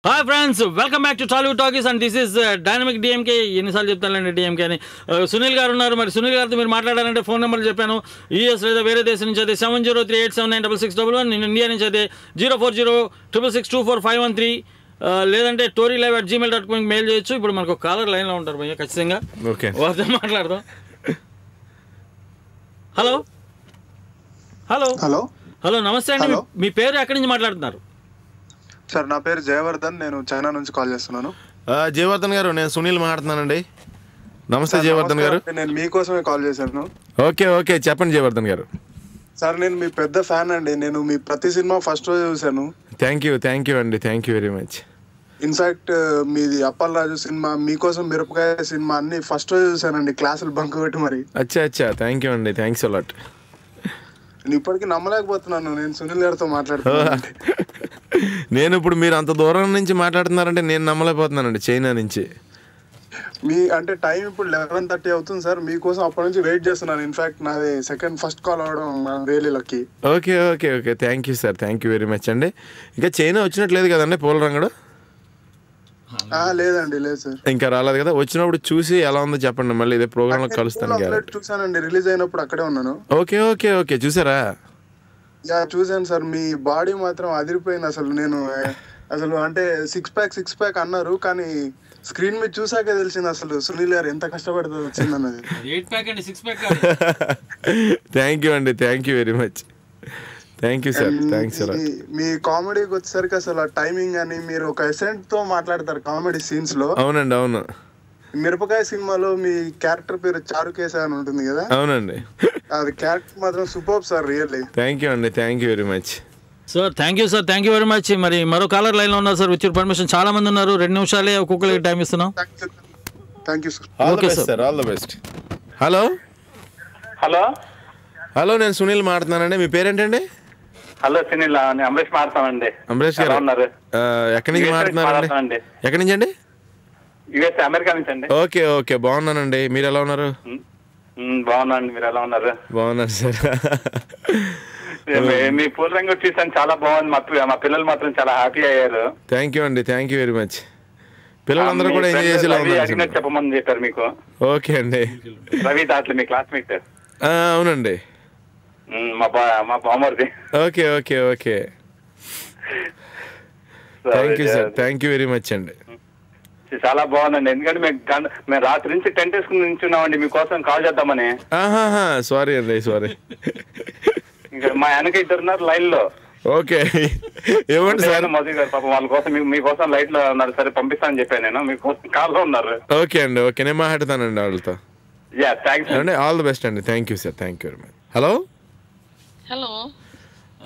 Hi friends, welcome back to Tollywood Talkies and this is dynamic DMK. ఎన్నిసార్లు చెప్తానండి DMK అని. సునీల్ గారు ఉన్నారు. మరి సునీల్ గారితో మీరు మాట్లాడాలంటే ఫోన్ నెంబర్లు చెప్పాను. యూఎస్ లేదా వేరే దేశం నుంచి అయితే 7038796611, ఇండియా నుంచి అయితే 04066624513, లేదంటే torylive@gmail.com మెయిల్ చేయొచ్చు. ఇప్పుడు మనకు కాలర్ లైన్లో ఉంటారు భయ్య, ఖచ్చితంగా ఓకే వాళ్ళతో మాట్లాడదాం. హలో హలో హలో హలో నమస్తే అండి. మీ పేరు ఎక్కడి నుంచి మాట్లాడుతున్నారు? సార్, నా పేరు జయవర్ధన్. నేను చైనా నుంచి కాల్ చేస్తున్నాను. జయవర్ధన్ గారు, నేను సునీల్ మాట్లాడుతున్నానండి. నమస్తే జయవర్ధన్ గారు. నేను మీకోసమే కాల్ చేశాను. ఓకే ఓకే, చెప్పండి జయవర్ధన్ గారు. సార్, నేను మీ పెద్ద ఫ్యాన్ అండి. నేను మీ ప్రతి సినిమా ఫస్ట్ రోజు చూశాను. థ్యాంక్ యూ అండి, thank you very much. In fact మీది అప్పల్ రాజు సినిమా, మీకోసం మిరపకాయ సినిమా అన్ని ఫస్ట్ రోజు చూశానండి, క్లాసులు బంక్ పెట్టి మరి. అచ్చా థ్యాంక్ యూ అండి, థ్యాంక్స్ అలాట్. నేను ఇప్పటికీ నమ్మలేకపోతున్నాను నేను సునీల్ గారితో మాట్లాడుతున్నాను. నేను ఇప్పుడు మీరు అంత దూరం నుంచి మాట్లాడుతున్నారంటే నేను నమ్మలేకపోతున్నానండి, చైనా నుంచి. మీ అంటే టైం ఇప్పుడు 11:30 అవుతుంది సార్. మీకోసం అప్పటి నుంచి వెయిట్ చేస్తున్నాను. ఇన్ఫాక్ట్ నాది ఫస్ట్ కాల్ అవడం really lucky. Okay okay okay, thank you sir, thank you very much అండి. ఇంకా చైనా వచ్చినట్లేదు కదండి పూలరంగడు? లేదండి, లేదు సార్, ఇంకా రాలేదు కదా. వచ్చినప్పుడు చూసి ఎలా ఉందో చెప్పండి, మళ్ళీ ఇదే ప్రోగ్రామ్ లో కలుస్తాను. చూసానండి, రిలీజ్ అయినప్పుడు అక్కడే ఉన్నాను. ఓకే ఓకే ఓకే, చూసారా? చూసాను సార్. మీ బాడీ మాత్రం అదిరిపోయింది అసలు. నేను అంటే సిక్స్ ప్యాక్ అన్నారు, కానీ స్క్రీన్ మీద చూసాకే తెలిసింది అసలు సునీల్ గారు ఎంత కష్టపడుతుంది వచ్చింది అన్నది. థ్యాంక్ యూ అండి, thank you very much. Thank you sir, thanks. మీ కామెడీకి వచ్చేసరికి అసలు ఆ టైమింగ్ అని మీరు ఒక ఎసెంట్ తో మాట్లాడతారు కామెడీ సీన్స్ లో. అవునండి, అవును. మిరపకాయ సినిమాలో మీ క్యారెక్టర్ పేరు చారుకేశ అని ఉంటుంది కదా. అవునండి, అది క్యారెక్టర్ మాత్రం super sir, really. Thank you అండి, thank you very much sir. Thank you sir, thank you very much. మరి మరో కాలర్ లైన్లో ఉన్నారు సార్, విత్ యువర్ పర్మిషన్. చాలా మంది ఉన్నారు, 2 నిమిషాలే ఒక్కొక్కరికి టైం ఇస్తున్నాం. Thank you sir. Okay sir, all the best. Hello hello hello, నేను సునీల్ మాట్లాడుతున్నానండి. మీ పేరేంటండి? హలో సునీల్, అమరేష్ మాట్లాడతానండి. అమరేష్ గారు ఎక్కడి నుంచి మాట్లాడుతున్నారండి? ఎక్కడి నుంచి అండి? యుఎస్, అమెరికా నుంచి అండి. ఓకే ఓకే, బాగున్నానండి. మీరు ఎలా ఉన్నారు? బాగున్నాండి, మీరు ఎలా ఉన్నారు? బాగున్నాను సార్. మీ పూల రంగు చూసాను, చాలా బాగుంది. మా పిల్లలు మాత్రం చాలా హ్యాపీ అయ్యారు. థ్యాంక్ యూ అండి, థ్యాంక్ యూ వెరీ మచ్. పిల్లలందరూ కూడా ఎంజాయ్ చేసేలా ఉన్నారు. చెప్పమని చెప్పారు మీకు. ఓకే అండి. రవి దాంట్లో మీ క్లాస్మేట్. అవునండి, మా బామర్ది. Okay okay okay, thank you sir, thank you very much అండి. చాలా బాగుందండి, ఎందుకంటే మేము రాత్రి నుంచి టెంట్ వేసుకుని నించున్నామండి మీకోసం కాల్ చేద్దామని. సారీ అండి, సారీ. ఇంకా మా వెనక 2 ఉన్నారు లైన్ లో. ఓకే, ఏమండి సార్? మధు గారు పాపం వాళ్ళ కోసం మీకోసం లైట్ లో ఉన్నారు. సరే పంపిస్తానని చెప్పాను, నేను మీకోసం కాల్ లో ఉన్నారు. ఓకే అండి, ఓకే, నేను మాట్లాడతానండి వాళ్ళతో. థ్యాంక్స్ అండి, ఆల్ ది బెస్ట్ అండి. Thank you sir, thank you very much. Hello hello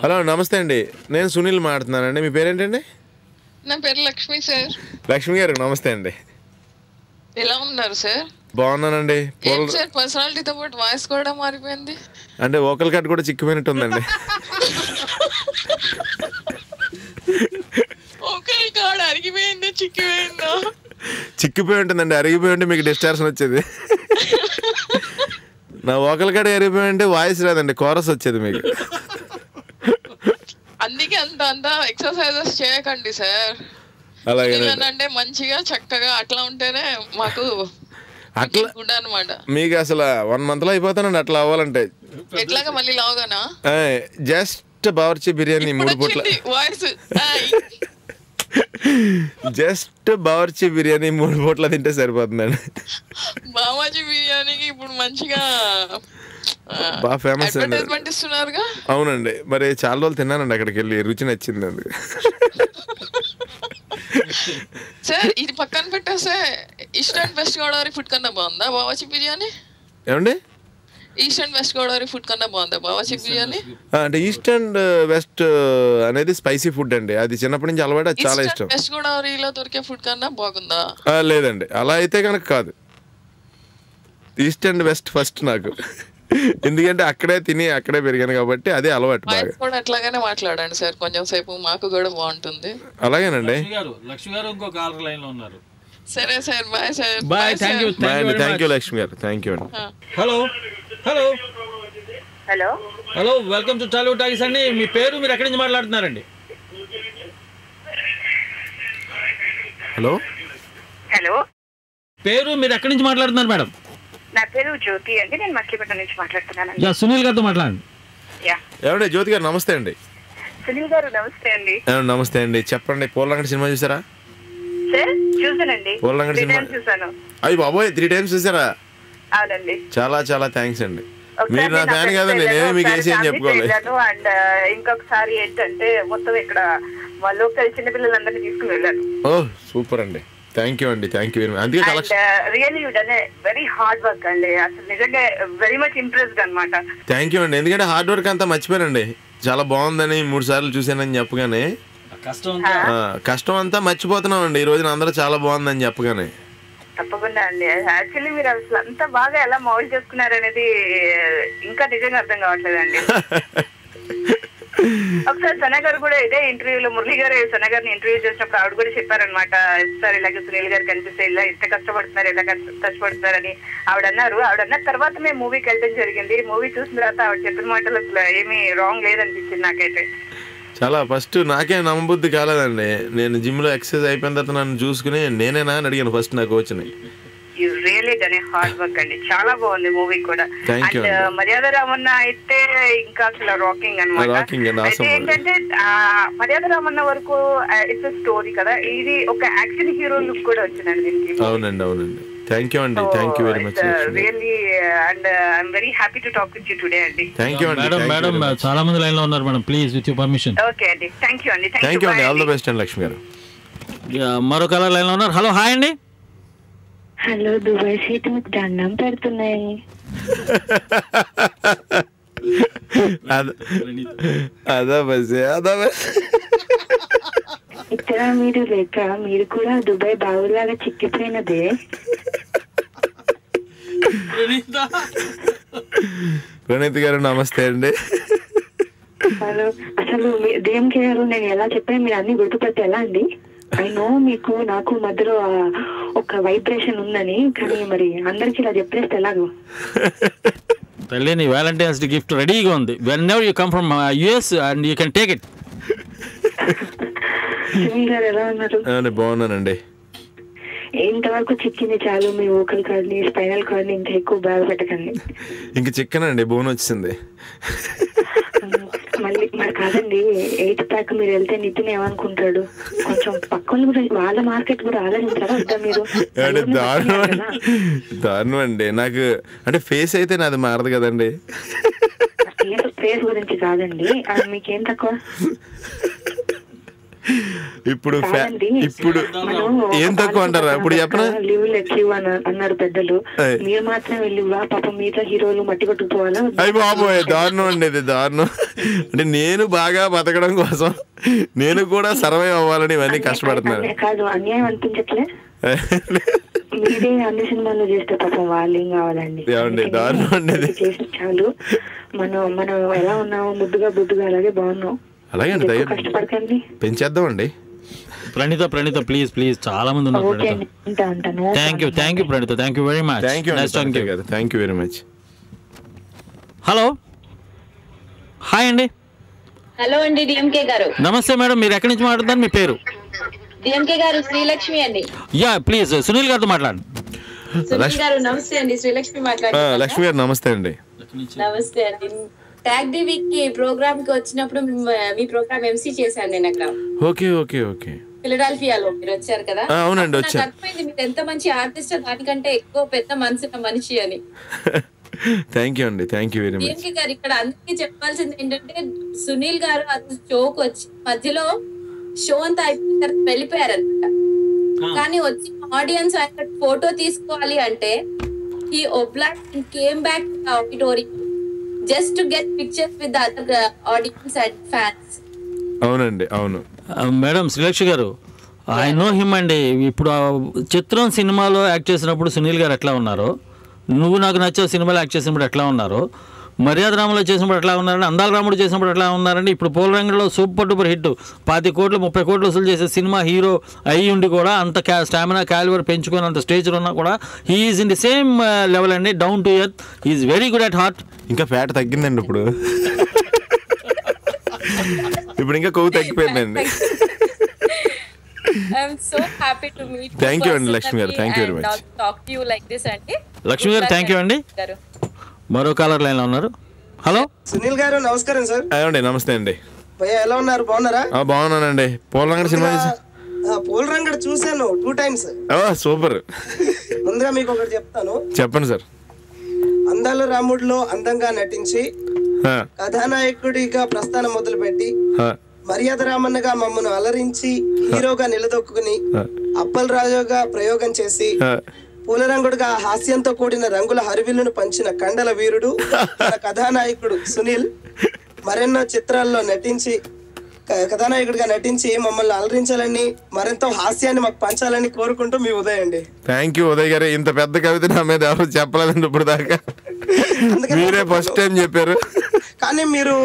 hello, నమస్తే అండి. నేను సునీల్ మాట్లాడుతున్నానండి. మీ పేరేంటండి? నా పేరు లక్ష్మి సార్. లక్ష్మి గారు, నమస్తే అండి. ఎలా ఉన్నారు సార్? బాగున్నానండి. సార్, పర్సనాలిటీతో పాటు వాయిస్ కూడా మారిపోయింది. అంటే వోకల్ కార్డ్ కూడా చిక్కిపోయినట్టు ఉందండి. Vocal cord అరిగిపోయింది, చిక్కిపోయిందా? చిక్కిపోయి ఉంటుందండి, అరిగిపోయి ఉంటే మీకు డిస్టార్షన్ వచ్చేది. నా వోకల్ కార్డ్ అరిగిపోయి ఉంటే వాయిస్ రాదండి, కోరస్ వచ్చేది మీకు. అందుకే అంత ఎక్సర్సైజెస్ చేయకండి సార్. అలాగే అంటే మంచిగా చక్కగా అట్లా ఉంటేనే మాకు అట్లా అనమాట. మీకు అసలు 1 month లో అయిపోతానండి అట్లా అవ్వాలంటే. ఎట్లాగా మళ్ళీ లావుగానా? జస్ట్ బావర్చి బిర్యానీ 3 పూట్ల. వాయిస్ జస్ట్ బావర్చి బిర్యానీ 3 పూట్ల తింటే సరిపోతుందండి. బావాజీ బిర్యానీకి ఇప్పుడు మంచిగా బాగా ఫేమస్ అండి. ఇస్తున్నారుగా. అవునండి, మరి చాలా రోజులు తిన్నానండి అక్కడికి వెళ్ళి, రుచి నచ్చింది అందుకు. సార్, ఇది పక్కన పెట్టేస్తే east and west Godavari food కన్నా బాగుందా బావాజీ బిర్యానీ? ఏమండి? East and west Godavari food కన్నా బాగుందా బావాజీ బిర్యానీ? అంటే ఈస్ట్ అండ్ వెస్ట్ అనేది స్పైసీ ఫుడ్ అండి, అది చిన్నప్పటి నుంచి అలవాటు, అది చాలా ఇష్టం. వెస్ట్ గోదావరిలో దొరికే ఫుడ్ కన్నా బాగుందా? లేదండి, అలా అయితే కనుక కాదు. ఈస్ట్ అండ్ వెస్ట్ ఫస్ట్ నాకు, ఎందుకంటే అక్కడే తిని అక్కడే పెరిగాను కాబట్టి అదే అలవాటు బాగా. కూడా అట్లాగానే మాట్లాడండి సార్, కొంచెం సేపు మాకు కూడా బాగుంటుంది. అలాగేనండి. లక్ష్మి గారు ఇంకో కాలర్ లైన్ లో ఉన్నారు. సరే sir, bye sir. Bye, thank you. Thank you Lakshmi గారు, థ్యాంక్ యూ అండి. Hello hello hello hello, welcome to Tollywood talkies అండి. మీ పేరు, మీరు ఎక్కడి నుంచి మాట్లాడుతున్నారండి? హలో హలో, పేరు మీరు ఎక్కడి నుంచి మాట్లాడుతున్నారు మేడం? నా పేరు జ్యోతి అండి, నేను మచిలీపట్నం నుంచి మాట్లాడుతున్నానండి. యా, సునీల్ గారితో మాట్లాడండి. యా, ఏమండి జ్యోతి గారు నమస్తే అండి. సునీల్ గారు నమస్తే అండి. నమస్తే అండి, చెప్పండి. పూలరంగడి సినిమా చూసారా? సార్ చూసానండి, పూలరంగడి 3 సినిమా times చూసాను. అయ్యి బాబోయ్ 3 times చూసారా? అవునండి. చాలా చాలా థ్యాంక్స్ అండి. ఒకసారి మీరు నా నేను ఫ్యాన్ friends కాదండి, వెళ్ళాను, నేనే మీకు ఒకసారి వేసి అని family చెప్పుకోవాలి. వెళ్ళాను, అండ్ ఇంకొకసారి ఏంటంటే మొత్తం ఇక్కడ మా లోకల్ చిన్నపిల్లలందరినీ తీసుకుని వెళ్ళాను. ఓ సూపర్ అండి, థ్యాంక్ యూ అండి, థ్యాంక్ యూ వెరీ మచ్. అందుకే and really you done a very hard work అండి, అసలు నిజంగా వెరీ మచ్ ఇంప్రెస్డ్ అనమాట. థ్యాంక్ యూ అండి, ఎందుకంటే హార్డ్ వర్క్ అంతా మర్చిపోయానండి. చాలా బాగుందని 3 సార్లు చూశానని చెప్పగానే కష్టం అంతా మర్చిపోతున్నాం అండి. ఈ రోజున అందరూ చాలా బాగుందని చెప్పగానే. తప్పకుండా అండి, యాక్చువల్లీ మీరు అసలు అంత బాగా ఎలా మౌల్డ్ చేసుకున్నారు అనేది ఇంకా నిజంగా అర్థం కావట్లేదండి. ఒకసారి సనా గారు కూడా ఇదే ఇంటర్వ్యూలో, మురళి గారు సనా గారిని ఇంటర్వ్యూ చేసినప్పుడు ఆవిడ కూడా చెప్పారనమాట, సార్ ఇలాగే సునీల్ గారు కనిపిస్తే ఇలా ఎంత కష్టపడుతున్నారు, ఎలా కష్టపడుతున్నారని ఆవిడ అన్నారు. ఆవిడ అన్న తర్వాత మేము మూవీకి వెళ్ళడం జరిగింది. మూవీ చూసిన తర్వాత ఆవిడ చెప్పిన మాటలు అసలు ఏమీ రాంగ్ లేదనిపించింది నాకైతే. చాలా ఫస్ట్ నాకే నమ్మబుద్ధి కాలేదండి. నేను జిమ్లో ఎక్సర్సైజ్ అయిపోయిన తర్వాత నన్ను చూసుకుని నేనేనా అని అడిగాను ఫస్ట్ నాకు వచ్చిన. You really done a hard work అండి, చాలా బాగుంది మూవీ కూడా. Thank you. అండ్ మర్యాద రామన్న అయితే ఇంకా అసలు రాకింగ్ అనమాట. అయితే ఏంటంటే మర్యాద రామన్న వరకు ఇట్స్ స్టోరీ కదా, ఇది ఒక యాక్షన్ హీరో లుక్ కూడా వచ్చిందండి దీనికి. అవునండి అవునండి, థ్యాంక్ యూ అండి, thank you very much. Really and I'm very happy to talk with you today అండి. థ్యాంక్ యూ అండి. మేడం చాలా మంది లైన్ లో ఉన్నారు madam, please with your permission. Okay అండి, థ్యాంక్ యూ అండి. థ్యాంక్ యూ అండి, ఆల్ ద బెస్ట్ అండి లక్ష్మి గారు. మరో కలర్ లైన్ లో ఉన్నారు. హలో, హాయ్ అండి. హలో, దుబాయ్ సీట్ మీకు దండం పెడుతున్నాయి. అదా బస్ ఇక్కడ మీరు లేక మీరు కూడా దుబాయ్ బావులాగా చిక్కిపోయినదే. ప్రణీత్ గారు నమస్తే అండి. హలో, అసలు డిఎంకే గారు నేను ఎలా చెప్పాను మీరు అన్ని గుర్తుపట్టి ఎలా అండి? ఐ నో మీకు నాకు మధ్యలో ఒక వైబ్రేషన్ ఉందని, కానీ మరి అందరికి ఇలా చెప్పేస్తే ఎలాగో. తల్లి, నీ వ్యాలంటైన్స్ డే గిఫ్ట్ రెడీగా ఉంది. When ever you come from US and you can take it. Sunil గారు ఎలా ఉన్నారు? బాగున్నానండి. ఇంతవరకు చిక్కింది చాలు, మీ వోకల్ కార్డ్ని స్పైనల్ కార్డ్ని ఇంకా ఎక్కువ బాగా పెట్టకండి. ఇంకా చిక్కనండి, బోన్ వచ్చింది. మళ్ళీ మరి కాదండి, 8th ప్యాక్ మీరు వెళ్తే నితిన్ ఏమనుకుంటాడు? కొంచెం పక్కన కూడా వాళ్ళ మార్కెట్ కూడా ఆలోచించారా వద్దా మీరు? దారుణం అండి. నాకు అంటే ఫేస్ అయితే నాది మారదు కదండి. ఫేస్ గురించి కాదండి, మీకేం తక్కువ? ఇప్పుడు ఏం తక్కువ అంటారా? ఇప్పుడు చెప్పనా, లివ్ లెట్ లివ్ అన్నారు పెద్దలు, మీరు మాత్రం వెళ్ళి పాపం మిగతా హీరోలు మట్టి కొట్టుకోవాలా? అయ్యి బాబోయ్, దారుణం అండి, ఇది దారుణం. అంటే నేను బాగా బతకడం కోసం నేను కూడా సర్వైవ్ అవ్వాలని ఇవన్నీ కష్టపడుతున్నాను. కాదు, అన్యాయం అనిపించట్లే? మీరే అన్ని సినిమాల్లో చేస్తే పాపం వాళ్ళు ఏం కావాలండి? దారుణం అండి, చేసి చాలు. మనం ఎలా ఉన్నామో బుద్దుగా అలాగే బాగున్నాం. అలాగే అండి, కష్టపడకండి, పెంచేద్దామండి. ప్రణీత ప్లీజ్ చాలా మంది ఉన్నారు. Thank you Praneetha, thank you very much. Thank you very much. Hello, hi అండి. హలో అండి, డిఎంకే గారు. నమస్తే మేడం, మీరు ఎక్కడి నుంచి మాట్లాడుతున్నారు? మీ పేరు? డిఎంకే గారు, శ్రీలక్ష్మి అండి. యా, ప్లీజ్ సునీల్ గారితో మాట్లాడండి. సునీల్ గారు నమస్తే అండి, శ్రీలక్ష్మి మాట్లాడుతున్నారు. లక్ష్మి గారు నమస్తే అండి. నమస్తే అండి. ట్యాగ్ ది వీక్ కి ప్రోగ్రామ్ కి వచ్చినప్పుడు మీ ప్రోగ్రామ్ ఎంసీ చేశాను నేను అక్కడ. ఓకే. ఫిలడాల్ఫియాలో మీరు వచ్చారు కదా? అవునండి, వచ్చాను. అర్థమైంది మీరు ఎంత మంచి ఆర్టిస్ట్, దానికంటే ఎక్కువ పెద్ద మనసున్న మనిషి అని. థ్యాంక్ యూ అండి, thank you very much. DMK గారు, ఇక్కడ అందరికీ చెప్పాల్సింది ఏంటంటే సునీల్ గారు అది షోకి వచ్చి మధ్యలో షో అంతా అయిపోయిన తర్వాత వెళ్ళిపోయారనమాట. కానీ వచ్చి ఆడియన్స్ ఆయన ఫోటో తీసుకోవాలి అంటే he obliged and came back to the auditorium just to get pictures with the other audience and fans. అవునండి, అవును మేడం. శ్రీలక్ష్మి గారు, ఐ నో హిమ్ అండి. ఇప్పుడు చిత్రం సినిమాలో యాక్ట్ చేసినప్పుడు సునీల్ గారు ఎట్లా ఉన్నారో, నువ్వు నాకు నచ్చే సినిమాలో యాక్ట్ చేసినప్పుడు ఎట్లా ఉన్నారో, మర్యాద రాములో చేసినప్పుడు ఎట్లా ఉన్నారండి, అందాల రాముడు చేసినప్పుడు ఎట్లా ఉన్నారండి, ఇప్పుడు పోలరంగంలో సూపర్ డూపర్ హిట్ 25 కోట్లు 30 కోట్లు వసూలు చేసే సినిమా హీరో అయ్యి ఉండి కూడా అంత స్టామినా క్యాలిబర్ పెంచుకొని అంత స్టేజ్లో ఉన్నా కూడా he's in the same level అండి, down to earth. He's very good at heart. ఇంకా ఫ్యాట్ తగ్గిందండి ఇప్పుడు ఇంకా కొవ్వు తగ్గిపోయిందండి. I'm so happy to meet you. Thank you, Lakshmi garu. Thank you very much. And talk to you like this, Auntie. Lakshmi గారు thank you అండి. మరో caller line లో ఉన్నారు. హలో సునీల్ గారు నమస్కారం సార్. అయ్యండి నమస్తే అండి. భయ్యా ఎలా ఉన్నారు, బాగున్నారా? బాగున్నానండి. పోలరంగడ్ సినిమా పోలరంగడ్ చూసాను 2 times. సూపర్. ముందుగా మీకు ఒకటి చెప్తాను. చెప్పండి సార్. అందాల రాముడిలో అందంగా నటించి కథానాయకుడిగా ప్రస్థానం మొదలుపెట్టి మర్యాద రామన్నగా మమ్మల్ని అలరించి హీరోగా నిలదొక్కుని అప్పల్ రాజుగా ప్రయోగం చేసి పూలరంగుడుగా హాస్యంతో కూడిన రంగుల హరివిల్లును పంచిన కండల వీరుడు మన కథానాయకుడు సునీల్ మరెన్నో చిత్రాల్లో నటించి కథానాయకుడిగా నటించి మమ్మల్ని అలరించాలని మరింత హాస్యాన్ని మాకు పంచాలని కోరుకుంటూ మీ ఉదయ్ అండి. థ్యాంక్ యూ ఉదయ్ గారు. ఇంత పెద్ద కవిత నా మీద ఎవరు చెప్పలేదండి ఇప్పుడు దాకా, మీరే ఫస్ట్ టైం చెప్పారు. కానీ మీరు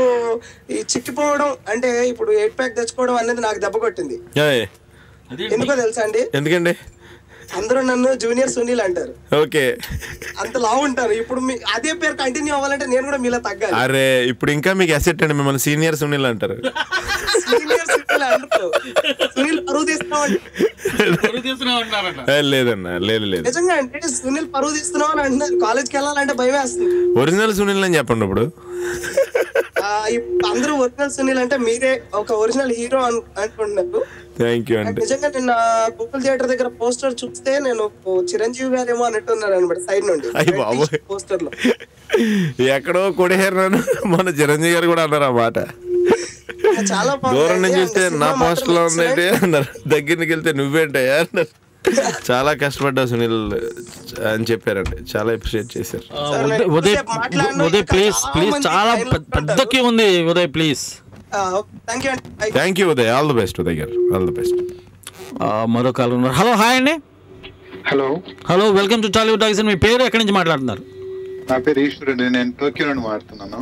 ఈ చిక్కిపోవడం అంటే ఇప్పుడు 8 pack తెచ్చుకోవడం అనేది నాకు దెబ్బ కొట్టింది. ఎందుకో తెలుసా అండి? ఎందుకండి? అందరూ నన్ను జూనియర్ సునీల్ అంటారు. ఓకే, అంత లావు ఉంటారు. ఇప్పుడు అదే పేరు కంటిన్యూ అవ్వాలంటే నేను కూడా మీలా తగ్గాలి. అరే ఇప్పుడు ఇంకా మీకు అసెట్ అండి, మిమ్మల్ని సీనియర్ సునీల్ అంటారు. సీనియర్ సునీల్ అంటారు. సునీల్ పరువు లేదన్నా, లేదు నిజంగా అంటే సునీల్ పరువు తీస్తున్నావు అని అంటున్నారు. కాలేజ్కి వెళ్ళాలంటే భయం వేస్తుంది. ఒరిజినల్ సునీల్ అని చెప్పండి ఇప్పుడు. అందరూ ఒరిజినల్ సునీల్ అంటే మీరే ఒక ఒరిజినల్ హీరో అనుకుంటున్నారు. థ్యాంక్ యూ అండి. నిజంగా నిన్న గూగుల్ థియేటర్ దగ్గర పోస్టర్ చూస్తే నేను చిరంజీవి గారేమో అన్నట్టున్నారు అనమాట సైడ్ నుండి పోస్టర్ లో. ఎక్కడో కొడిహేరను మన చిరంజీవి గారు కూడా అన్నారు ఆ మాట. చాలా దూరం నుంచి చూస్తే నా పోస్టర్ లో ఉందంటే అన్నారు, దగ్గరికి వెళ్తే నువ్వేంటయ్యా అన్నారు. చాలా కష్టపడ్డావు సునీల్ అని చెప్పారండి, చాలా అప్రిషియేట్ చేశారు. ఉదయ్ ప్లీజ్ చాలా పెద్ద క్యూ ఉంది Uday please. Thank you Uday, all the best Uday garu, all the best. మరో కాల్ ఉన్నారు. హలో హాయ్ అండి. Hello welcome to Tollywood talkies. మీ పేరు ఎక్కడి నుంచి మాట్లాడుతున్నారు? నా పేరు ఈశ్వర్ అండి, నేను టోక్యో నుండి మాట్లాడుతున్నాను.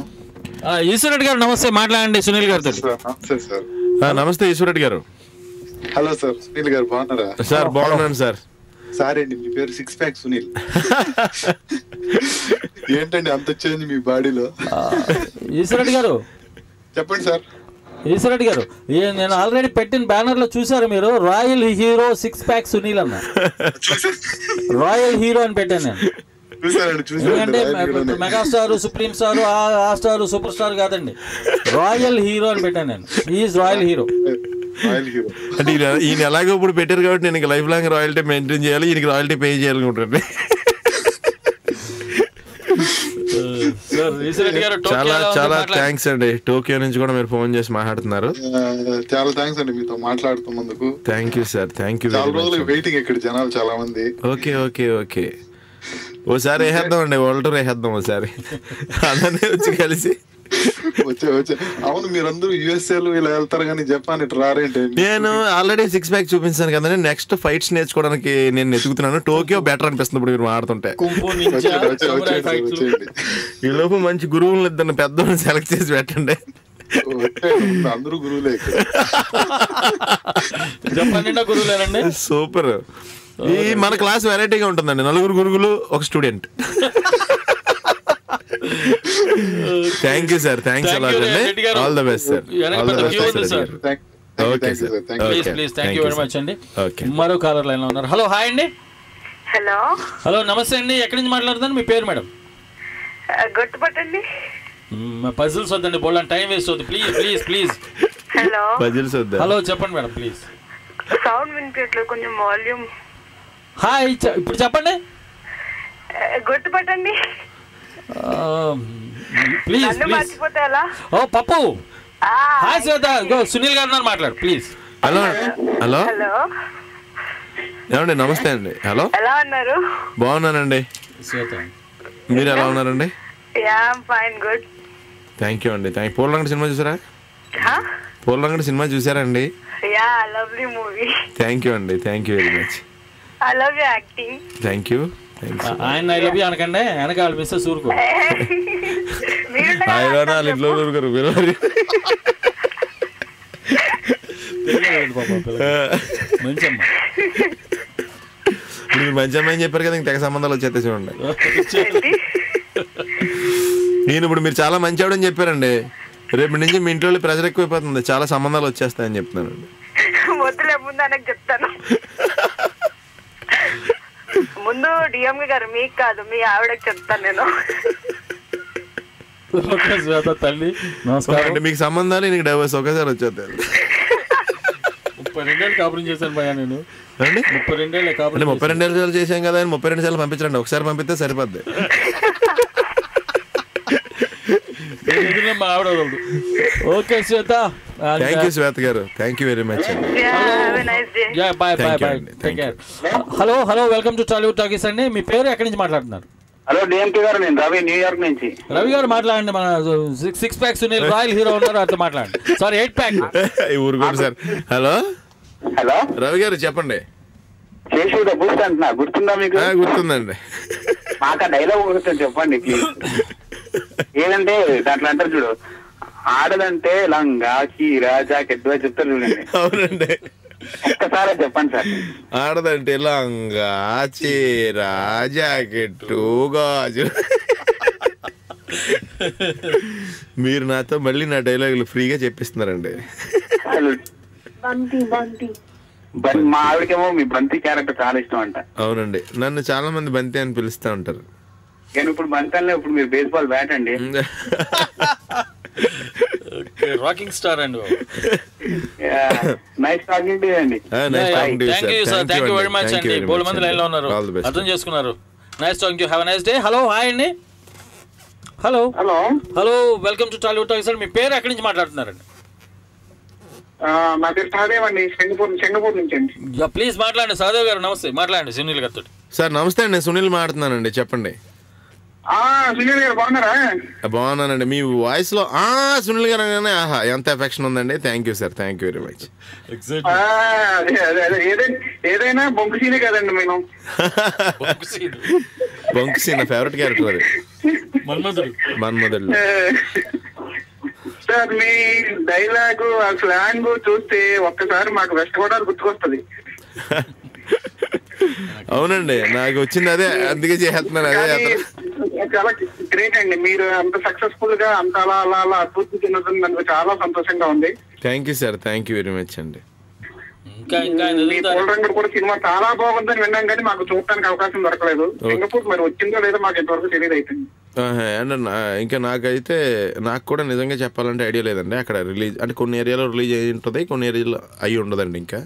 ఈశ్వర్ రెడ్డి గారు నమస్తే, మాట్లాడండి సునీల్ గారితో. నమస్తే సార్. నమస్తే ఈశ్వర్ రెడ్డి గారు. హలో సార్, సునీల్ గారు బాగున్నారా? సార్ బాగున్నాను సార్. సార్ అండి మీ పేరు 6 pack సునీల్. ఏంటండి అంత చేంజ్ మీ బాడీలో? ఈశ్వర్ రెడ్డి గారు చెప్పండి సార్. ఈశ్వర్ రెడ్డి గారు, నేను ఆల్రెడీ పెట్టిన బ్యానర్ లో చూసారు మీరు, రాయల్ హీరో 6 pack సునీల్ అన్న. రాయల్ హీరో అని పెట్టాను నేను. ఎందుకంటే మెగాస్టార్, సుప్రీం స్టార్, ఆ స్టార్, సూపర్ స్టార్ కాదండి, రాయల్ హీరో అని పెట్టాను నేను. Is royal hero. అంటే ఈయన ఎలాగో ఇప్పుడు పెట్టారు కాబట్టి నేను లైఫ్ లాంగ్ రాయల్టీ మెయింటైన్ చేయాలి, ఈయనకి రాయల్టీ పే చేయాలనుకుంటాను. చాలా చాలా థ్యాంక్స్ అండి. టోక్యో నుంచి కూడా మీరు ఫోన్ చేసి మాట్లాడుతున్నారు. చాలా థ్యాంక్స్ అండి మీతో మాట్లాడుతున్నందుకు. Thank you sir, thank you. చాలా రోజులు వెయిటింగ్ ఇక్కడ జనాలు చాలా మంది. ఓకే ఓకే ఓకే, ఓసారి వేసేద్దాం అండి, వరల్డ్ టూర్ వేసేద్దాం ఓసారి అందరినీ వచ్చి కలిసి. వచ్చే అవును, మీరందరూ యుఎస్ఏలు ఇలా వెళ్తారు కానీ జపాన్ ఇటు రారేంటి? నేను ఆల్రెడీ 6 pack చూపించాను కదండి, నెక్స్ట్ ఫైట్స్ నేర్చుకోవడానికి నేను వెతుకుతున్నాను. టోక్యో బెటర్ అనిపిస్తుంది ఇప్పుడు మీరు మాట్లాడుతుంటే. ఈ లోపు మంచి గురువులను ఇద్దరు పెద్దోళ్ళని సెలెక్ట్ చేసి పెట్టండి. అందరూ గురువులే, గురువులేనండి. సూపర్. ఈ మన క్లాస్ వెరైటీగా ఉంటుందండి, 4 గురువులు 1 student. Thank you sir, thanks a lot అండి. All the best sir, all the best sir. Okay sir, please thank you very much అండి. మరో కాలర్ లైన్ లో ఉన్నారు. హలో హాయ్ అండి. హలో నమస్తే అండి, ఎక్కడి నుంచి మాట్లాడుతాను? మీ పేరు మేడం? గుర్తుపట్టండి. పజిల్స్ వద్దండి, బోల్డ్ టైం వేస్ట్ అవుతుంది. Please please please. Hello puzzles వద్దా? హలో చెప్పండి మేడం ప్లీజ్. సౌండ్ వినిపించట్లేదు, కొంచెం వాల్యూమ్. హాయ్ ఇప్పుడు చెప్పండి. గుర్తుపట్టండి ప్లీజ్. మర్చిపోతే ఎలా? ఓ పప్పు. హాయ్ శ్వేత, సునీల్ గారు మాట్లాడు ప్లీజ్. హలో హలో హలో ఏమండి, నమస్తే అండి. హలో, ఎలా ఉన్నారు? బాగున్నానండి. శ్వేత మీరు ఎలా ఉన్నారండి? Fine, good. థ్యాంక్ యూ అండి. పూలరంగడ్ సినిమా చూసారా? పూలరంగడ్ సినిమా చూసారా అండి? Lovely movie. థ్యాంక్ యూ అండి, thank you very much. I love your acting. Thank you. ఆయన ఐ లవ్ యూ అనకండి, వెనకాల మిస్సెస్ ఊరుకో. ఆయన ఇంట్లో ఊరుకోరు మీరు. మంచి అమ్మ, మీరు మంచి అమ్మాయి అని చెప్పారు కదా, ఇంక తెగ సంబంధాలు వచ్చేస్తే చూడండి. నేను ఇప్పుడు మీరు చాలా మంచి ఆవిడని చెప్పారండి, రేపు నుంచి మీ ఇంట్లో ప్రెజర్ ఎక్కువైపోతుంది, చాలా సంబంధాలు వచ్చేస్తాయని చెప్తున్నానండి. వద్దులే ముందు ఆయనకు చెప్తాను. ముందు డిఎంకే గారు మీకు కాదు మీ ఆవిడకి చెప్తాను నేను. శ్వేత తల్లి నమస్కారం. అంటే మీకు సంబంధాలు నీకు డైవర్స్ ఒకేసారి వచ్చేది. 32 ఏళ్ళు కాపురం చేశాను భయ్యా నేను. 32 ఏళ్ళు కాపురం. 32 ఏళ్ళు చేసాం కదా, 32 సార్లు పంపించండి, ఒకసారి పంపిస్తే సరిపోద్ది. మా ఆవిడ. Okay Shweta, thank you Shweta గారు, thank you very much. Bye bye bye, take care. Hello hello, welcome to Tollywood talkies అండి. మీ పేరు ఎక్కడి నుంచి మాట్లాడుతున్నారు? హలో డిఎంకే గారు, నేను రవి, న్యూయార్క్ నుంచి. రవి గారు మాట్లాడండి. మన 6 ప్యాక్ సునీల్ రాయల్ హీరో ఉన్నారు, అట్లా మాట్లాడండి. సారీ 8 ప్యాక్ ఊరుకోండి సార్. హలో హలో రవి గారు చెప్పండి. శేషుడు బూస్ట్ అంటున్నా, గుర్తుందా మీకు? గుర్తుందండి. మాకు డైలాగ్ గుర్తుంది, చెప్పండి ప్లీజ్. ఏదంటే దాంట్లో అంటారు చూడు, ఆడదంటే లంగా చీర జాకెట్ చెప్తారు చూడండి. అవునండి, ఒక్కసారి చెప్పండి సార్. ఆడదంటే లంగా చీర జాకెట్ గాజు. మీరు నాతో మళ్ళీ నా డైలాగులు ఫ్రీగా చెప్పిస్తున్నారండి. మా ఆవిడకేమో మీ బంతి క్యారెక్టర్ చాలా ఇష్టం అంట. అవునండి, నన్ను చాలా మంది బంతి అని పిలుస్తూ ఉంటారు. కానీ ఇప్పుడు బంతి ఇప్పుడు మీరు బేస్బాల్ బ్యాట్ అండి. రాకింగ్ స్టార్ అండి. నైస్ టాకింగ్ టు యు అండి. Thank you sir, thank you very much అండి. బోల్డ్ మంది లైన్ లో ఉన్నారు, అర్థం చేసుకున్నారు. Nice talking to, have a nice day. Hello hi అండి. Hello hello hello, welcome to Tollywood talkies. Sir మీ పేరు ఎక్కడి నుంచి మాట్లాడుతున్నారండి? నా పేరు సహదేవ్ అండి, చెంగపూర్ నుంచి అండి. ప్లీజ్ మాట్లాడండి. సహదేవ్ గారు నమస్తే, మాట్లాడండి సునీల్ గారితో. సార్ నమస్తే అండి, సునీల్ మాట్లాడుతున్నానండి, చెప్పండి. సునీల్ గారు బాగున్నారా? బాగున్నానండి. మీ వాయిస్ లో సునీల్ గారు అనగానే ఆహా ఎంత ఎఫెక్షన్ ఉందండి. Thank you sir, thank you very much. ఏదైనా బొంకు సీనే కదండి మేము. బొంకు సీన్ నా ఫేవరెట్ క్యారెక్టర్ అది, మన్మధుడు. సార్ మీ డైలాగ్ ఆ స్లాంగ్ చూస్తే ఒక్కసారి మాకు వెస్ట్ గోదావరి గుర్తుకొస్తుంది. అవునండి, నాకు వచ్చింది అదే, అందుకే చేస్తున్నాను అదే. చాలా గ్రేట్ అండి, మీరు అంత సక్సెస్ఫుల్ గా అంత అలా అలా అలా అద్భుతం తిన్నది, నాకు చాలా సంతోషంగా ఉంది. Thank you sir, thank you very much అండి. మీ పోలరంగడు కూడా సినిమా చాలా బాగుందని విన్నాం, కానీ మాకు చూడటానికి అవకాశం దొరకలేదు. సింగపూర్ మరి వచ్చిందో లేదో మాకు ఇంతవరకు తెలియదు. అయితే అండ్ ఇంకా నాకైతే నాకు కూడా నిజంగా చెప్పాలంటే ఐడియా లేదండి. అక్కడ రిలీజ్ అంటే కొన్ని ఏరియాలో రిలీజ్ అయ్యి ఉంటుంది, కొన్ని ఏరియాలో అయ్యి ఉండదండి. ఇంకా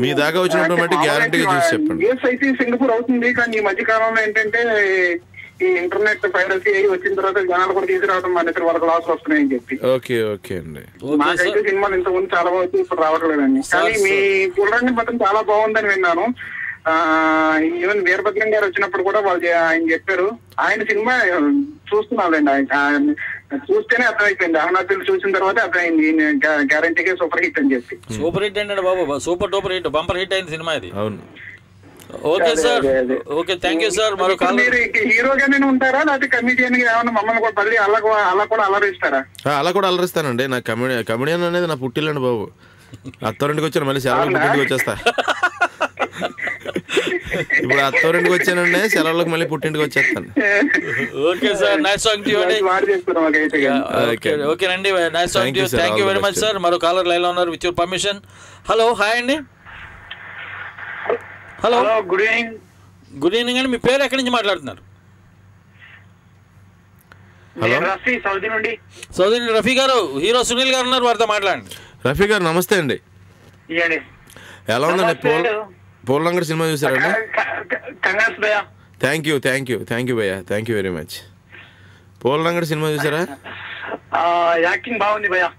మీ దాకా వచ్చినప్పుడు బట్టి గ్యారంటీగా చూసి చెప్పండి. అయితే సింగపూర్ అవుతుంది, కానీ ఈ మధ్య కాలంలో ఏంటంటే ఈ ఇంటర్నెట్ పైరసీ వచ్చిన తర్వాత జనాలు కూడా తీసుకురావడం మానేసారు, వాళ్ళకి లాస్ వస్తున్నాయని చెప్పి. ఓకే ఓకే అండి. నాకైతే సినిమాలు ఇంతకుముందు చాలా బాగుంది, ఇప్పుడు రావట్లేదండి. కానీ మీ పుల్లరంగం మాత్రం చాలా బాగుందని విన్నాను. ఈవెన్ వీరభద్రం గారు వచ్చినప్పుడు కూడా వాళ్ళు ఆయన చెప్పారు. ఆయన సినిమా చూస్తున్నానండి, ఆయన చూస్తేనే అర్థమైపోయింది. అహనాథులు చూసిన తర్వాత అర్థమైంది గ్యారంటీగా సూపర్ హిట్ అని చెప్పి. సూపర్ హిట్ అండి బాబు, super duper hit, bumper hit అయింది సినిమా ఇది. అవును. Okay sir, okay thank you sir. మరో కాల్. మీరు హీరోగానే ఉంటారా లేకపోతే కమిడియన్ గా ఏమన్నా మమ్మల్ని కూడా మళ్ళీ అలా కూడా అలరిస్తారా? అలా కూడా అలరిస్తానండి. నాకు కమెడియన్ అనేది నా పుట్టిల్లండి బాబు. అత్తోరింటికి వచ్చాను, మళ్ళీ సెలవులకు పుట్టింటికి వచ్చేస్తా. ఇప్పుడు అత్తోరింటికి వచ్చానండి, సెలవులకు మళ్ళీ పుట్టింటికి వచ్చేస్తాను. Okay sir, nice talking to you అండి. ఓకేనండి, nice talking to you, thank you very much sir. మరో కాలర్ లైన్ లో ఉన్నారు, with your permission. Hello hi అండి. Hello good evening. Good evening అండి. మీ పేరు ఎక్కడి నుంచి మాట్లాడుతున్నారు? రఫీ, సౌదీ నుండి. సౌదీ నుండి రఫీ గారు, హీరో సునీల్ గారు ఉన్నారు, వారితో మాట్లాడండి. రఫీ గారు నమస్తే అండి. ఎలా ఉందండి పోలంగడ్ సినిమా చూసారండి? థ్యాంక్ యూ భయ్యా, థ్యాంక్ యూ వెరీ మచ్. పోలంగడ్ సినిమా చూసారా? యాక్టింగ్ బాగుంది భయ్యా.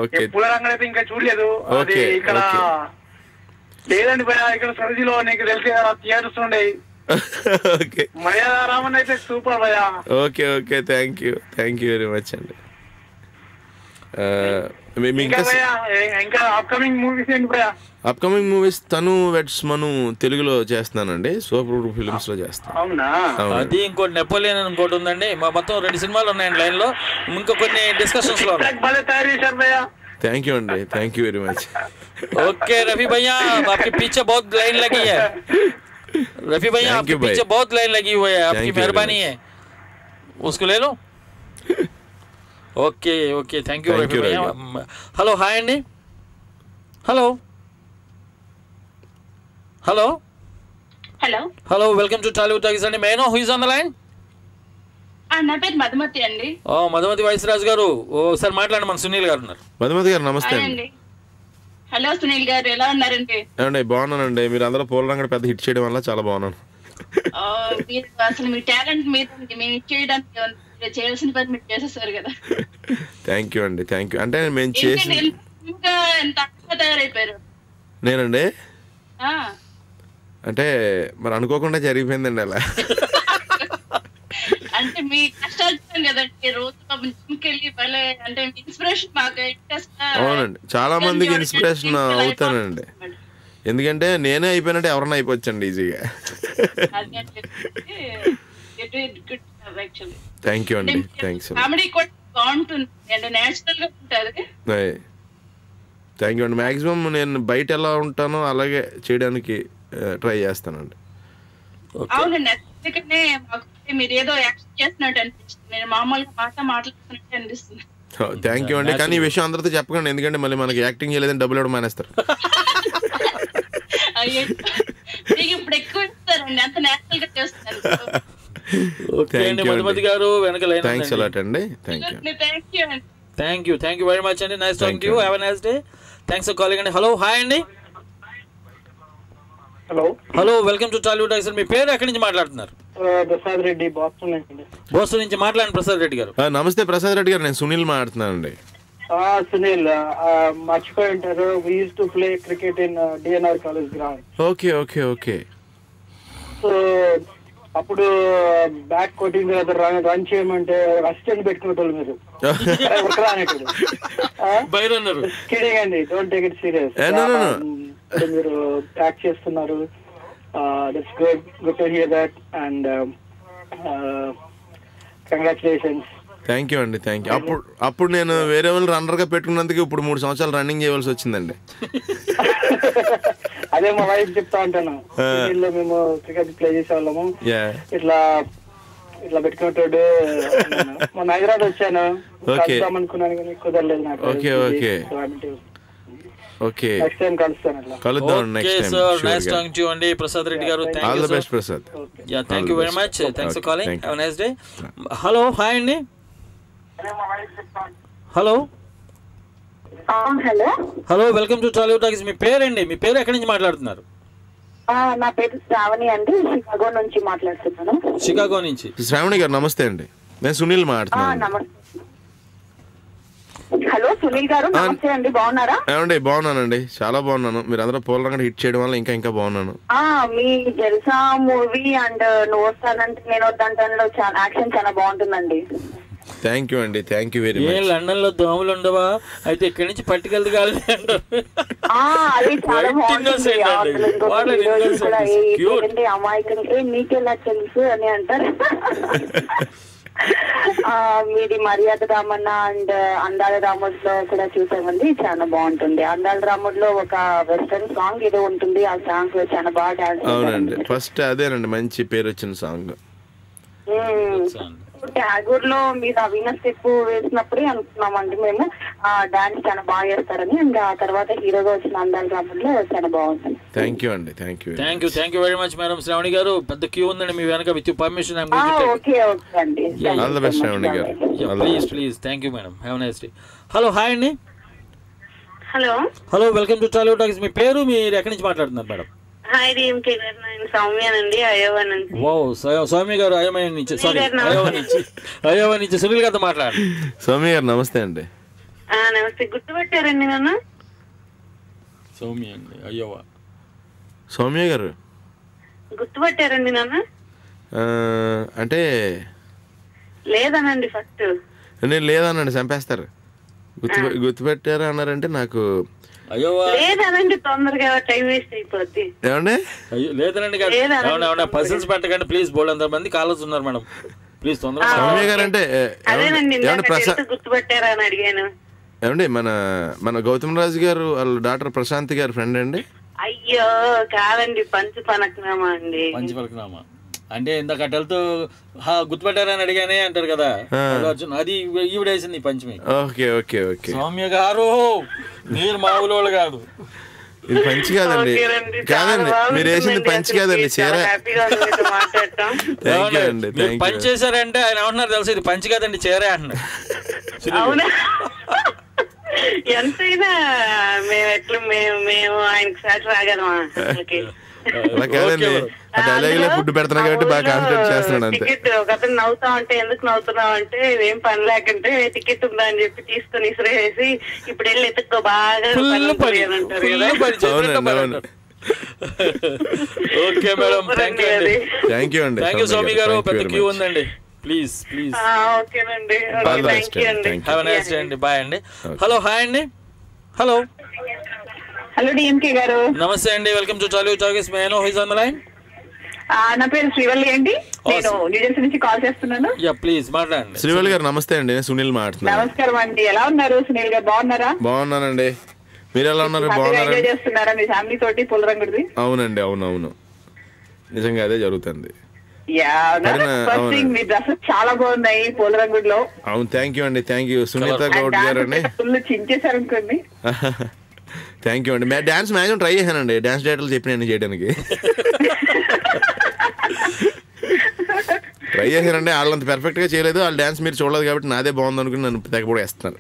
ఓకే. పూలరంగడ్ అయితే ఇంకా చూడలేదు. ఓకే ఇక్కడ లేదండి భయ్యా, ఇక్కడ సరజీలో నీకు తెలిసి థియేటర్స్ ఉండేవి. ఓకే. మర్యాద రామన్ అయితే సూపర్ భయ్యా. Okay okay, thank you very much అండి. ఇంకా అప్కమింగ్ మూవీస్ ఏంటి భయ్యా? అప్కమింగ్ మూవీస్ తను వెడ్స్ మను తెలుగులో చేస్తున్నానండి, సూపర్ ఫిల్మ్స్ లో చేస్తాను. అవునా? అది ఇంకోటి నెపోలియన్ ఇంకోటి ఉందండి. మొత్తం 2 సినిమాలు ఉన్నాయండి లైన్ లో, ఇంకా కొన్ని డిస్కషన్స్ లో. థ్యాంక్ యూ అండి, thank you very much. Okay Rafi भैया, आपके पीछे बहुत लाइन लगी है. रफी भैया आपके पीछे बहुत लाइन लगी हुई है, आपकी मेहरबानी है, उसको ले लो. Okay okay, thank you Rafi भैया. हेलो हाय अंडी. Hello hello hello hello, welcome to Tollywood talkies అండి. May know who is on the line? నా పేరు మధుమతి అండి. మధుమతి వైశ్యరాజు గారు, ఒకసారి మాట్లాడండి. మన సునీల్ గారు ఉన్నారు. మధుమతి గారు నమస్తే అండి. హలో సునీల్ గారు, ఎలా ఉన్నారండి? ఏమండి బాగున్నానండి. మీరు అందరూ పూల రంగడు పెద్ద హిట్ చేయడం వల్ల చాలా బాగున్నాను. మీరు అసలు మీ టాలెంట్ మీద మేము హిట్ చేయడానికి చేయాల్సిన పని మీరు చేసేసారు కదా. థ్యాంక్ యూ అండి, థ్యాంక్ యూ. అంటే మేము చేసి ఇంకా ఎంత అందంగా తయారైపోయారు. నేనండి అంటే మరి అనుకోకుండా జరిగిపోయిందండి అలా. అంటే మీ కష్టాలు కదండి, రోజు జిమ్కి వెళ్ళి భలే అంటే ఇన్స్పిరేషన్ మాకు. అవునండి, చాలా మందికి ఇన్స్పిరేషన్ అవుతానండి. ఎందుకంటే నేనే అయిపోయినట్టు ఎవరన్నా అయిపోవచ్చండి ఈజీగా. థ్యాంక్ యూ అండి, థ్యాంక్స్. కామెడీ కూడా బాగుంటుంది అంటే నేచురల్ గా ఉంటుంది. థ్యాంక్ యూ అండి. మ్యాక్సిమం నేను బయట ఎలా ఉంటానో అలాగే చేయడానికి ట్రై చేస్తానండి. అవునండి, అందుకనే మాకు మీరు ఏదో యాక్షన్ చేస్తున్నట్టు అనిపించింది. నేను మామూలుగా మాట్లాడుతున్నట్టు అనిపిస్తుంది. థ్యాంక్ యూ అండి. కానీ ఈ విషయం అందరితో చెప్పకండి, ఎందుకంటే మళ్ళీ మనకి యాక్టింగ్ చేయలేదని డబ్బులు ఇవ్వడం మానేస్తారు. మీకు ఇప్పుడు ఎక్కువ ఇస్తారండి, అంత నేచురల్ గా చేస్తున్నారు. మధుమతి గారు వెనక లైన్. థ్యాంక్స్ అలాట్ అండి. థ్యాంక్ యూ వెరీ మచ్ అండి. Nice talking to you. Have a nice day. Thanks for calling అండి. హలో, హాయ్ అండి. Hello, welcome to Tollywood talkies. మీ పేరు ఎక్కడి నుంచి మాట్లాడుతున్నారు? ప్రసాద్ రెడ్డి, బోస్టన్ నుంచి. బోస్టన్ నుంచి మాట్లాడండి ప్రసాద్ రెడ్డి గారు. నమస్తే ప్రసాద్ రెడ్డి గారు, నేను సునీల్ మాట్లాడుతున్నానండి. సునీల్, మర్చిపోయి ఉంటారు. We use to play cricket in DNR college ground. Okay okay okay. So అప్పుడు బ్యాక్ కొట్టిన తర్వాత రన్ చేయమంటే అసిస్టెంట్ పెట్టుకునేటోళ్ళు మీరు. కిడింగ్ అండి, డోంట్ టేక్ ఇట్ సీరియస్. మీరు యాక్ట్ చేస్తున్నారు. That's good to hear that and congratulations. Thank you అండి, థ్యాంక్ యూ. అప్పుడు నేను వేరే వాళ్ళు రన్నర్గా పెట్టుకున్నందుకు ఇప్పుడు 3 సంవత్సరాలు రన్నింగ్ చేయవలసి వచ్చిందండి. అదే మా వైఫ్ చెప్తా ఉంటాను. మేము క్రికెట్ ప్లే చేసేవాళ్ళము, ఇట్లా ఇట్లా పెట్టుకునేటోడు. మొన్న హైదరాబాద్ వచ్చాను, కలుద్దాం అనుకున్నాను కానీ కుదరలేదు నాకు. Okay okay okay, next time కలుస్తాను. కలుద్దాం next time. Nice talking to you అండి Prasad Reddy garu. All the best Prasad. Yeah, thank you very much. Thanks for calling. Have a nice day. Hello, hi అండి. Hello hello hello, welcome to Tollywood talkies. మీ పేరండి, మీ పేరు ఎక్కడి నుంచి మాట్లాడుతున్నారు? నా పేరు శ్రావణి అండి, షికాగో నుంచి మాట్లాడుతున్నాను. షికాగో నుంచి. శ్రావణి గారు నమస్తే అండి, నేను సునీల్ మాట్లాడుతున్నాను. నమస్తే. హలో సునీల్ గారు, నమస్తే అండి, బాగున్నారా? ఏమండి బాగున్నానండి, చాలా బాగున్నాను. మీరు అందరూ పూల రంగడు హిట్ చేయడం వల్ల ఇంకా బాగున్నాను. మీ జల్సా మూవీ అండ్ నువ్వు వస్తానంటే నేను వద్దంటాను చాలా యాక్షన్ చాలా బాగుంటుందండి. థ్యాంక్ యూ అండి, thank you very much. London లో దోమలు ఉండవా? అయితే ఇక్కడి నుంచి పట్టుకెళ్తే అది చాలా బాగుంటుంది. అమాయకంగా నీకెలా తెలుసు అని అంటారు. మీది మర్యాద రామన్న అండ్ అందాల రాముడిలో కూడా చూసామండి, చాలా బాగుంటుంది. అందాల రాముడిలో ఒక వెస్టర్న్ సాంగ్ ఏదో ఉంటుంది, ఆ సాంగ్ చాలా బాగా డాన్స్. అవునండి, ఫస్ట్ అదేనండి మంచి పేరు వచ్చిన సాంగ్. ట్యాగూర్ లో మీరు అవిన స్టెప్ వేసినప్పుడే అనుకున్నామండి మేము డాన్స్ చాలా బాగా చేస్తారని. ఇంకా ఆ తర్వాత హీరోగా వచ్చిన అందాల రాముడిలో చాలా బాగుంటుంది. థ్యాంక్ యూ అండి, thank you very much madam. Shravani garu, పెద్ద క్యూ ఉందండి మీ వెనక. విత్ పర్మిషన్ ఓకే అండి. All the best Shravani garu. Please thank you madam. Have a nice day. Hello, hi అండి. Hello hello, welcome to Tollywood talkies. మీ పేరు, మీరు ఎక్కడి నుంచి మాట్లాడుతున్నారు మేడం? హాయ్ డిఎంకే గారు, నేను సౌమ్యనండి, అయోవా నుంచి. సౌమ్య గారు అయోవా నుంచి. సారీ, అయోవా నుంచి సునీల్ గారితో మాట్లాడండి. సౌమ్య గారు నమస్తే అండి. నమస్తే, గుర్తుపెట్టారండి నన్ను? సౌమ్య అండి, అయోవా. సౌమ్య గారు గుర్తుపట్టారండి నన్ను? అంటే లేదనండి, ఫస్ట్ నేను లేదనండి, చంపేస్తారు. గుర్తుపెట్టారా అన్నారంటే నాకు లేదనండి, తొందరగా టైం వేస్ట్ అయిపోద్ది. ఏమండి లేదనండి, పజిల్స్ పెట్టకండి ప్లీజ్. బోల్డ్ అంత మంది కాలర్స్ ఉన్నారు మేడం, ప్లీజ్ తొందరగా. సౌమ్య గారు అంటే గుర్తుపట్టారా అని అడిగాను. ఏమండి మన గౌతమ్ రాజు గారు వాళ్ళ డాక్టర్ ప్రశాంత్ గారు ఫ్రెండ్ అండి. అయ్యో కాదండి, పంచు పలకనామా అండి. పంచు పలకనామా అంటే ఇందాక అటెల్తో గుర్తుపట్టారని అడిగానే అంటారు కదా, అది ఈవిడేసింది పంచమి. Okay okay okay. Soumya garu, మీరు మామూలు వాళ్ళు కాదు. ఇది పంచి కాదండి, కాదండి మీరు వేసింది పంచి కాదండి, చీర. థ్యాంక్ యూ అండి. పని చేశారంటే ఆయన ఏమంటున్నారు తెలుసు, ఇది పంచి కాదండి చీరే అంటున్నారు. అవునా, ఎంతైనా మేము ఎట్లా మేము ఆయనకి సాటి రాగలమా? అలా కాదండి, డైలాగ్ ఫుడ్ పెడుతున్నా కాబట్టి బాగా కాన్సన్ట్రేట్ చేస్తున్నాడు అంతే. టికెట్ ఒక అతను నవ్వుతా అంటే ఎందుకు నవ్వుతున్నావు అంటే ఏం పని లేకుంటే టికెట్ ఉందా అని చెప్పి తీసుకొని ఇసిరేసి ఇప్పుడు వెళ్ళి ఎత్తుకో బాగా అంటారు కదా. ఓకే మేడం, థ్యాంక్ యూ అండి. థ్యాంక్ యూ అండి. థ్యాంక్ యూ స్వామి గారు, పెద్ద క్యూ ఉందండి. Please please. ఓకేనండి, థ్యాంక్ యూ అండి. హ్యావ్ ఎ నైస్ డే అండి. బాయ్ అండి. హలో, హాయ్ అండి. హలో హలో డిఎంకే గారు. నమస్తే అండి, welcome to Tollywood talkies. May I know who is on the line? నా పేరు శ్రీవల్లి అండి, నేను న్యూజెర్సీ నుంచి కాల్ చేస్తున్నాను. యా ప్లీజ్ మాట్లాడండి. శ్రీవల్లి గారు నమస్తే అండి, సునీల్ మాట్లాడుతున్నాను. నమస్కారం అండి, ఎలా ఉన్నారు? సునీల్ గారు బాగున్నారా? బాగున్నానండి, మీరు ఎలా ఉన్నారు? బాగున్నారా? చేస్తున్నారా మీ ఫ్యామిలీ తోటి పుల్లరంగుడిది? అవునండి, అవునవును, నిజంగా అదే జరుగుతుంది. మీ డ్రెస్సెస్ చాలా బాగున్నాయి పూలరంగుడిలో. అవును, థ్యాంక్ యూ అండి, థ్యాంక్ యూ. సునీత గౌడ్ గారు అండి, ఫుల్ చించేశారు అనుకోండి. థ్యాంక్ యూ అండి. డాన్స్ మ్యాక్సిమం ట్రై చేశానండి, డాన్స్ డైరెక్టర్లు చెప్పిన చేయడానికి ట్రై చేశానండి. వాళ్ళంత పెర్ఫెక్ట్ గా చేయలేదు, వాళ్ళ డాన్స్ మీరు చూడలేదు కాబట్టి నాదే బాగుంది అనుకుని నన్ను తెగబడి వేస్తున్నారు.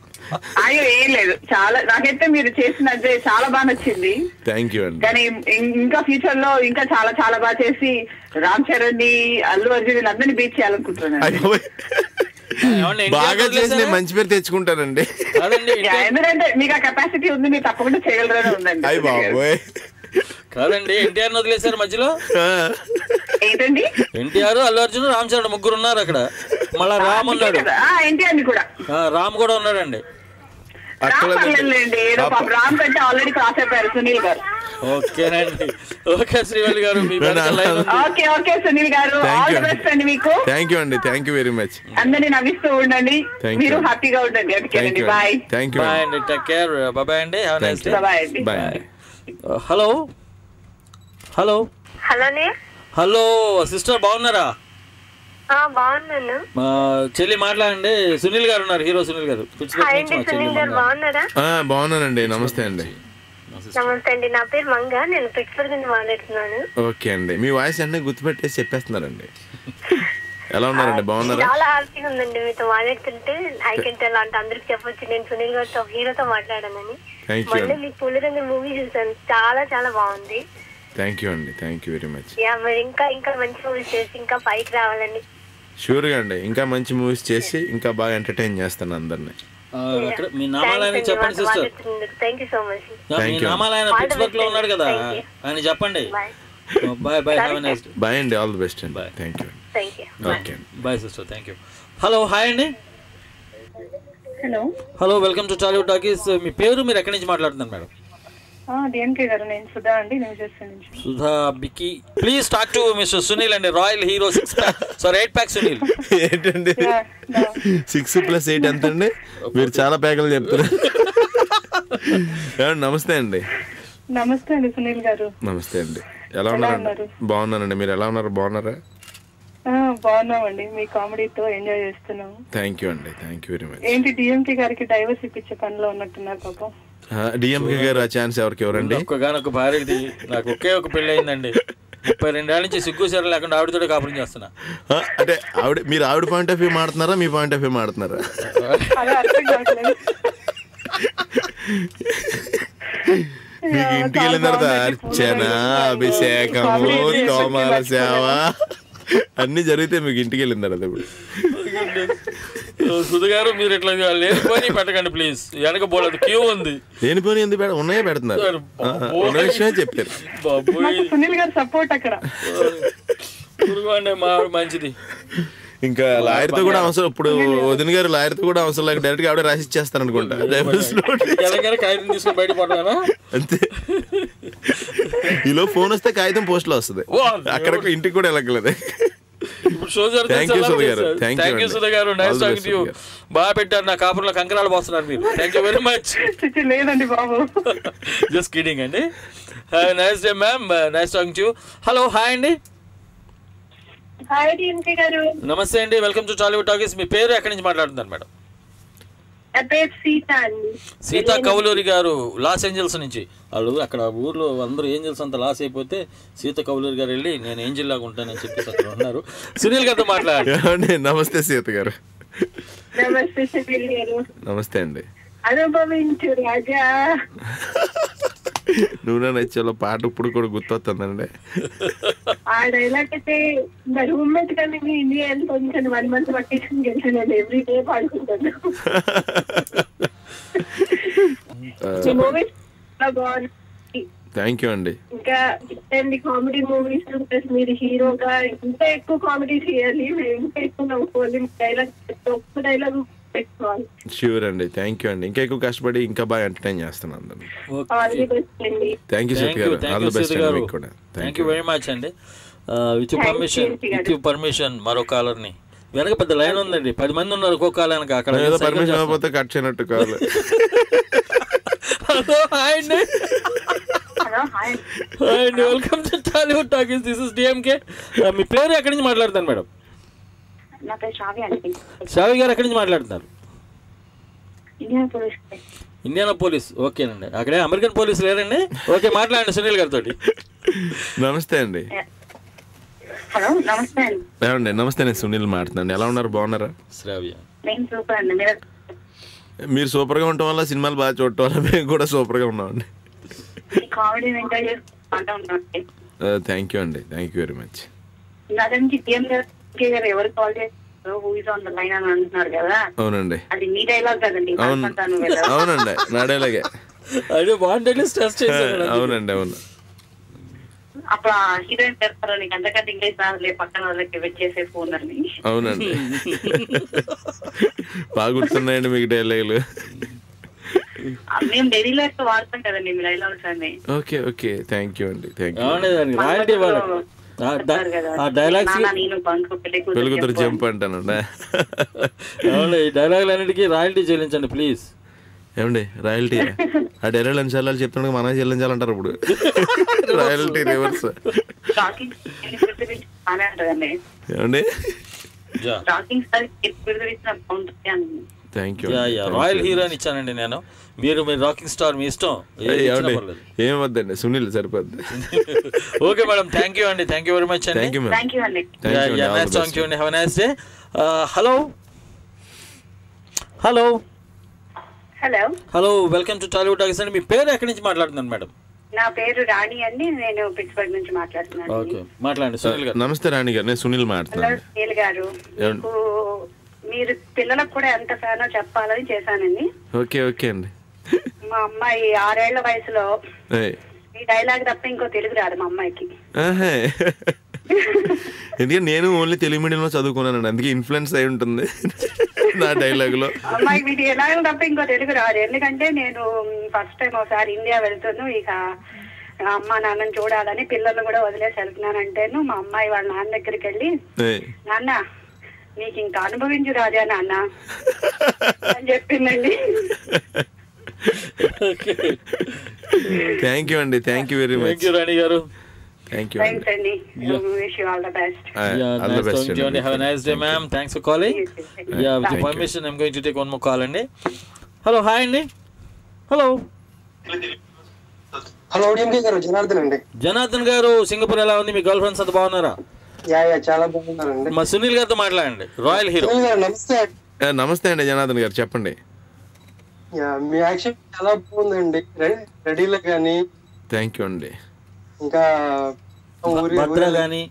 అయ్యో ఏం లేదు, చాలా నాకైతే మీరు చేసినదే చాలా బాగా నచ్చింది. థ్యాంక్ యూ అండి. కానీ ఇంకా ఫ్యూచర్ లో ఇంకా చాలా చాలా బాగా చేసి రామ్ చరణ్ ని, అల్లు అర్జున్ అందరినీ బీట్ చేయాలనుకుంటున్నాను. బాగా చేసి నేను మంచి పేరు తెచ్చుకుంటానండి. ఎందుకంటే మీకు ఆ కెపాసిటీ ఉంది, మీరు తప్పకుండా చేయగలరని ఉందండి. అయ్యి బాబోయ్. కాదండి, ఎన్టీఆర్ వదిలేశారు మధ్యలో. ఏంటండి, ఎన్టీఆర్, అల్లు అర్జున్, రామ్ చరణ్ ముగ్గురు ఉన్నారు అక్కడ. మళ్ళా రామ్ ఉన్నాడు, ఎన్టీఆర్ కూడా, రామ్ కూడా ఉన్నాడండి. రామ్ కంటే ఆల్రెడీ క్రాస్ అయిపోయారు సునీల్ గారు. ఓకేనండి, ఓకే శ్రీవల్లి గారు. ఓకే ఓకే సునీల్ గారు, ఆల్ ది బెస్ట్ అండి మీకు. థ్యాంక్ యూ అండి, థ్యాంక్ యూ వెరీ మచ్. అందరినీ నవ్విస్తూ ఉండండి, మీరు హ్యాపీగా ఉండండి. ఓకేనండి, బాయ్. థ్యాంక్ యూ, బాయ్ అండి, టేక్ కేర్, బాయ్ అండి, have a nice day. Bye అండి. బాయ్. హలో హలో హలోనే. హలో సిస్టర్, బాగున్నారా? బాగున్నాను. చెల్లి మాట్లాడండి. సునీల్ గారు ఉన్నారు, హీరో సునీల్ గారు. బాగున్నానండి, నమస్తే అండి. నమస్తే అండి, నా పేరు మంగ, నేను పిట్స్బర్గ్ నుంచి మాట్లాడుతున్నాను. ఓకే అండి, మీ వాయిస్ అన్ని గుర్తుపెట్టేసి చెప్పేస్తున్నారండి. ఎలా ఉన్నారండి, బాగున్నారా? చాలా హ్యాపీగా ఉందండి మీతో మాట్లాడుతుంటే. ఐ కెన్ టెల్ అంటే అందరికి చెప్పొచ్చు నేను సునీల్ గారితో, హీరోతో మాట్లాడానని. మళ్ళీ మీ పులిరంగు మూవీ చూసాను, చాలా చాలా బాగుంది. థ్యాంక్ యూ అండి, థ్యాంక్ యూ వెరీ మచ్. మరి ఇంకా మంచి మూవీస్ చేసి ఇంకా పైకి రావాలని. షూర్గా అండి, ఇంకా మంచి మూవీస్ చేసి ఇంకా బాగా ఎంటర్టైన్ చేస్తాను అందరినీ. మీ నామాలైన చెప్పండి sister. Thank you so much. మీ నామాలైన పిట్స్బర్గ్ లో ఉన్నాడు కదా, ఆయన చెప్పండి. Bye bye, have a nice day. Bye అండి, ఆల్ ది బెస్ట్ అండి. Thank you. Okay bye sister, thank you. Hello, hi అండి. Hello hello, welcome to Tollywood talkies. మీ పేరు, మీరు ఎక్కడి నుంచి మాట్లాడుతున్నారు మేడం? డిఎంకే గారు, నేను సుధా అండి, న్యూజెర్సీ నుంచి. సుధా బికి, please talk to mister Sunil అండి, royal hero 6 pack, sorry 8 pack Sunil. ఏంటండి 6 + 8 ఎంత అండి? మీరు చాలా ప్యాకులు చెప్తారు. నమస్తే అండి. నమస్తే అండి సునీల్ గారు. నమస్తే అండి, ఎలా ఉన్నారు? బాగున్నానండి, మీరు ఎలా ఉన్నారు? బాగున్నారా? బాగున్నామండి, మీ కామెడీతో ఎంజాయ్ చేస్తున్నాము. థ్యాంక్ యూ అండి, థ్యాంక్ యూ వెరీ మచ్. ఏంటి డిఎంకే గారికి డైవర్స్ ఇప్పించే పనిలో ఉన్నట్టున్నారు పాపం. డిఎంకే గారు ఆ ఛాన్స్ ఎవరండి? ఒక్కగానొక్క భార్యది, నాకు ఒకే ఒక పెళ్లి అయిందండి. 32 ఏళ్ళ నుంచి సిగ్గు సరే లేకుండా ఆవిడతో కాపురం చేస్తున్నా. అంటే మీరు ఆవిడ పాయింట్ ఆఫ్ వ్యూ మాడుతున్నారా, మీ పాయింట్ ఆఫ్ వ్యూ మాడుతున్నారా? మీకు ఇంటికి వెళ్ళిన తర్వాత అర్చన, అభిషేకము, తోమాల సేవ అన్ని జరిగితే మీకు ఇంటికి వెళ్ళిన తర్వాత ఇప్పుడు సుధ గారు, మీరు ఇట్లా లేనిపోయి పెట్టకండి ప్లీజ్, వెనక బోలేదు క్యూ ఉంది. లేనిపోయి ఎందుకు ఉన్నాయే పెడుతున్నారు, ఉన్న విషయమే చెప్పారు. సునీల్ గారు సపోర్ట్ అక్కడ మంచిది. ఇంకా లాయర్ తో కూడా అవసరం, ఇప్పుడు వదిన గారు లాయర్ తో కూడా అవసరం లేక డైరెక్ట్ గా ఆవిడ రాసి ఇచ్చేస్తారు అనుకుంటా. అంతే, ఈలో ఫోన్ వస్తే కాగితం పోస్ట్ లో వస్తుంది, అక్కడ ఇంటికి కూడా వెళ్ళలేదు. బాగా పెట్టారు, నా కాపురంలో కంకరాలు పోస్తున్నారు మీరు. Thank you very much. లేదండి బాబు, జస్ట్ కిడింగ్ అండి. Nice day ma'am, nice talking to you. Hello, hi అండి. హాయ్ డిఎంకే గారు. నమస్తే అండి, వెల్కమ్ టు టాలీవుడ్ టాకీస్. మీ పేరు, ఎక్కడి నుంచి మాట్లాడుతున్నారు మేడం? నా పేరు సీత అండి. సీతా కౌలూరి గారు లాస్ ఏంజల్స్ నుంచి. వాళ్ళు అక్కడ ఊర్లో అందరూ ఏంజల్స్ అంతా లాస్ అయిపోతే సీత కౌలూరి గారు వెళ్ళి నేను ఏంజల్ లాగా ఉంటానని చెప్పేసి అక్కడ ఉన్నారు. సునీల్ గారితో మాట్లాడండి. నమస్తే సీత గారు. నమస్తే సునీల్ గారు. నమస్తే అండి. అనుభవించు రాజా. నువ్వు నచ్చేలో పాట ఇప్పుడు కూడా గుర్తొస్తుందండి. ఆ డైలాగ్ అయితే నా రూమ్మేట్ కానీ ఇండియా కొంచెం 1 month పట్టించుకుని గెలిచాను. ఎవ్రీ డే పాడుకుంటాను. థ్యాంక్ యూ అండి. ఇంకా ఇట్లాంటి కామెడీ మూవీస్ ప్లస్ మీరు హీరోగా ఇంకా ఎక్కువ కామెడీ చేయాలి, ఇంకా ఎక్కువ నవ్వుకోవాలి. డైలాగ్ ఒక్క డైలాగ్ పెట్టుకోవాలి. ష్యూర్ అండి. థ్యాంక్ యూ అండి. ఇంకా ఎక్కువ కష్టపడి ఇంకా బాగా ఎంటర్టైన్ చేస్తాను అందరినీ. థ్యాంక్ యూ సీత గారు. ఆల్ ది బెస్ట్ అండి మీకు కూడా. థ్యాంక్ యూ వెరీ మచ్ అండి. విత్ పర్మిషన్ మరో కాలర్ని వెనక పెద్ద లైన్ ఉందండి. 10 మంది ఉన్నారు ఒక్కో కాలం. అక్కడ పర్మిషన్ ఇవ్వకపోతే కట్ చేయనట్టు కాదు. హలో హాయ్ అండి. Welcome to Tollywood talkies. This is DMK. మీ పేరు ఎక్కడి నుంచి మాట్లాడుతాను మేడం? నా పేరు శ్రావ్య అండి. శ్రావ్య గారు ఎక్కడి నుంచి మాట్లాడుతున్నారు? ఇండియానాపోలిస్. ఇండియానాపోలిస్. ఓకేనండి. అక్కడే అమెరికన్ పోలీస్ లేదండి. ఓకే మాట్లాడండి సునీల్ గారితో. నమస్తే అండి. హలో నమస్తే అండి. ఏమండి నమస్తే, నేను సునీల్ మాట్లాడుతున్నాను. ఎలా ఉన్నారు? బాగున్నారా? శ్రావ్య నేను సూపర్ అండి. మీరు సూపర్గా ఉండటం వల్ల సినిమాలు బాగా చూడటం వల్ల మేము కూడా సూపర్గా ఉన్నామండి. కామెడీ ఎంజాయ్ చేసుకుంటా ఉన్నాండి. థ్యాంక్ యూ అండి. Thank you very much. నా నుంచి డిఎంకే గారు ఎవరు కాల్ చేస్తారు who is on the line అని అంటున్నారు కదా. అవునండి. అది మీ డైలాగ్ కదండి. అవునండి నా డైలాగే. అవునండి అవును. అప్పుడు హీరోయిన్ పెడతారు నీకు అంతకంటే ఇంగ్లీష్ రాదులే పక్కన వాళ్ళకి వచ్చేసే ఫోన్ అని. అవునండి బాగా గుర్తున్నాయండి మీకు డైలాగులు. మేము డైలీ లైఫ్ లో వాడతాం కదండి మీ డైలాగ్స్ అన్ని. ఓకే ఓకే థ్యాంక్ యూ అండి. Thank you. పెళ్ళికూతురు జంప్ అంటానండి. ఈ డైలాగులు అన్నిటికీ రాయల్టీ చెల్లించండి ప్లీజ్. ఏమండి రాయల్టీ? ఆ డైలాగ్ ఎన్నిసార్లు చెప్తున్నాడు మనమే చెల్లించాలంటారు ఇప్పుడు. Royalty reverse. ఏమండి థ్యాంక్ యూ. రాయల్ హీరోయిన్ ఇచ్చానండి నేను. మీరు రాకింగ్ స్టార్ మీ ఇష్టం. ఏం వద్దండి సునీల్ సరిపోద్ది. ఓకే మేడం థ్యాంక్ యూ అండి. థ్యాంక్ యూ వెరీ మచ్ అండి. థ్యాంక్ యూ అండి. Have a nice day. Hello hello hello hello welcome to Tollywood talkies అండి. మీ పేరు ఎక్కడి నుంచి మాట్లాడుతున్నాను మేడం? నా పేరు రాణి అండి. నేను పిట్స్బర్గ్ నుంచి మాట్లాడుతున్నాను. ఓకే మాట్లాడండి సునీల్ గారు. నమస్తే రాణి గారు. నేను సునీల్ మాట్లాడుతున్నాను. సునీల్ గారు మీరు పిల్లలకు కూడా ఎంత ఫ్యానో చెప్పాలని చేశానండి. ఓకే ఓకే అండి. మా అమ్మాయి 6 ఏళ్ల వయసులో ఈ డైలాగ్ తప్ప ఇంకో తెలుగు రాదు మా అమ్మాయికి. ఎందుకంటే నేను ఓన్లీ తెలుగు మీడియంలో చదువుకున్నానండి, అందుకే ఇన్ఫ్లుయెన్స్ అయి ఉంటుంది నా డైలాగ్ లో. అమ్మాయి వీటి డైలాగ్ తప్ప ఇంకో తెలుగు రాదు. ఎందుకంటే నేను ఫస్ట్ టైం ఒకసారి ఇండియా వెళ్తాను, ఇక అమ్మ నాన్నని చూడాలని పిల్లలు కూడా వదిలేసి వెళ్తున్నానంటేను మా అమ్మాయి వాళ్ళ నాన్న దగ్గరికి వెళ్ళి నాన్న నీకు ఇంకా అనుభవించు రాజా నాన్న అని చెప్పిందండి. థ్యాంక్ యూ అండి. థ్యాంక్ యూ వెరీ మచ్ రాణి గారు. Thank you. Thanks, Andy. Wish you all the best. All the best. Have a nice day, ma'am. Thanks for calling. Yeah, with your permission, I'm going to take one more call, Andy. Hello, hi, Andy. Hello. Hello DMK గారు, జనార్దన్ అండి. జనార్దన్ గారు, Singapore ఎలా ఉంది? మీ girl friends అంతా బాగున్నారా? చాలా బాగున్నారండి. మా సునీల్ గారితో మాట్లాడండి, రాయల్ హీరో. నమస్తే. నమస్తే అండి జనార్దన్ గారు, చెప్పండి. మీ యాక్షన్ చాలా బాగుందండి, రెడీలో కానీ. థ్యాంక్ యూ అండి. ఇంకా భద్ర గాని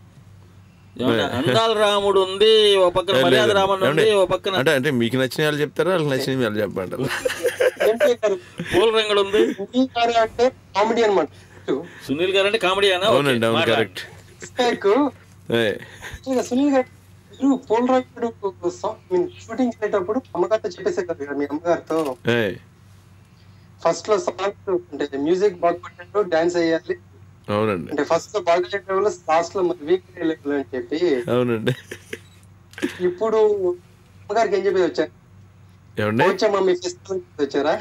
అందాల రాముడు ఉంది, ఓ పక్కన మర్యాద రామన్ ఉంది, ఓ పక్కన అంటే మీకు నచ్చిన వాళ్ళు చెప్తారా, వాళ్ళకి నచ్చిన వాళ్ళు చెప్పంటారు. పూల రంగుడు ఉంది. అంటే కామెడీ అన్నమాట. సునీల్ గారు అంటే కామెడీ అన్నా? అవునండి, అవును, కరెక్ట్. సునీల్ గారు పూల రంగుడు షూటింగ్ చేసేటప్పుడు అమ్మగారితో చెప్పేసారు కదా మీ అమ్మగారితో, ఫస్ట్ లో సాంగ్ అంటే మ్యూజిక్ బాగా కొట్టాడు, డాన్స్ వేయాలి. అవునండి. అంటే ఫస్ట్ లో బాగా లెవెల్, లాస్ట్ లో వీక్ లెవెల్ అని చెప్పి. అవునండి. ఇప్పుడు అమ్మగారికి ఏం చెప్పి వచ్చారు? మమ్మీ ఫెస్టివల్ వచ్చారా?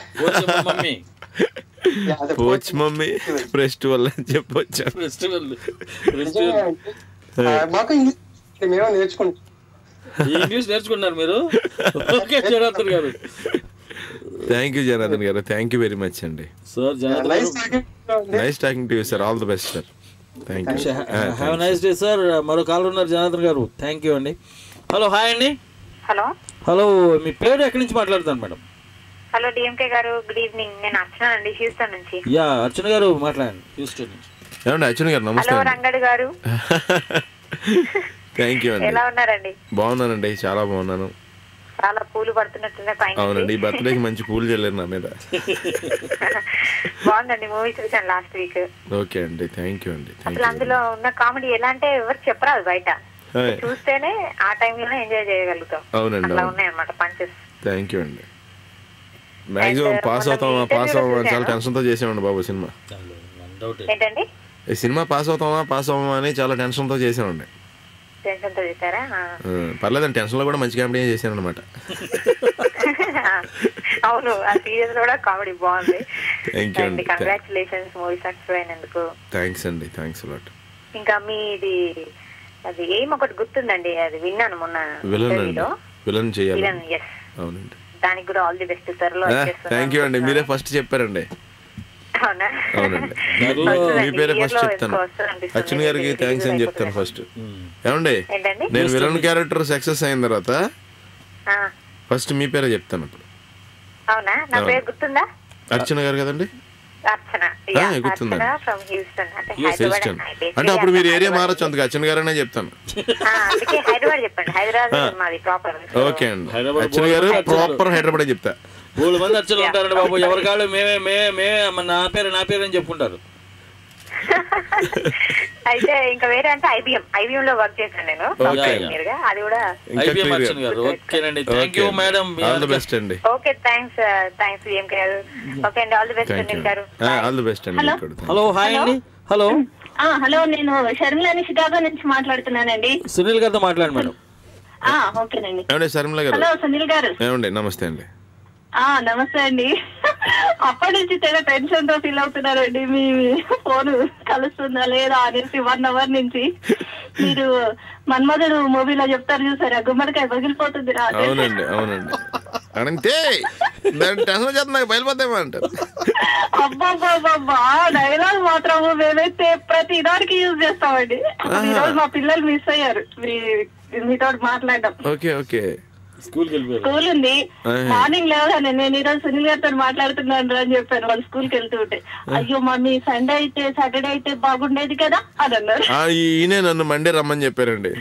పోచ్ మమ్మీ ఫెస్టివల్ అని చెప్పొచ్చా? మాకు ఇంగ్లీష్ మేము నేర్చుకుంటాం. ఇంగ్లీష్ నేర్చుకున్నారు మీరు? ఓకే జనార్దన్ గారు, థ్యాంక్ యూ జనార్దన్ గారు, థ్యాంక్ యూ వెరీ మచ్ అండి. Sir nice talking to you sir, all the best sir. Thank you, have nice day sir. మరో కాల్ ఉన్నారు జనార్దన్ గారు, థ్యాంక్ యూ అండి. హలో, హాయ్ అండి. హలో హలో, మీ పేరు ఎక్కడి నుంచి మాట్లాడుతాను మేడం? హలో డిఎంకే గారు, గుడ్ ఈవినింగ్. నేను అర్చన అండి, హ్యూస్టన్ నుంచి. యా, అర్చన గారు మాట్లాడండి, హ్యూస్టన్ నుంచి. ఏమండి అర్చన గారు నమస్తే. హలో రంగడు గారు. థ్యాంక్ యూ అండి. ఎలా ఉన్నారండి? బాగున్నానండి, చాలా బాగున్నాను. చాలా పూలు పడుతున్నట్టున్నాయి పైన. అవునండి, ఈ బర్త్డేకి మంచి పూలు చల్లారు నా మీద. బాగుందండి, మూవీ చూసాను లాస్ట్ వీక్. ఓకే అండి, థ్యాంక్ యూ అండి. అసలు అందులో ఉన్న కామెడీ ఎలా అంటే ఎవరికి చెప్పరాదు, బయట చూస్తేనే ఆ టైంలోనే ఎంజాయ్ చేయగలుగుతాం. అవునండి, అలా ఉన్నాయి అన్నమాట పంచెస్. థ్యాంక్ యూ అండి. మాక్సిమం పాస్ అవుతామా చాలా టెన్షన్తో చేసామండి బాబు సినిమా. ఏంటండి? ఈ సినిమా పాస్ అవుతామా అని చాలా టెన్షన్తో చేసామండి. టెన్షన్తో చేశారా? పర్లేదండి, టెన్షన్లో కూడా మంచి కామెడీ చేశాను అనమాట. అవును, ఆ సీరియస్ కూడా కామెడీ బాగుంది. థ్యాంక్ యూ అండి, కంగ్రాచులేషన్స్ మూవీ సక్సెస్ అయినందుకు. థ్యాంక్స్ అండి, థ్యాంక్స్ లాట్. ఇంకా మీది అది ఏం ఒకటి గుర్తుందండి, అది విన్నాను మొన్న. విలన్ చేయాలి. ఎస్, అవునండి. దానికి కూడా ఆల్ ది బెస్ట్. త్వరలో థ్యాంక్ యూ అండి, మీరే ఫస్ట్ చెప్పారండి. అవునా? అవునండి, మీ పేరే ఫస్ట్ చెప్తాను. అర్చన గారికి థ్యాంక్స్ అని చెప్తాను ఫస్ట్. ఏమండి, నేను విలన్ క్యారెక్టర్ సక్సెస్ అయిన తర్వాత ఫస్ట్ మీ పేరే చెప్తాను. ఇప్పుడు అవునా? నా పేరు గుర్తుందా? అర్చన గారు కదండి? గుర్తుందండి. హ్యూస్టన్ అంటే అప్పుడు మీరు ఏరియా మారచ్చు, అందుకు అర్చన గారనే చెప్తాను. హైదరాబాద్ చెప్పండి. హైదరాబాద్ మాది ప్రాపర్. ఓకే అండి, అర్చన గారు ప్రాపర్ హైదరాబాద్ చెప్తా. 3 మంది అర్చనలు ఉంటారండి బాబు, ఎవరి కాళ్ళు మేమే నా పేరు అని చెప్పుకుంటారు. అయితే ఇంకా వేరే అంటే ఐబిఎం లో వర్క్ చేశాను నేను. అది కూడా ఐబిఎం అర్చన గారు. ఓకేనండి, thank you madam, all the best అండి. ఓకే, థ్యాంక్స్ డిఎంకే గారు. ఓకే అండి, ఆల్ ది బెస్ట్ సునీల్ గారు. ఆల్ ది బెస్ట్ అండి. హలో, హాయ్ అండి. హలో హలో, నేను షర్మిలని షికాగో నుంచి మాట్లాడుతున్నానండి. సునీల్ గారితో మాట్లాడండి మేడం. ఓకేనండి. ఏమండి శర్మిల గారు? హలో సునీల్ గారు. ఏమండి, నమస్తే అండి. నమస్తే అండి. అప్పటి నుంచి తెగ టెన్షన్ తో ఫీల్ అవుతున్నారండి. మీ ఫోన్ కలుస్తుందా లేదా అనేసి 1 hour నుంచి. మీరు మన్మధుడు మూవీలో చెప్తారు చూసారా, గుమ్మడికాయ పగిలిపోతుంది. అవునండి, అవునండి. అంటే టెన్షన్ చేత నాకు బయలుపోతామంటారు. అబ్బాబ్బాబ్బా, డైలాగ్ మాత్రం మేమైతే ప్రతి దానికి యూజ్ చేస్తామండి. ఈరోజు మా పిల్లలు మిస్ అయ్యారు మీతో మాట్లాడడం. ఓకే ఓకే, స్కూల్ ఉంది. మార్నింగ్ లేవగానే నేను ఈరోజు సునీల్ గారితో మాట్లాడుతున్నాను అని చెప్పాను. వాళ్ళు స్కూల్ కి వెళ్తూ ఉంటే, అయ్యో మమ్మీ సండే అయితే సాటర్డే అయితే బాగుండేది కదా అని అన్నారు. ఈయనే నన్ను మండే రమ్మని చెప్పారండి.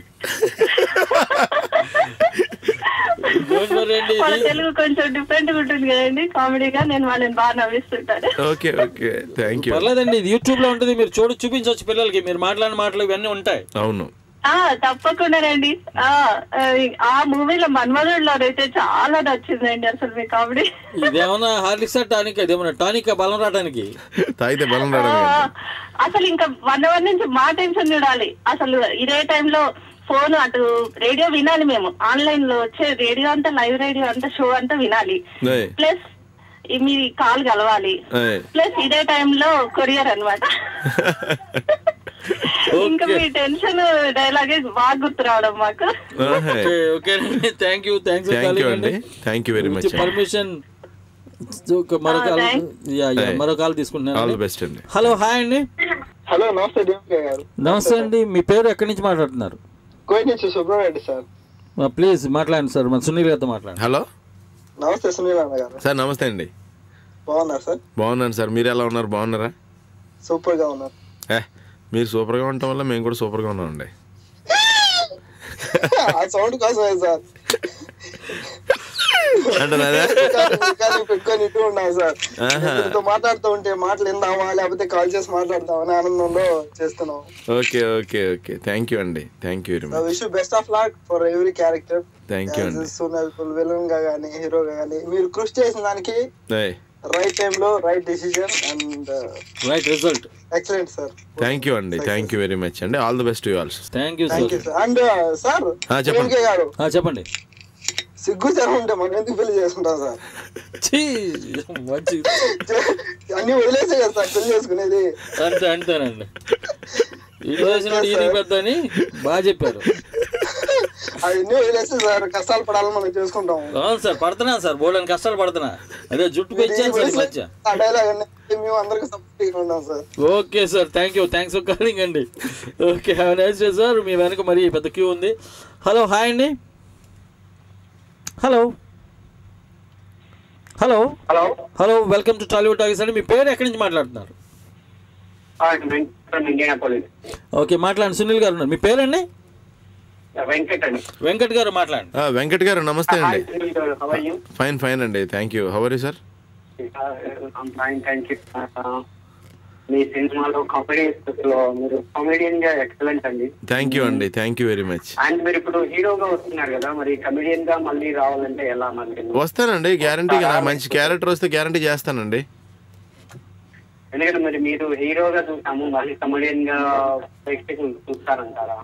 వాళ్ళ తెలుగు కొంచెం డిఫరెంట్ గా ఉంటుంది కదండి, కామెడీగా. నేను వాళ్ళని బాగా నవ్విస్తుంటాను. Okay okay, thank you. పర్లేదండి, ఇది యూట్యూబ్ లో ఉంటుంది, మీరు చూపించవచ్చు పిల్లలకి. మీరు మాట్లాడిన మాటలు ఇవన్నీ ఉంటాయి. అవును, తప్పకుండానండి. ఆ మూవీలో మన్మధుడిలోనైతే చాలా నచ్చిందండి అసలు మీ కామెడీ. ఇదేమన్నా హార్లిక్స్ టానిక్, ఇదేమన్నా టానిక్ బలం రావడానికి తాగితే బలం రావడానికి. అసలు ఇంకా 1 hour నుంచి మా టెన్షన్ చూడాలి. అసలు ఇదే టైంలో ఫోన్ అటు రేడియో వినాలి, మేము ఆన్లైన్ లో వచ్చే రేడియో అంతా, లైవ్ రేడియో అంతా, షో అంతా వినాలి. ప్లస్ మీ కాల్ కలవాలి. ప్లస్ ఇదే టైంలో కొరియర్ అన్నమాట. ఇంకా మీ టెన్షన్ డైలాగే బాగా గుర్తు రావడం మాకు. Thank you very much. Permission మరో కాల్ తీసుకుంటున్నాను. హలో, హాయ్ అండి. హలో, నమస్తే డిఎంకే గారు. నమస్తే అండి, మీ పేరు ఎక్కడి నుంచి మాట్లాడుతున్నారు? కోయి నుంచి సుబ్రహ్మణ్య సార్. ప్లీజ్ మాట్లాడండి సార్, మన సునీల్ గారితో మాట్లాడండి. హలో, నమస్తే సునీల్ అన్న గారు. సార్ నమస్తే అండి. బాగున్నారు సార్? బాగున్నాను సార్, మీరు ఎలా ఉన్నారు? బాగున్నారా? సూపర్ గా ఉన్నారు. మీరు సూపర్ గా ఉండటం వల్ల మేము కూడా సూపర్ గా ఉన్నామండి. ఆ సౌండ్ కోసమే సార్ పెట్టుకొని ఇటు ఉన్నాను సార్. మాట్లాడుతూ ఉంటే మాటలు విందామా లేకపోతే కాల్ చేసి మాట్లాడతామని ఆనందంలో చేస్తున్నాం. Okay okay okay, thank you అండి, thank you very much. Wish best of luck for every character. Thank you అండి. విలన్ గా గానీ హీరోగా గానీ మీరు కృషి చేసిన దానికి రైట్ టైం లో right decision and right result. Excellent sir. Thank you అండి, థ్యాంక్ యూ వెరీ మచ్ అండి. All the best to you all. Thank you sir. And sir చెప్పండి. సిగ్గుతనం ఉంటే మనం ఎందుకు పెళ్లి చేసుకుంటాం సార్? అన్ని వదిలేసే కదా సార్ పెళ్లి చేసుకునేది. అంతేనండి, పెద్ద అని బాగా చెప్పారు. అవన్నీ వదిలేస్తే సార్ కష్టాలు పడాలని మనం చేసుకుంటాం. అవును సార్, పడుతున్నా సార్, బోల్డని కష్టాలు పడుతున్నా. అదే జుట్టు పెంచాను సార్ ఈ మధ్య. ఆ డైలాగ్ అన్నీ మేము అందరికి సపోర్ట్ ఉంటాం sir. Okay sir, thanks for calling అండి. Okay, have a nice day sir. మీ వెనక మరి పెద్ద క్యూ ఉంది. హలో, హాయ్ అండి. Hello hello hello hello welcome to Tollywood talkies అండి. మీ పేరు ఎక్కడి నుంచి మాట్లాడుతున్నారు? ఓకే, మాట్లాడండి. సునీల్ గారు ఉన్నారు. మీ పేరండి? వెంకట్ గారు మాట్లాడండి. వెంకట్ గారు నమస్తే అండి. ఫైన్ అండి, thank you. How are you sir? మీ సినిమాలో మీరు కామెడియన్ గా ఎక్సలెంట్ అండి. థ్యాంక్ యూ అండి, thank you very much. And మీరు ఇప్పుడు హీరోగా వస్తున్నారు కదా, మరి కమెడియన్ గా మళ్ళీ రావాలంటే ఎలా? మరి వస్తానండి, గ్యారంటీగా. నాకు మంచి క్యారెక్టర్ వస్తే గ్యారంటీ చేస్తానండి. ఎందుకంటే మరి మీరు హీరోగా చూసాము, మళ్ళీ కమెడియన్ గా ప్రేక్షకులు చూస్తారంటారా?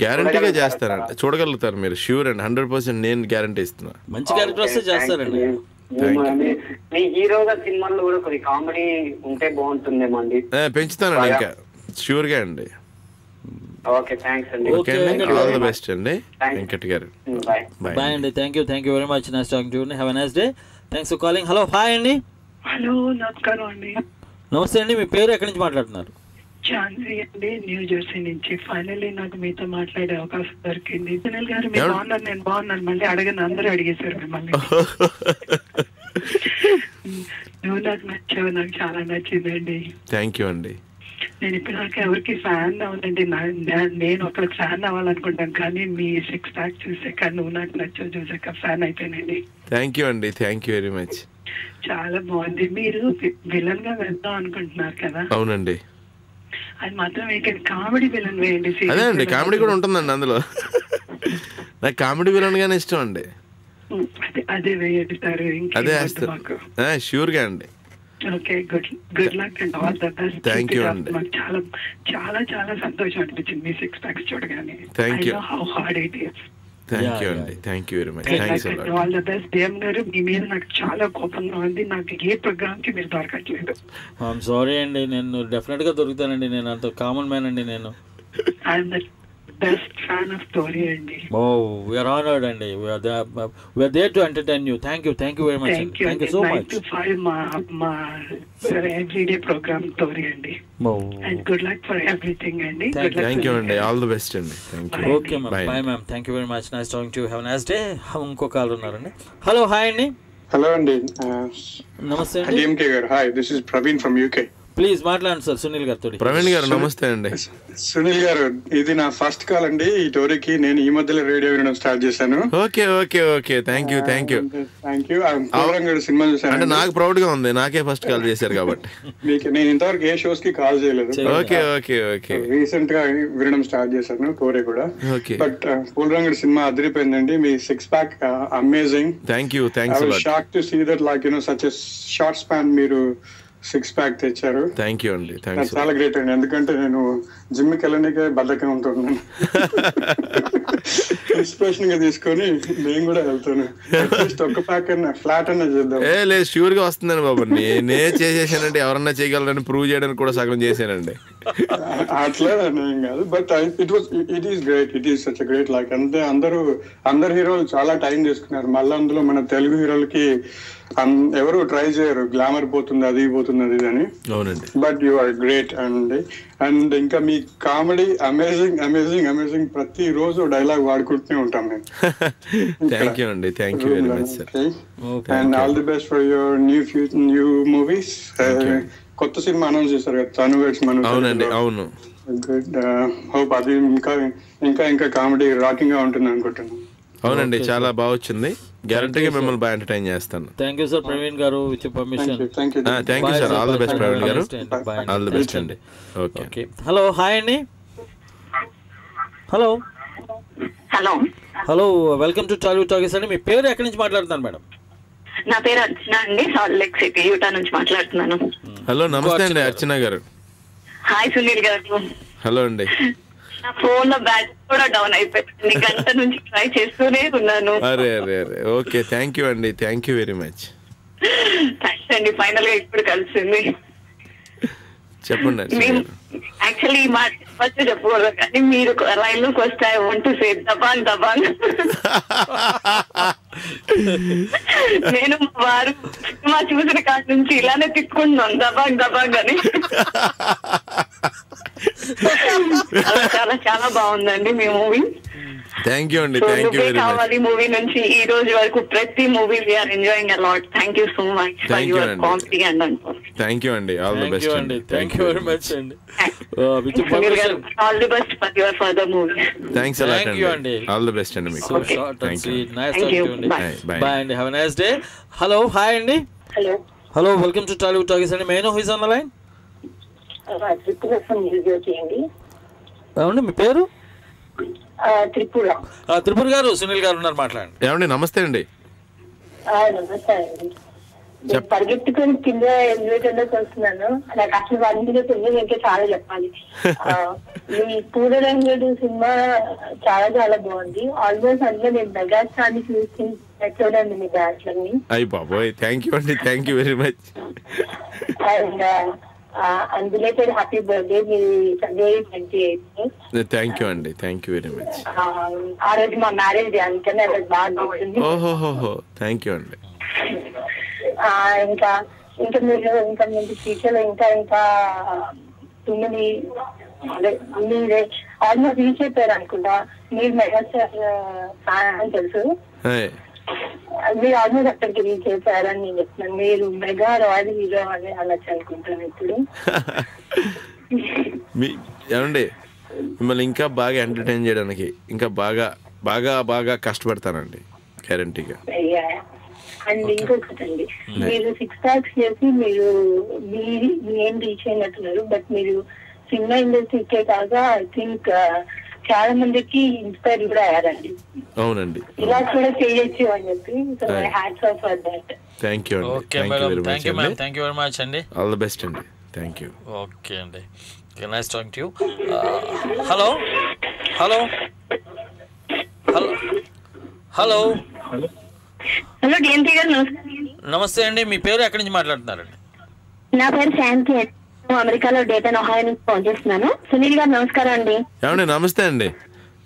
గ్యారంటీగా చేస్తారండి, చూడగలుగుతారు మీరు. ష్యూర్ అండి, 100% నేను గ్యారంటీ ఇస్తున్నా. మంచి క్యారెక్టర్ వస్తే చేస్తారండి. మీ హీరోగా సినిమాల్లో కూడా కొన్ని కామెడీ ఉంటే బాగుంటుందేమో అండి. పెంచుతానండి ఇంకా, ష్యూర్ గా అండి. ఓకే, థ్యాంక్స్ అండి. ఓకే అండి, ఆల్ ది బెస్ట్ అండి వెంకట్ గారు. బాయ్ అండి, thank you very much. Nice talking to you. Have a nice day. Thanks for calling. Hello, hi అండి. హలో, నమస్కారం అండి. నమస్తే అండి. మీ పేరు ఎక్కడి నుంచి మాట్లాడుతున్నారు? ఝాన్సీ అండి, న్యూ జెర్సీ నుంచి. ఫైనల్లీ నాకు మీతో మాట్లాడే అవకాశం దొరికింది. సునీల్ గారు మీరు బాగున్నారు, నేను బాగున్నాను. మళ్ళీ అడగను, అందరూ అడిగేశారు మిమ్మల్ని. నువ్వు నాకు నచ్చావు, నాకు చాలా నచ్చిందండి. థ్యాంక్ యూ అండి. నేను ఇప్పటిదాకా ఎవరికి ఫ్యాన్ అవ్వనండి. నేను ఒకరికి ఫ్యాన్ అవ్వాలనుకుంటాను, కానీ మీ 6 ప్యాక్ చూసాక, నువ్వు నాకు నచ్చావు చూసాక ఫ్యాన్ అయిపోయానండి. థ్యాంక్ యూ అండి, థ్యాంక్ యూ వెరీ మచ్. చాలా బాగుంది. మీరు విలన్ గా వెళ్దాం అనుకుంటున్నారు కదా? అవునండి. అది మాత్రం కామెడీ విలన్ వేయండి. అదే అండి, కామెడీ కూడా ఉంటుందండి అందులో. నాకు కామెడీ విలన్ గానే ఇష్టం అండి. అదే వేయండి సార్. అదే వేస్తారు, ష్యూర్ గా అండి. Okay, good luck and all the best. Thank you అండి. నాకు చాలా చాలా చాలా సంతోషం అనిపించింది మీ 6 ప్యాక్స్ చూడగానే. Thank you. How hard it is. Thank you అండి, thank you very much. Thanks a lot. All the best. Dev garu, మీ మీద నాకు చాలా కోపంగా ఉంది. నాకు ఏ ప్రోగ్రామ్ కి మీరు దొరకట్లేదు. ఐఎమ్ సారీ అండి, నేను డెఫినెట్ గా దొరుకుతానండి. నేను అంత కామన్ మ్యాన్ అండి. నేను I'm the best fan of story అండి. we are honored అండి. we are there to entertain you. thank you very much. Thank you so much. 9 to 5 మా everyday program story అండి. And good luck for everything అండి. Thank you అండి, all the best అండి. Thank you. Okay ma'am, bye ma'am. Thank you very much. Nice talking to you. Have a nice day. ఇంకో call ఉన్నారండి. Hello, hi అండి. Hello అండి, నమస్తే అండి. DMK గారు. Hi, this is Praveen from UK. Please మాట్లాడండి sir Sunil గారితో. ప్రవీణ్ గారు నమస్తే అండి. సునీల్ గారు, ఇది నా ఫస్ట్ కాల్ అండి ఈ టోరీకి. నేను ఈ మధ్యలో రేడియో వినడం స్టార్ట్ చేశాను. Okay thank you. సినిమా చూసాను అంటే నాకు ప్రౌడ్ గా ఉంది, నాకే ఫస్ట్ కాల్ చేశారు కాబట్టి. మీకు నేను ఇంతవరకు ఏ షోస్ కి కాల్ చేయలేదు. ఓకే రీసెంట్ గా వినడం స్టార్ట్ చేశాను టోరీ కూడా. బట్ పూలరంగడి సినిమా అదిరిపోయిందండి. మీ 6 pack amazing. Thank you. Shock to see that like such a short span మీరు 6 ప్యాక్ తెచ్చారు. థ్యాంక్ యూ అండి, చాలా గ్రేట్ అండి. ఎందుకంటే నేను జిమ్ కి వెళ్ళడానికే బద్ధకం ఉంటున్నాను. ఇన్స్పిరేషన్ గా తీసుకొని నేను కూడా వెళ్తాను. అట్లీస్ట్ 1 ప్యాక్ అన్న ఫ్లాట్ అన్న చేద్దాం. లేదు, ష్యూర్ గా వస్తుందండి బాబు. నేనే చేసేసానండి, ఎవరన్నా చేయగలరని ప్రూవ్ చేయడానికి కూడా సగం చేశానండి. అట్లా ఏం కాదు, but it is great. It is such great like. అంతే, అందరు హీరోలు చాలా టైం తీసుకున్నారు. మళ్ళీ అందులో మన తెలుగు హీరోలకి ఎవరు ట్రై చేయరు, గ్లామర్ పోతుంది అది అని. అవునండి. But you are great and ఇంకా మీ కామెడీ అమేజింగ్. ప్రతి రోజు డైలాగ్ వాడుకుంటూనే ఉంటాం మేము. థ్యాంక్ యూ అండి, thank you very much sir. And all the best for your new movies. కొత్త సినిమా అనౌన్స్ చేశారు కదా, తను వెడ్స్ మను. అవునండి, అవును. గుడ్. హోప్ అది ఇంకా కామెడీ రాకింగ్ గా ఉంటుంది అనుకుంటున్నాను. అవునండి, చాలా బాగా వచ్చింది. గ్యారంటీగా మిమ్మల్ని బాగా ఎంటర్టైన్ చేస్తాను. థ్యాంక్ యూ సార్ ప్రవీణ్ గారు, with permission. Thank you sir. All the best Praveen గారు. ఆల్ ది బెస్ట్ అండి. ఓకే. హలో, హాయ్ అండి. Hello hello welcome to Tollywood talkies అండి. మీ పేరు ఎక్కడి నుంచి మాట్లాడుతున్నారు మేడం? నా పేరు అర్చన అండి, సాల్ట్ లేక్ సిటీ యూటా నుంచి మాట్లాడుతున్నాను. హలో, నమస్తే అండి అర్చన గారు. హాయ్ సునీల్ గారు. హలో అండి. నా ఫోన్ లో బ్యాటరీ కూడా డౌన్ అయిపోయింది, గంట నుంచి ట్రై చేస్తూనే ఉన్నాను. అరే ఓకే, థ్యాంక్ యూ అండి, thank you very much. Thanks అండి, ఫైనల్ గా ఇప్పుడు కలిసింది. చెప్పండి. యాక్చువల్లీ ఈ మాట ఫస్ట్ చెప్పకూడదు, కానీ మీరు రైల్లోకి వస్తే I want to say Dabangg Dabangg. నేను మా వారు సినిమా చూసిన కాడి నుంచి ఇలానే తిట్టుకుంటున్నాను దబాంగ్ దబాంగ్ అని. చాలా చాలా చాలా బాగుందండి మీ మూవీ. థ్యాంక్ యూ అండి. Thank you very much. కావాలి మూవీ నుంచి ఈ రోజు వరకు ప్రతి movie we are enjoying a lot. Thank you so much for your comedy and thank you అండి. ఆల్ ది బెస్ట్ అండి. థ్యాంక్ యూ వెరీ మచ్ అండి. All the best for your further movie. Thanks a lot అండి. All the best అండి మీకు. Thank you. Nice talking అండి. Bye అండి. Have a nice day. Hello hi అండి. Hello welcome to Tollywood talkies అండి. May know who is on the line? అవునండి, మీ పేరు? త్రిపుర గారు, సునీల్ గారు ఉన్నారు, మాట్లాడండి. ఏమండి నమస్తే అండి. నమస్తే అండి. పరిగెత్తుకొని కింద ఎలివేటర్లోకి వస్తున్నాను. నాకు అసలు వంద తెలియదు, ఇంకా చాలా చెప్పాలి. మీ పూలరంగుడు సినిమా చాలా చాలా బాగుంది. ఆల్మోస్ట్ అందులో నేను మెగాస్టార్ ని చూసి చూడండి మీ బ్యాట్లన్నీ. అయ్యి బాబోయ్, థ్యాంక్ యూ అండి. Thank you very much. And a belated happy birthday మీ February 28th. థ్యాంక్ యూ అండి. Thank you very much. ఆ రోజు మా మ్యారేజ్ డే, అందుకనే అది బాగా గుర్తుంది. ఓహోహో, థ్యాంక్ యూ అండి. ఇంకా ఇంకా మీరు ఇంకా ముందు ఫ్యూచర్ లో ఇంకా ఇంకా తొమ్మిది మీరే ఆల్మోస్ట్ రీచ్ అయిపోయారు అనుకుంటా. మీరు మెగాస్టార్ ఫ్యాన్ అని తెలుసు, మీరు ఆల్మోస్ట్ అక్కడికి రీచ్ అయిపోయారని నేను చెప్తున్నాను. మీరు మెగా రాయల్ హీరో అని అనొచ్చు అనుకుంటాను ఇప్పుడు. ఏమండి, మిమ్మల్ని ఇంకా బాగా ఎంటర్టైన్ చేయడానికి ఇంకా బాగా బాగా బాగా కష్టపడతానండి, గ్యారంటీగా. అండ్ ఇంకొకటండి, మీరు 6 packs చేసి మీరు ఏం రీచ్ అయినట్టున్నారు. బట్ మీరు సినిమా ఇండస్ట్రీకే కాక ఐ థింక్ చాలా మందికి ఇన్స్పైర్ కూడా అయ్యారండి. అవునండి, ఇలా కూడా చేయొచ్చు అని చెప్పి. So my hats off for that. Thank you అండి. థ్యాంక్ యూ వెరీ మచ్ అండి. థ్యాంక్ యూ వెరీ మచ్ అండి. ఆల్ ది బెస్ట్ అండి. Thank you. ఓకే అండి. Nice talking to you. Hello hello hello hello hello Jayanthi garu, నమస్తే అండి. మీ పేరు ఎక్కడి నుంచి మాట్లాడుతున్నారండి? నా పేరు శాంతి, అమెరికాలో డేటన్ ఒహాయో నుంచి ఫోన్ చేస్తున్నాను. సునీల్ గారు నమస్కారం అండి. ఏమండి నమస్తే అండి,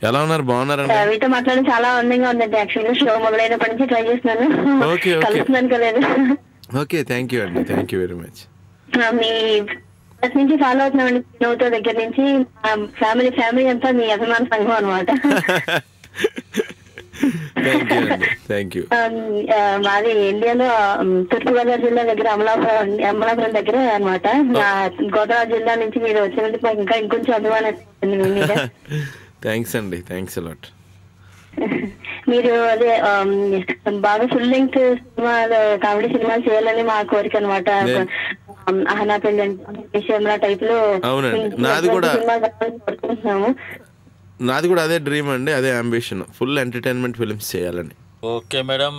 ఎలా ఉన్నారు? బాగున్నారండి? మీతో మాట్లాడడం చాలా ఆనందంగా ఉందండి. యాక్చువల్గా షో మొదలైనప్పటి నుంచి ట్రై చేస్తున్నాను, కలుస్తున్నాను కలేదు. ఓకే, థ్యాంక్ యూ అండి. Thank you very much. Me first నుంచి ఫాలో అవుతున్నామండి, నవ్వుతో దగ్గర నుంచి. ఫ్యామిలీ అంతా మీ అభిమాన సంఘం అనమాట. మాది ఇండియాలో తూర్పుగోదావరి జిల్లా దగ్గర అమలాపురం దగ్గర అనమాట. గోదావరి జిల్లా నుంచి మీరు వచ్చినందుకు ఇంకా ఇంకొంచెం అభిమానం. థ్యాంక్స్ అండి. Thanks allot. మీరు అదే బాగా ఫుల్ లెంగ్త్ సినిమాలు, కామెడీ సినిమాలు చేయాలని మా కోరిక అనమాట. అహనా పెళ్ళి టైప్ లో కోరుకుంటున్నాము. నాది కూడా అదే డ్రీమ్ అండి, అదే అంబిషన్, ఫుల్ ఎంటర్టైన్మెంట్ ఫిల్మ్స్ చేయాలని. ఓకే మేడం,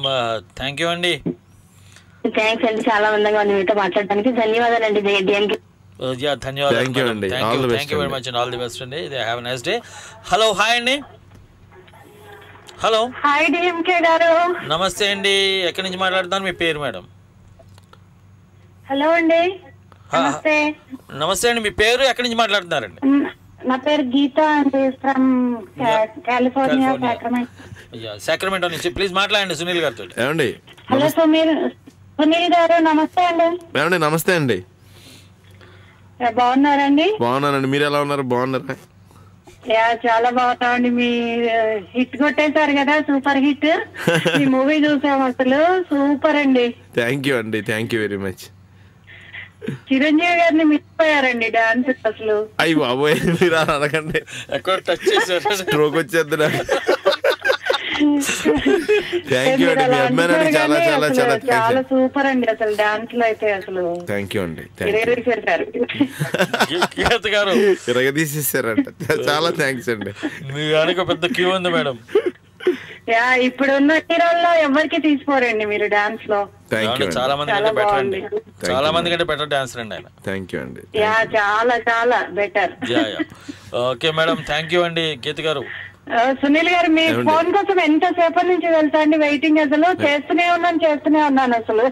థ్యాంక్ యూ అండి. థ్యాంక్స్ అండి, చాలా ఆనందంగా ఉంది మీతో మాట్లాడడానికి. ధన్యవాదాలండి. ధన్యవాదాలు. థ్యాంక్ యూ అండి. థ్యాంక్ యూ వెరీ మచ్ అండి. ఆల్ ది బెస్ట్ అండి. Have a nice day. Hello hi అండి. హలో హాయ్ డిఎంకే గారు. నమస్తే అండి. ఎక్కడి నుంచి మాట్లాడుతున్నారు? మీ పేరు మేడం? హలో అండి. నమస్తే. నమస్తే అండి. మీ పేరు ఎక్కడి నుంచి మాట్లాడుతున్నారండి? నా పేరు గీత అండి, ఫ్రమ్ కాలిఫోర్నియా, సాక్రమెంటో నుంచి. ప్లీజ్ మాట్లాడండి సునీల్ గారితో. ఏమండి? హలో సునీల్ గారు, నమస్తే అండి. ఏమండి నమస్తే అండి. బాగున్నారండి? బాగున్నానండి. మీరు ఎలా ఉన్నారు? బాగున్నారా? చాలా బాగున్నామండి. మీ హిట్ కొట్టేశారు కదా, సూపర్ హిట్. మీ మూవీ చూసాం, అసలు సూపర్ అండి. థ్యాంక్ యూ అండి. Thank you very much. Chiranjeevi గారిని మిస్పోయారండి డాన్స్ అసలు. అయ్యి బాబోయ్, మీరు అనకండి, ఎక్కడ టచ్ చేశారు, స్ట్రోక్ వచ్చేద్దు నాకు. థ్యాంక్ యూ అండి. మీ అభిమానానికి చాలా చాలా చాలా చాలా సూపర్ అండి అసలు. డాన్స్ లో అయితే అసలు థ్యాంక్ యూ అండి. ఇరగదీసేసారంట. చాలా థ్యాంక్స్ అండి. మీ వెనక పెద్ద క్యూ ఉంది మేడం. ఇప్పుడున్న హీరోల్లో ఎవరికి తీసుకోరండి మీరు డాన్స్ లో. చాలా మంది కంటే బెటర్ అండి. చాలా మంది కంటే బెటర్ డాన్సర్ అండి ఆయన. థ్యాంక్ యూ అండి. చాలా చాలా better. Okay madam, thank you అండి. గీత గారు, సునీల్ గారు, మీ ఫోన్ కోసం ఎంత సేపటి నుంచి వెళ్తా అండి వెయిటింగ్. అసలు చేస్తూనే ఉన్నాను అసలు.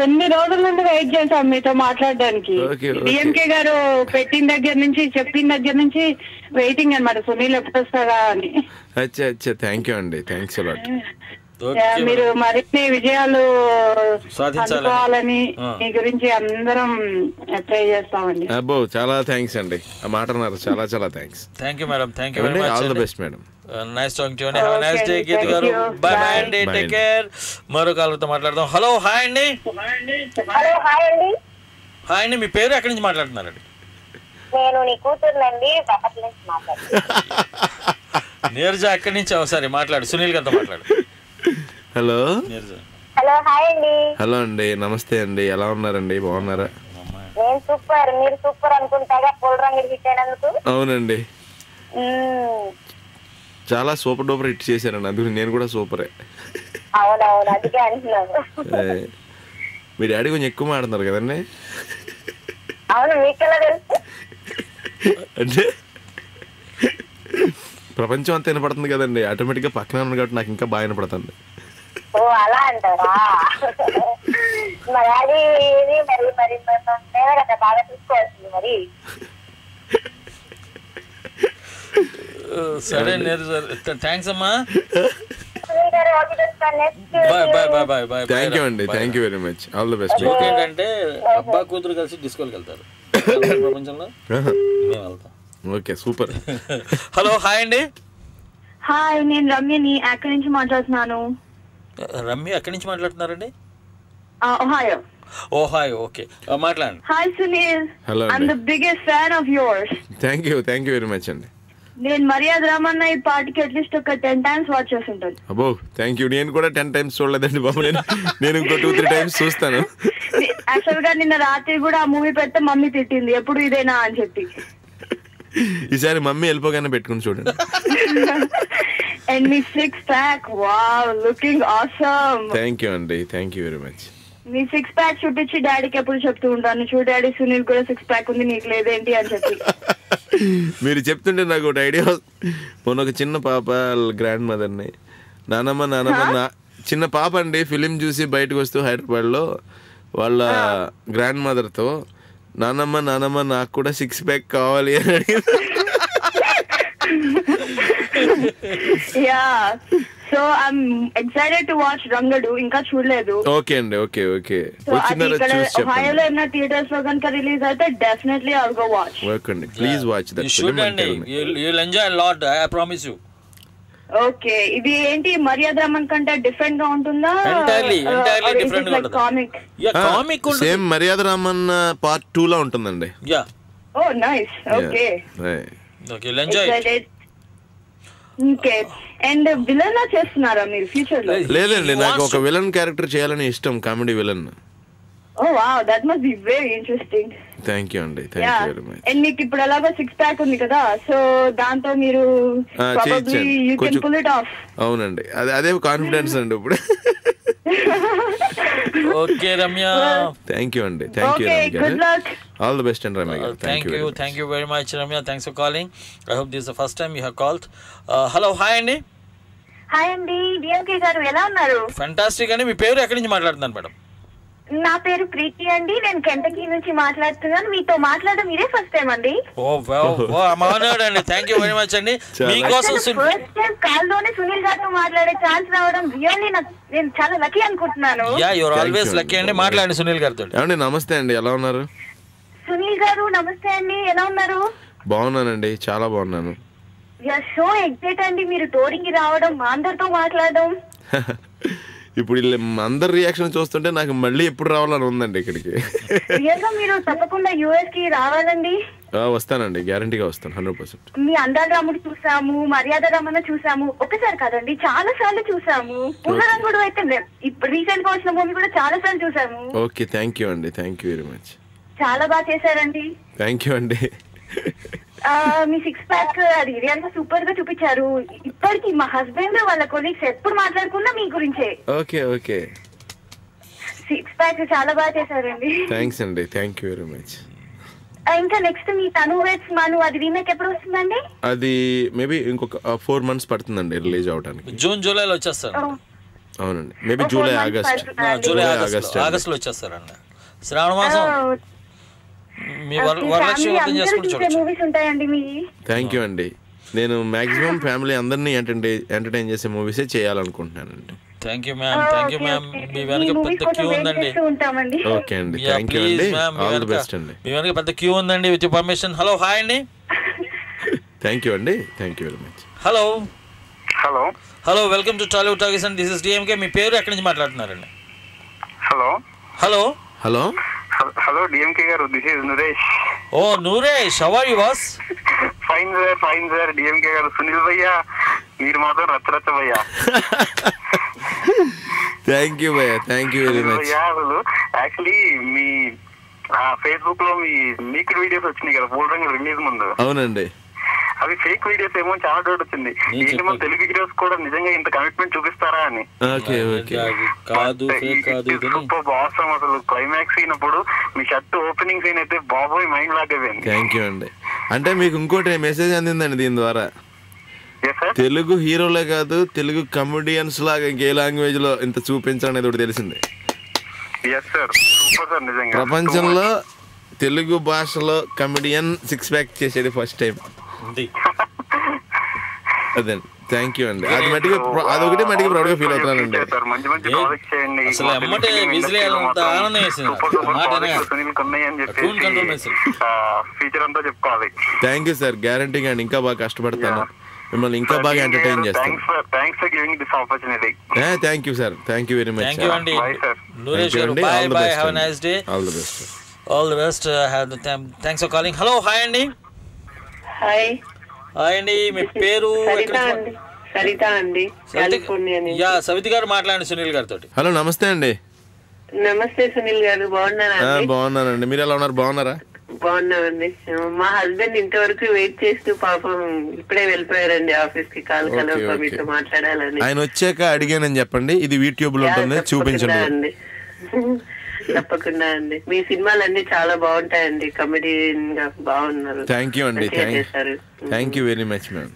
ఎన్ని రోజుల నుండి వెయిట్ చేశాం మీతో మాట్లాడడానికి. Okay, okay. డిఎంకే గారు పెట్టిన దగ్గర నుంచి చెప్పిన దగ్గర నుంచి వెయిటింగ్ అన్నమాట, సునీల్ ఎప్పుడు వస్తారా అని. అచ్చా థ్యాంక్ యూ అండి, థ్యాంక్స్ అలాట్. మీరు మరిన్ని విజయాలు సాధించాలని. అందుకోవాలని మీ గురించి అందరం ట్రై చేస్తామండి. అబ్బో చాలా థ్యాంక్స్ అండి, ఆ మాట అన్నారు, చాలా చాలా thanks. Thank you madam, thank you very much. All the best madam. Nice talking to you. Have a nice day Geetha garu. Bye bye అండి, టేక్ కేర్. మరో కాలర్తో మాట్లాడదాం. హలో హాయ్ అండి. హలో హాయ్ అండి. హాయ్ అండి, మీ పేరు ఎక్కడి నుంచి మాట్లాడుతున్నారండి? నేను నీ కూతురునండి, బాపట్ల నుంచి మాట్లాడుతున్నాను. నీరజ ఎక్కడి నుంచి? ఒకసారి మాట్లాడు, సునీల్ గారితో మాట్లాడు. హలో హలో హాయ్ అండి. హలో అండి, నమస్తే అండి, ఎలా ఉన్నారండి, బాగున్నారా? నేను సూపర్, మీరు సూపర్ అనుకుంటాగా పూల రంగు హిట్ అయినందుకు. అవునండి, చాలా సూపర్ డూపర్ హిట్ చేశారండి, అందుకు నేను కూడా సూపరే. అవునవును, అందుకే అంటున్నాను. మీ డాడీ కొంచెం ఎక్కువ మాట్లాడుతున్నారు కదండి. అవును, మీకెలా తెలుసు? అంటే ప్రపంచం అంతా వినపడుతుంది కదండి, ఆటోమేటిక్గా పక్కన ఉన్న కాబట్టి నాకు ఇంకా బాగా వినపడుతుంది. ఓ అలా అంటారా? మరి అది మరి మరి మేమే కదా బాగా చూసుకోవాల్సింది మరి. సరే థ్యాంక్స్ అమ్మా. థ్యాంక్ యూ అండి, thank you very much, all the best. ఏంటంటే అబ్బా కూతురు కలిసి డిస్కోకి వెళ్తారు ప్రపంచంలో, మేము వెళ్తాం. Okay super. హలో హాయ్ అండి. హాయ్, నేను రమ్యని అక్కడి నుంచి మాట్లాడుతున్నాను. రమ్య ఎక్కడి నుంచి మాట్లాడుతున్నారండి? ఓహాయో. ఓహాయో, ఓకే మాట్లాడండి. Hi Sunil. Hello I'm the biggest fan of yours. Thank you very much అండి. నేను మర్యాద రామన్న ఈ పార్టీకి అట్లీస్ట్ ఒక 10 times వాచ్ చేసి ఉంటాను. అబ్బో థ్యాంక్ యూ, నేను కూడా 10 times చూడలేదండి బాబు, నేను ఇంకో 2-3 times చూస్తాను. యాక్చువల్ గా నిన్న రాత్రి కూడా ఆ మూవీ పెడితే మమ్మీ తిట్టింది, ఎప్పుడు ఇదేనా అని చెప్పి. ఈసారి మమ్మీ వెళ్ళిపోగానే పెట్టుకుని చూడండి. అండ్ మీ 6 pack, wow, looking awesome. Thank you అండి, థ్యాంక్ యూ వెరీ మచ్. మీ 6 pack చూపించి డాడీకి ఎప్పుడు చెప్తూ ఉంటాను, చూడు డాడీ సునీల్ కూడా 6 pack ఉంది, నీకు లేదేంటి అని చెప్పి. మీరు చెప్తుంటే నాకు ఒక ఐడియా, మొన్న ఒక చిన్న పాప గ్రాండ్ మదర్ని నానమ్మ చిన్న పాప అండి ఫిలిం చూసి బయటకు వస్తూ హైదరాబాద్లో వాళ్ళ గ్రాండ్ మదర్తో నానమ్మ నాకు కూడా 6 pack కావాలి అని అడిగింది. Yeah, so I'm excited to watch రంగడు, ఇంకా చూడలేదు. ఓకే అండి, ఓకే వచ్చిన ఒహాయోలో ఏమైనా థియేటర్స్ లో కనుక రిలీజ్ అయితే definitely I will go watch. Okay అండి, please watch that film and you will enjoy a lot, I promise you. Okay, ఇది ఏంటి మర్యాద రమన్ కంటే డిఫరెంట్ గా ఉంటుందా? ఎంటైర్లీ డిఫరెంట్ గా ఉంటుంది. కామిక్? యా కామిక్ ఉంటుంది. సేమ్ మర్యాద రామన్ పార్ట్ 2 లా ఉంటుందండి. Yeah. Oh nice. Okay okay, will enjoy. Okay, and villain చేస్తున్నారా మీరు ఫ్యూచర్ లో? లేదండి, నాకు ఒక విలన్ క్యారెక్టర్ చేయాలని ఇష్టం, comedy villain. Oh wow, that must be very interesting. Thank you అండి, thank you very much. And మీకు ఇప్పుడు ఎలాగో 6 pack ఉంది కదా, సో దాంతో మీరు probably you can pull it off. అవునండి, అదే కాన్ఫిడెన్స్ అండి ఇప్పుడు. ఓకే రమ్య, థ్యాంక్ యూ అండి, thank you Ramya, good luck, all the best అండి రమ్య గారు. Thank you very much Ramya, thanks for calling. I hope this is the first time you have called. Hello hi అండి. Hi అండి, DMK గారు ఎలా ఉన్నారు? Fantastic అండి. మీ పేరు ఎక్కడి నుంచి మాట్లాడుతున్నారు మేడం? నా పేరు ప్రీతి అండి, నేను కెంటకీ నుంచి మాట్లాడుతున్నాను. మీతో మాట్లాడడం ఇదే ఫస్ట్ టైం అండి. Oh wow, oh I am honoured అండి, థ్యాంక్ యూ వెరీ మచ్ అండి. మీకోసం ఫస్ట్ టైం కాల్ లోనే సునీల్ గారితో మాట్లాడే ఛాన్స్ రావడం రియల్లీ నేను చాలా లక్కీ అనుకుంటున్నాను. Yeah you are always lucky అండి. మాట్లాడండి సునీల్ గారితో. ఏమండి నమస్తే అండి, ఎలా ఉన్నారు? సునీల్ గారు నమస్తే అండి, ఎలా ఉన్నారు? బాగున్నానండి, చాలా బాగున్నాను. యా సో ఎక్సైట్ అండి మీరు టోరింగ్ రావడం, మా అందరితో మాట్లాడడం. ఇప్పుడు అందరి రియాక్షన్ చూస్తుంటే నాకు మళ్ళీ ఎప్పుడు రావాలని ఉందండి ఇక్కడికి. రియల్గా మీరు తప్పకుండా యుఎస్ కి రావాలండి. వస్తానండి, గ్యారంటీగా వస్తాను 100%. మీ అందాల రాముడు చూసాము, మర్యాద రామన్న చూసాము, ఒకసారి కాదండి చాలా సార్లు చూసాము. పూలరంగుడు అయితే ఇప్పుడు రీసెంట్ గా వచ్చిన మూవీ కూడా చాలా సార్లు చూసాము. ఓకే, థ్యాంక్ యూ అండి, థ్యాంక్ యూ వెరీ మచ్. చాలా బాగా చేశారండి. థ్యాంక్ యూ అండి. మీ 6 pack అది రియల్గా సూపర్ గా చూపించారు. ఇప్పటికి మా హస్బెండ్ వాళ్ళ కొలీగ్స్ ఎప్పుడు మాట్లాడుకున్నా మీ గురించే. ఓకే 6 pack చాలా బాగా చేశారండి. థ్యాంక్స్ అండి, థ్యాంక్ యూ వెరీ మచ్. ఇంకా నెక్స్ట్ మీ తను వెట్స్ మను అది రీమేక్ ఎప్పుడు వస్తుందండి? అది మేబీ ఇంకొక 4 months పడుతుందండి రిలీజ్ అవడానికి. జూన్ జూలైలో వచ్చేస్తారు. అవునండి, మేబీ జూలై ఆగస్ట్ ఆగస్టులో వచ్చేస్తారండి. శ్రావణ మాసం మీ వరలక్ష్మి వ్రతం చేసుకుని చూడొచ్చు. మూవీస్ ఉంటాయండి మీ. థ్యాంక్ యూ అండి. నేను మాక్సిమం ఫ్యామిలీ అందరినీ ఎంటర్టైన్ చేసే మూవీసే చేయాలనుకుంటున్నానండి. Thank you ma'am, thank you ma'am. మీ వెనక పెద్ద క్యూ ఉందండి. ఓకే అండి, థ్యాంక్ యూ అండి, ఆల్ ది బెస్ట్ అండి. మీ వెనక పెద్ద క్యూ ఉందండి. With permission. హలో, హాయ్ అండి. థ్యాంక్ యూ అండి, thank you very much. Hello hello hello, welcome to Tollywood Talkies and this is DMK. మీ పేరు ఎక్కడి నుంచి మాట్లాడుతున్నారండి? Hello hello hello hello DMK garu, this is Naresh. Oh Naresh, how are you boss? Fine sir, fine sir. DMK గారు, సునీల్ భయ్యా మీరు మాత్రం రచ్చ భయ్యా. థ్యాంక్ యూ భయ్యా, థ్యాంక్ యూ వెరీ మచ్. అసలు యాక్చువల్లీ మీ ఫేస్బుక్ లో మీకు వీడియోస్ వచ్చినాయి కదా పూల్ రంగు రిలీజ్ ముందు. అవునండి, అవి ఫేక్ వీడియోస్ ఏమో చాలా డౌట్ వచ్చింది. ఏంటి మన తెలుగు హీరోస్ కూడా నిజంగా ఇంత కమిట్మెంట్ చూపిస్తారా అని. సూపర్ బాసం. అసలు క్లైమాక్స్ అయినప్పుడు మీ షర్ట్ ఓపెనింగ్ సీన్ అయితే బాబోయ్ మైండ్ లాగ్ అయిపోయింది. థ్యాంక్ యూ అండి. అంటే మీకు ఇంకోటి మెసేజ్ అందిందండి దీని ద్వారా. తెలుగు హీరోలే కాదు, తెలుగు కమెడియన్స్ లాగా ఇంకే లాంగ్వేజ్ లో ఇంత చూపించాలనేది ఒకటి తెలిసింది. ప్రపంచంలో తెలుగు భాషలో కమెడియన్ సిక్స్ ప్యాక్ చేసేది ఫస్ట్ టైం. అదే, థ్యాంక్ యూ అండి. అదొకటి మటుకు ప్రౌడ్ గా ఫీల్ అవుతున్నానండి. థ్యాంక్ యూ సార్, గ్యారంటీగా అండి. ఇంకా బాగా కష్టపడతాను, మిమ్మల్ని ఇంకా బాగా ఎంటర్టైన్ చేస్తాను. Thank you sir, thank you very much. Thank you అండి. All the best. Thanks for calling. Hello, hi అండి. హాయ్ హాయ్ అండి. మీ పేరు? సరిత అండి, కాలిఫోర్నియా నుంచి. యా, సవితి గారు మాట్లాడండి సునీల్ గారితో. హలో, నమస్తే అండి. నమస్తే సునీల్ గారు, బాగున్నారా? బాగున్నానండి, మీరు ఎలా ఉన్నారు? బాగున్నారా? బాగున్నామండి. మా హస్బెండ్ ఇంతవరకు వెయిట్ చేస్తూ పాపం ఇప్పుడే వెళ్ళిపోయారండి ఆఫీస్ కి. కాల్ కలవ మీతో మాట్లాడాలని. ఆయన వచ్చాక అడిగానని చెప్పండి, ఇది యూట్యూబ్ లో ఉంటుంది, చూపించండి. తప్పకుండా అండి. మీ సినిమాలన్నీ చాలా బాగుంటాయండి, కమెడియన్ గా బాగున్నారు. థ్యాంక్ యూ అండి, thank you very much ma'am.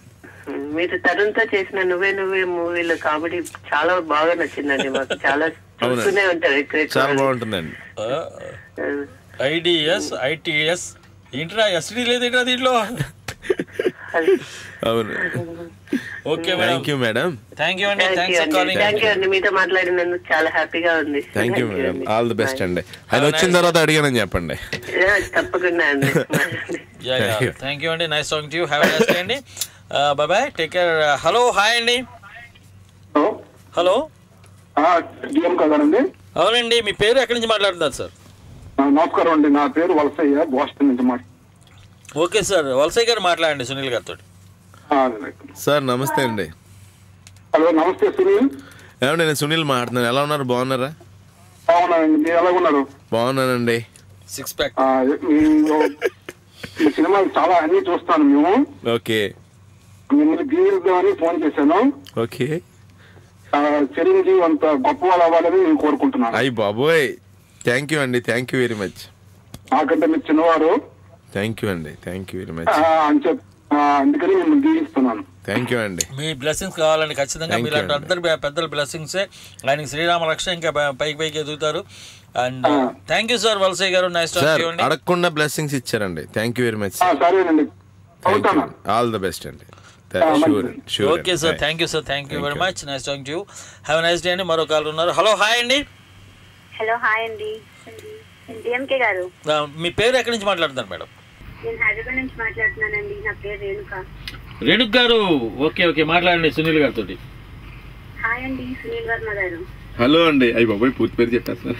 మీరు తరుణ్ తో చేసిన నువ్వే నువ్వే మూవీలో కామెడీ చాలా బాగా నచ్చిందండి మాకు. చాలా చూస్తూనే ఉంటారు, చాలా బాగుంటుందండి. ఐడిఎస్ ఐటీఎస్ ఏంట్రా, ఎస్టీ లేదు ఏంట్రా దీంట్లో? అవును. Okay, thank you madam. Thank you అండి, thanks for calling. Thank you అండి, మీతో మాట్లాడినందుకు చాలా హ్యాపీగా ఉంది. Thank you madam, all the best అండి. ఆయన వచ్చిన తర్వాత అడిగానని చెప్పండి. తప్పకుండా అండి. థ్యాంక్ యూ అండి, nice talking to you. Have a nice day అండి. Bye bye, take care. Hello, hi అండి. హలో, అవునండి. మీ పేరు ఎక్కడి నుంచి మాట్లాడుతున్నారు సార్? నమస్కారం అండి, నా పేరు వలసయ్య, బోస్టన్ నుంచి మాట్లాడుతున్నాను. ఓకే సార్, వలసయ్య గారు మాట్లాడండి సునీల్ గారితో. సార్ నమస్తే అండి. హలో, నమస్తే సునీల్. ఏమండి, నేను సునీల్ మాట్లాడుతున్నాను. ఎలా ఉన్నారు? బాగున్నారా? బాగున్నానండి, మీరు ఎలా ఉన్నారు? బాగున్నానండి. సిక్స్ ప్యాక్ మీ సినిమాలు చాలా అన్ని చూస్తాను మేము. ఓకే, మిమ్మల్ని గీర్దామని ఫోన్ చేశాను. ఓకే, చిరంజీవి అంత గొప్ప వాళ్ళు అవ్వాలని నేను కోరుకుంటున్నాను. అయ్యి బాబోయ్, థ్యాంక్ యూ అండి, థ్యాంక్ యూ వెరీ మచ్. నాకంటే మీరు చిన్నవారు. థ్యాంక్ యూ అండి, థ్యాంక్ యూ వెరీ మచ్. అందుకని మిమ్మల్ని దీవిస్తున్నాను. థ్యాంక్ యూ అండి. మీ బ్లెస్సింగ్స్ కావాలండి ఖచ్చితంగా. మీలాంటి అందరు పెద్దల బ్లెస్సింగ్సే ఆయనకి శ్రీరామ రక్ష ఇంకా పైకి ఎదుగుతారు. And thank you sir Valasayya గారు, నైస్ టాక్ టు యు అండి. అడగకుండా బ్లెస్సింగ్స్ ఇచ్చారండి. Thank you very much. సరేనండి, ఆల్ ది బెస్ట్ అండి. Okay sir, thank you sir, thank you very much, nice talking to you. Have a nice day అండి. మరో call ఉన్నారు. Hello, hi అండి. Hello, hi అండి. డిఎంకే గారు, మీ పేరు ఎక్కడి నుంచి మాట్లాడుతున్నారు మేడం? నేను హైదరాబాద్ నుంచి మాట్లాడుతున్నానండి. నా పేరు రేణుక. రేణుక గారు, ఓకే ఓకే, మాట్లాడండి సునీల్ గారితో. హాయ్ అండి, సునీల్ వర్మ గారు. హలో అండి. అయ్యి బాబాయ్, పూర్తి పేరు చెప్పేస్తారు.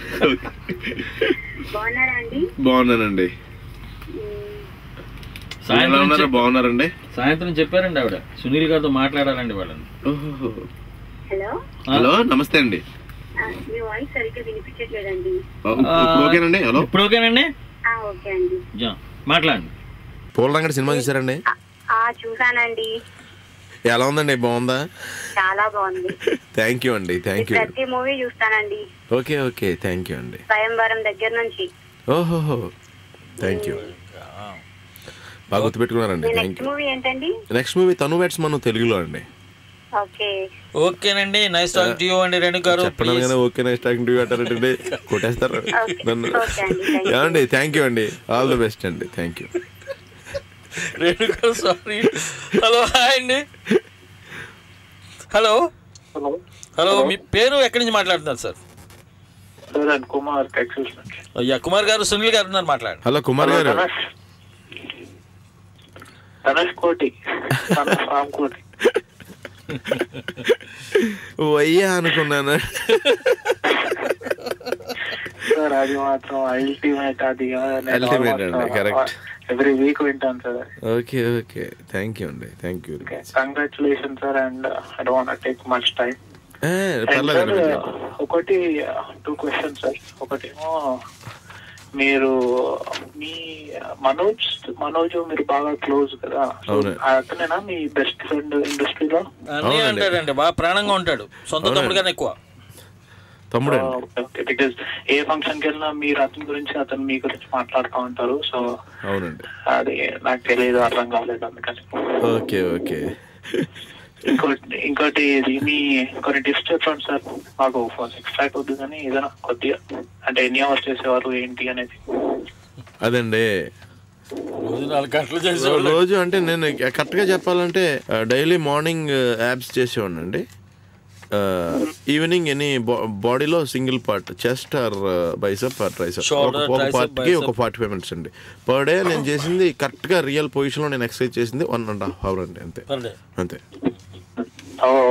బాగున్నారా అండి? బాగున్నానండి. బాగున్నారండి. సాయంత్రం చెప్పారండి ఆవిడ సునీల్ గారితో మాట్లాడాలండి వాళ్ళని. హలో హలో, నమస్తే అండి. మీ వాయిస్ సరిగ్గా వినిపించట్లేదండి. ఓకేనండి. హలో, ఇప్పుడు ఓకేనండి. ఓకే అండి, మాట్లాడండి. పూలరంగడి సినిమా చూసారండి? చూసానండి. ఎలా ఉందండి? బాగుందా? చాలా బాగుంది. థ్యాంక్ యూ అండి, థ్యాంక్ యూ. ప్రతి మూవీ చూస్తానండి. ఓకే ఓకే, థ్యాంక్ యూ అండి. స్వయంవరం దగ్గర నుంచి. ఓహో, థ్యాంక్ యూ. బాగా గుర్తుపెట్టుకున్నారండి. నెక్స్ట్ మూవీ ఏంటండి? నెక్స్ట్ మూవీ తను వెట్స్ మను, తెలుగులో అండి. ఓకేనండి, నైస్ టాకింగ్ టు యూ అండి రేణుక గారు. చెప్పండి okay nice talking to you అంటారంటే కొట్టేస్తారు నన్ను. ఏమండి థ్యాంక్ యూ అండి, ఆల్ ది బెస్ట్ అండి, thank you. Renuka garu sorry. Hello hi అండి. హలో హలో, మీ పేరు ఎక్కడి నుంచి మాట్లాడుతున్నారు సార్? కుమార్. అయ్యా కుమార్ గారు, సునీల్ గారు ఉన్నారు మాట్లాడండి. హలో కుమార్ గారు. కోటి అయ్యా అనుకున్నాను సార్. అది మాత్రం అల్టిమేట్. అది అల్టిమేట్ అండి, కరెక్ట్. ఎవ్రీ వీక్ వింటాను sir. Okay okay, thank you అండి, thank you. Congratulation sir. And I don't want take much time. ఒకటి 2 questions సార్. ఒకటేమో మీరు మీ మనోజ్ మీరు బాగా క్లోజ్ కదా, అతనేనా మీ బెస్ట్ ఫ్రెండ్ ఇండస్ట్రీలో? అంటాడండి, బాగా ప్రాణంగా ఉంటాడు, సొంత తమ్ముడు కన్నా ఎక్కువ. తమ్ముడు బికాజ్ ఏ ఫంక్షన్ కి వెళ్ళినా మీరు అతని గురించి, అతను మీ గురించి మాట్లాడుతూ ఉంటారు. సో అవునండి, అది నాకు తెలియదు, అర్థం కాలేదు అందుకని. Okay okay. ఇంకోటి ఇది మీ కొన్ని టిప్స్ చెప్పండి సార్. మాకు 6 pack వద్దు కానీ ఏదైనా కొద్దిగా, అంటే ఎన్ని అవర్స్ చేసేవారు ఏంటి అనేది. అదండి రోజు అంటే నేను కరెక్ట్గా చెప్పాలంటే డైలీ మార్నింగ్ యాబ్స్ చేసేవాడిని అండి. ఈవినింగ్ ఎనీ బాడీలో single part, chest or bicep or tricep, ఒక పార్ట్కి ఒక 45 minutes అండి పర్ డే. నేను చేసింది కరెక్ట్గా రియల్ పొజిషన్లో నేను ఎక్సర్సైజ్ చేసింది 1.5 hours అండి, అంతే అంతే.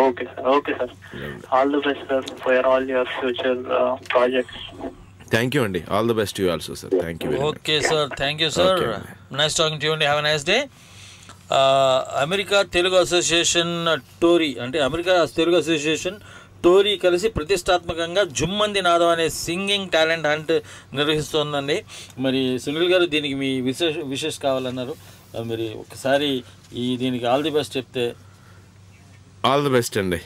Okay sir, okay sir. All the best sir for all your future projects. Thank you అండి, all the best you also sir. Thank you. Okay sir, thank you sir, nice talking to you అండి, have a nice day. America Telugu association Tori, అంటే America Telugu association Tori కలిసి ప్రతిష్టాత్మకంగా జుమ్మంది నాదం అనే singing talent hunt నిర్వహిస్తోందండి. మరి సునీల్ గారు దీనికి మీ విశేష్ కావాలన్నారు, మరి ఒకసారి దీనికి ఆల్ ది బెస్ట్ చెప్తే. ఆల్ ది బెస్ట్ అండి.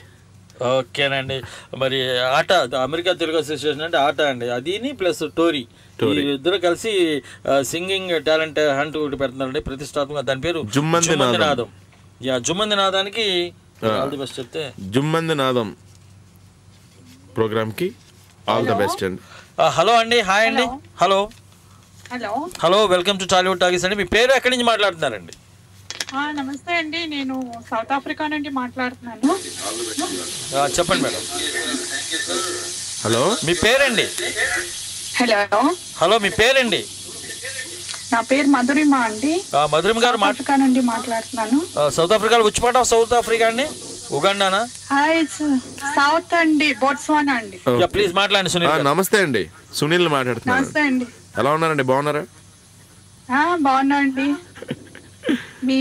ఓకేనండి. మరి ఆట, అమెరికా తెలుగు అసోసియేషన్ అంటే ఆట అండి, అదిని ప్లస్ టోరీ, ఈ ఇద్దరు కలిసి సింగింగ్ టాలెంట్ హంట్ ఒకటి పెడుతున్నారండి ప్రతిష్టాత్మకంగా. దాని పేరు జుమ్మంది నాదం. జుమ్మంది నాదానికి ఆల్ ది బెస్ట్ చెప్తే. జుమ్మంది నాదం ప్రోగ్రామ్కి ఆల్ ది బెస్ట్ అండి. హలో అండి, హాయ్ అండి. Hello hello hello, welcome to Tollywood talkies అండి. మీ పేరు ఎక్కడి నుంచి మాట్లాడుతున్నారండి? నమస్తే అండి, నేను సౌత్ ఆఫ్రికా నుండి మాట్లాడుతున్నాను. చెప్పండి మేడం. హలో, మీ పేరండి? హలో హలో, మీ పేరండి? నా పేరు మధురిమ అండి. మధురిమ గారు ఆఫ్రికా నుండి మాట్లాడుతున్నాను. సౌత్ ఆఫ్రికాలో which part of south Africa అండి? ఉగాండానా? సౌత్ అండి, బోట్స్వానా అండి. ప్లీజ్ మాట్లాడండి సునీల్. నమస్తే అండి, సునీల్ మాట్లాడుతున్నాను. నమస్తే అండి. ఎలా ఉన్నారండి, బాగున్నారా? బాగున్నా అండి. మీ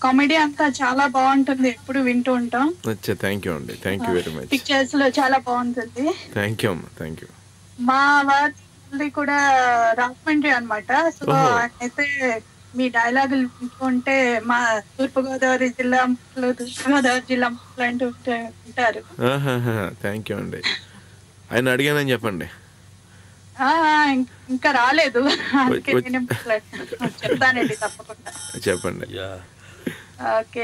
కామెడీ అంతా చాలా బాగుంటుంది, ఎప్పుడు వింటూ ఉంటాం. థ్యాంక్ యూ అండి, thank you very much. Pictures లో చాలా బాగుంటుంది. థ్యాంక్ యూ అమ్మా, థ్యాంక్ యూ. మా వారి కూడా రాజమండ్రి అన్నమాట. సో అయితే మీ డైలాగులు వింటుంటే మా తూర్పుగోదావరి జిల్లా అంటూ ఉంటారు. థ్యాంక్ యూ అండి. ఆయన అడిగానని చెప్పండి. ఇంకా రాలేదు, అందుకే చెప్తానండి తప్పకుండా. చెప్పండి. ఓకే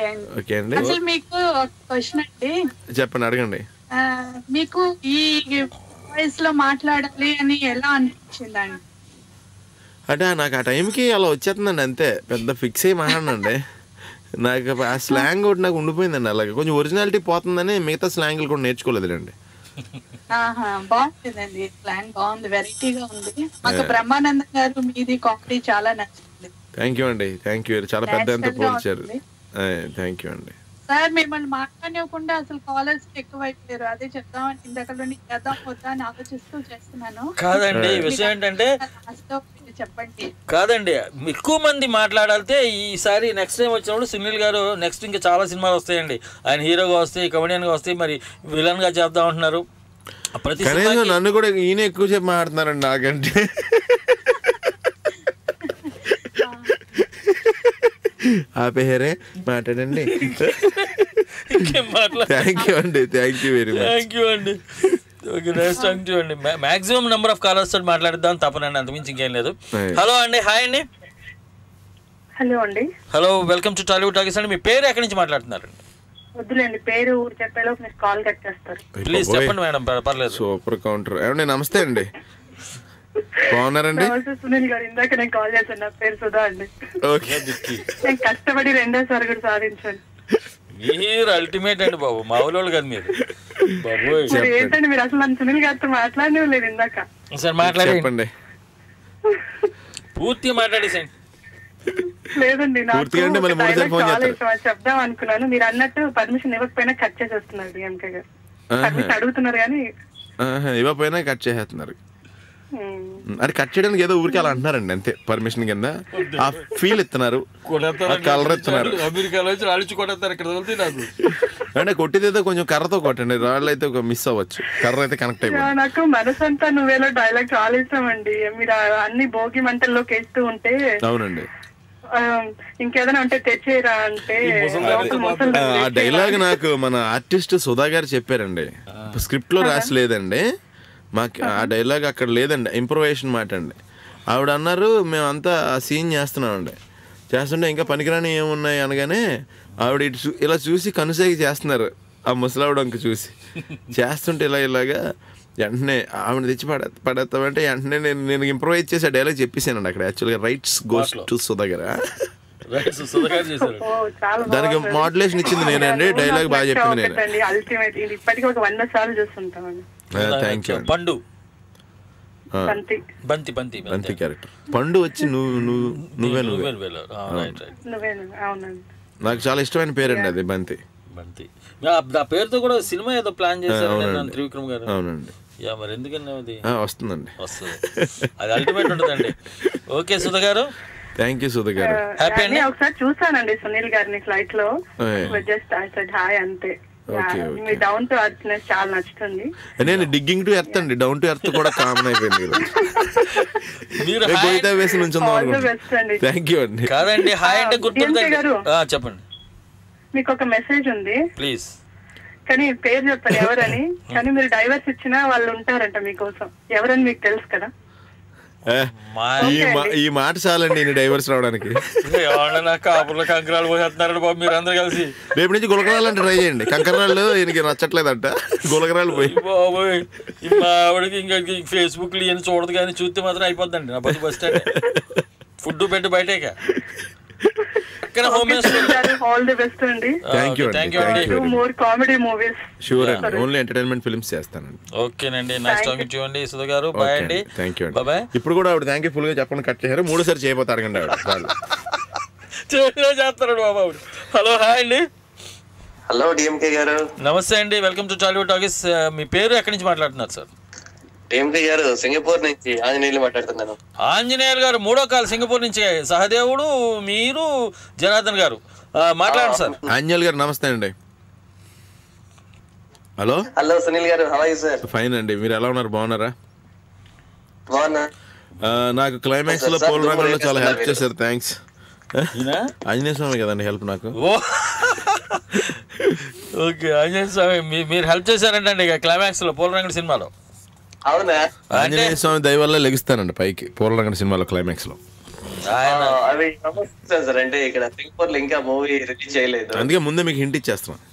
అండి. అసలు మీకు ఒక క్వశ్చన్ అండి. చెప్పండి, అడగండి. మీకు ఈ వాయిస్ లో మాట్లాడాలి అని ఎలా అనిపించిందండి? అంటే నాకు ఆ టైంకి అలా వచ్చేస్తుందండి, అంతే. పెద్ద ఫిక్స్ అయ్యి మాట్లాడండి. నాకు ఆ స్లాంగ్ ఒకటి నాకు ఉండిపోయిందండి. అలాగే కొంచెం ఒరిజినాలిటీ పోతుందని మిగతా స్లాంగ్లు కూడా నేర్చుకోలేదులేండి. బాగుంటుందండి, స్లాంగ్ బాగుంది, వెరైటీగా ఉంది. మాకు బ్రహ్మానందం గారు మీది కామెడీ చాలా నచ్చింది. థ్యాంక్ యూ అండి, థ్యాంక్ యూ. చాలా పెద్ద ఎంత పోల్చారు. థ్యాంక్ యూ అండి. సార్ మిమ్మల్ని మాట్లాడకుండా అసలు కాలర్స్ ఎక్కువైపోయారు, అదే చెప్దామని ఇందాక చేద్దాం వద్దా అని ఆలోచిస్తూ చేస్తున్నాను. కాదండి, విషయం ఏంటంటే చెప్పండి. కాదండి, ఎక్కువ మంది మాట్లాడితే ఈసారి నెక్స్ట్ టైం వచ్చినప్పుడు సునీల్ గారు నెక్స్ట్ ఇంకా చాలా సినిమాలు వస్తాయండి. ఆయన హీరోగా వస్తాయి, కమెడియన్గా వస్తాయి, మరి విలన్ గా చేద్దాం అంటున్నారు. కనీసం నన్ను కూడా ఈయన ఎక్కువ సేపు మాట్లాడుతున్నారండి నాకంటే. ఆపేరే మాట్లాడండి. థ్యాంక్ యూ అండి, thank you very much. Thank you అండి. Okay, nice talking to you అండి. మాక్సిమం నెంబర్ ఆఫ్ కాలర్స్ తోటి మాట్లాడిద్దాం తప్పనండి, అంతమించి ఇంకేం లేదు. హలో అండి, హాయ్ అండి. హలో అండి. Hello, welcome to Tollywood talkies అండి. మీ పేరు ఎక్కడి నుంచి మాట్లాడుతున్నారండి? వద్దులేండి, పేరు ఊరు చెప్పేలోపు మీరు కాల్ కట్ చేస్తారు. ప్లీజ్ చెప్పండి మేడం, పర్లేదు. Super counter. ఏమండి నమస్తే అండి, బాగున్నారండి? నమస్తే సునీల్ గారు, ఇందాక నేను కాల్ చేశాను, నా పేరు సుధా అండి. ఓకే, నేను కష్టపడి 2వ సారి కూడా సాధించాను. మీరు అల్టిమేట్ అండి బాబు, మా ఊళ్ళో కాదు మీరు బాబు. మరి ఏంటండి మీరు అసలు నన్ను సునీల్ గారితో మాట్లాడనే లేదు ఇందాక. సార్ మాట్లాడండి, చెప్పండి, పూర్తిగా మాట్లాడేసండి. లేదండి, నాకు పూర్తిగా అంటే మళ్ళీ మూడు సార్లు ఫోన్ చాలా చేస్తారు. ఇష్టం, అది చెప్దాం అనుకున్నాను. మీరు అన్నట్టు పర్మిషన్ ఇవ్వకపోయినా కట్ చేసేస్తున్నారు డిఎంకే గారు. పర్మిషన్ అడుగుతున్నారు కానీ ఇవ్వకపోయినా కట్ చేసేస్తున్నారు. అది కట్ చేయడానికి ఏదో ఊరికి అలా అంటున్నారండి, అంతే. పర్మిషన్ కింద ఆ ఫీల్ ఇస్తున్నారు, కలర్ ఇస్తున్నారు. అమెరికాలో అడిచి కొడతారు, ఇక్కడ నాకు అంటే కొట్టిదేదో కొంచెం కర్రతో కొట్టండి, రాళ్ళు అయితే ఒక మిస్ అవ్వచ్చు, కర్ర అయితే కనెక్ట్ అయిపోయింది. నాకు మనసంతా నువ్వేలో డైలాగ్ చాలా ఇష్టం అండి. మీరు అన్ని భోగి మంటల్లోకి వేస్తూ ఉంటే. అవునండి, ఇంకేదైనా ఉంటే తెచ్చేరా అంటే ఆ డైలాగ్ నాకు మన ఆర్టిస్ట్ సుధా గారు చెప్పారండి, స్క్రిప్ట్ లో రాసలేదండి మాకు. ఆ డైలాగ్ అక్కడ లేదండి, ఇంప్రొవైజేషన్ మాట అండి. ఆవిడ అన్నారు మేమంతా ఆ సీన్ చేస్తున్నామండి, చేస్తుంటే ఇంకా పనికిరాని ఏమున్నాయి అనగానే ఆవిడ ఇటు ఇలా చూసి కనుసేగి చేస్తున్నారు, ఆ ముసలావిడ అంక చూసి చేస్తుంటే ఇలాగా వెంటనే ఆవిడ తెచ్చి పడేస్తామంటే వెంటనే నేను ఇంప్రొవైజ్ చేసి ఆ డైలాగ్ చెప్పేసానండి అక్కడ. యాక్చువల్గా రైట్స్ గోస్ టు సుధా గారు, దానికి మాడ్యులేషన్ ఇచ్చింది నేనండి, డైలాగ్ బాగా చెప్పింది నేను. ఇప్పటికీ ఒక 100 సార్లు చూస్తుంటామండి. Thank you. పండు బంతి బంతి క్యారెక్టర్ పండు వచ్చి నువ్వే అవునండి, నాకు చాలా ఇష్టమైన పేరండి అది, బంతి. ఆ పేరుతో కూడా సినిమా ఏదో ప్లాన్ చేశారు త్రివిక్రమ్ గారు. అవునండి, మరి ఎందుకన్నా అది వస్తుందండి, అది అల్టిమేట్ ఉంటుందండి. ఓకే సుధా గారు, థ్యాంక్ యూ సుధా గారు. హ్యాపీ అండి. ఒకసారి చూసానండి సునీల్ గారిని ఫ్లైట్ లో, జస్ట్ ఐ సెడ్ హాయ్ అంతే. మీ డౌన్ టు ఎర్త్ చాలా నచ్చుతుంది. నేను డిగ్గింగ్ టు ఎర్త్ అండి, డౌన్ టు ఎర్త్ కూడా కామన్ అయిపోయింది. థ్యాంక్ యూ అండి. కాదండి హాయ్ అంటే గుర్తుందండి. చెప్పండి, మీకు ఒక మెసేజ్ ఉంది ప్లీజ్. కానీ పేరు చెప్పండి ఎవరని. కానీ మీరు డైవర్స్ ఇచ్చినా వాళ్ళు ఉంటారంట మీకోసం. ఎవరని మీకు తెలుసు కదా. ఈ మాట చాలండి నేను డైవర్స్ రావడానికి. కాపులో కంకరాలు పోసేస్తున్నారు బాబు మీరు అందరు కలిసి. రేపు నుంచి గులకరాలు అంటే ట్రై చేయండి. కంకరాలు ఈయనకి నచ్చట్లేదంట, గులకరాలు పోయి బాబోయ్. మా ఆవిడకి ఇంకా ఫేస్బుక్ లో ఇవన్నీ చూడదు, కానీ చూస్తే మాత్రం అయిపోద్దండి నా బస్ స్టాండ్. ఫుడ్ పెట్టి బయటేక ఆల్ ది బెస్ట్ అండి. More comedy movies. షూర్ అండి, ఓన్లీ ఎంటర్టైన్మెంట్ ఫిల్మ్స్ చేస్తానండి. ఓకేనండి, నైస్ టాకింగ్ టు యు అండి సుధా గారు. బాయ్ అండి. థ్యాంక్ యూ అండి. బాయ్. ఇప్పుడు కూడా ఆవిడ థ్యాంక్ యూ ఫుల్ గా చెప్పండి కట్ చేశారు, 3 సార్లు చేయబోతారు కండి ఆవిడ. చేస్తారండి బాబు ఆవిడ. హలో హాయ్ అండి. హలో డిఎంకే గారు. నమస్తే అండి, వెల్కమ్ టు టాలీవుడ్ టాకీస్. మీ పేరు ఎక్కడి నుంచి మాట్లాడుతున్నారు సార్? డిఎంకే గారు సింగపూర్ నుంచి ఆంజనేయులు మాట్లాడుతున్నాను. ఆంజనేయులు గారు, 3వ కాల్ సింగపూర్ నుంచి. సహదేవుడు, మీరు, జనార్దన్ గారు మాట్లాడండి సార్. ఆంజనేయులు గారు నమస్తే అండి. హలో హలో సునీల్ గారు, how are you sir? Fine అండి, మీరు ఎలా ఉన్నారు? బాగున్నారా? బాగున్నా. నాకు క్లైమాక్స్ లో పోల్ రంగంలో చాలా హెల్ప్ చేశారు, థ్యాంక్స్. ఆంజనేయ స్వామి కదండి హెల్ప్ నాకు. ఓకే, ఆంజనేయ స్వామి మీరు హెల్ప్ చేశారంటే ఇక క్లైమాక్స్ లో పోల్ రంగం సినిమాలో. అవునా? ఆంజనేయ స్వామి దయ వల్ల లెగుస్తానండి పైకి పోలరంగ సినిమాలో క్లైమాక్స్ లో. అది సార్, అంటే ఇక్కడ సింగపూర్ లో ఇంకా మూవీ రిలీజ్ చేయలేదు, అందుకే ముందే మీకు హింట్ ఇచ్చేస్తున్నాను.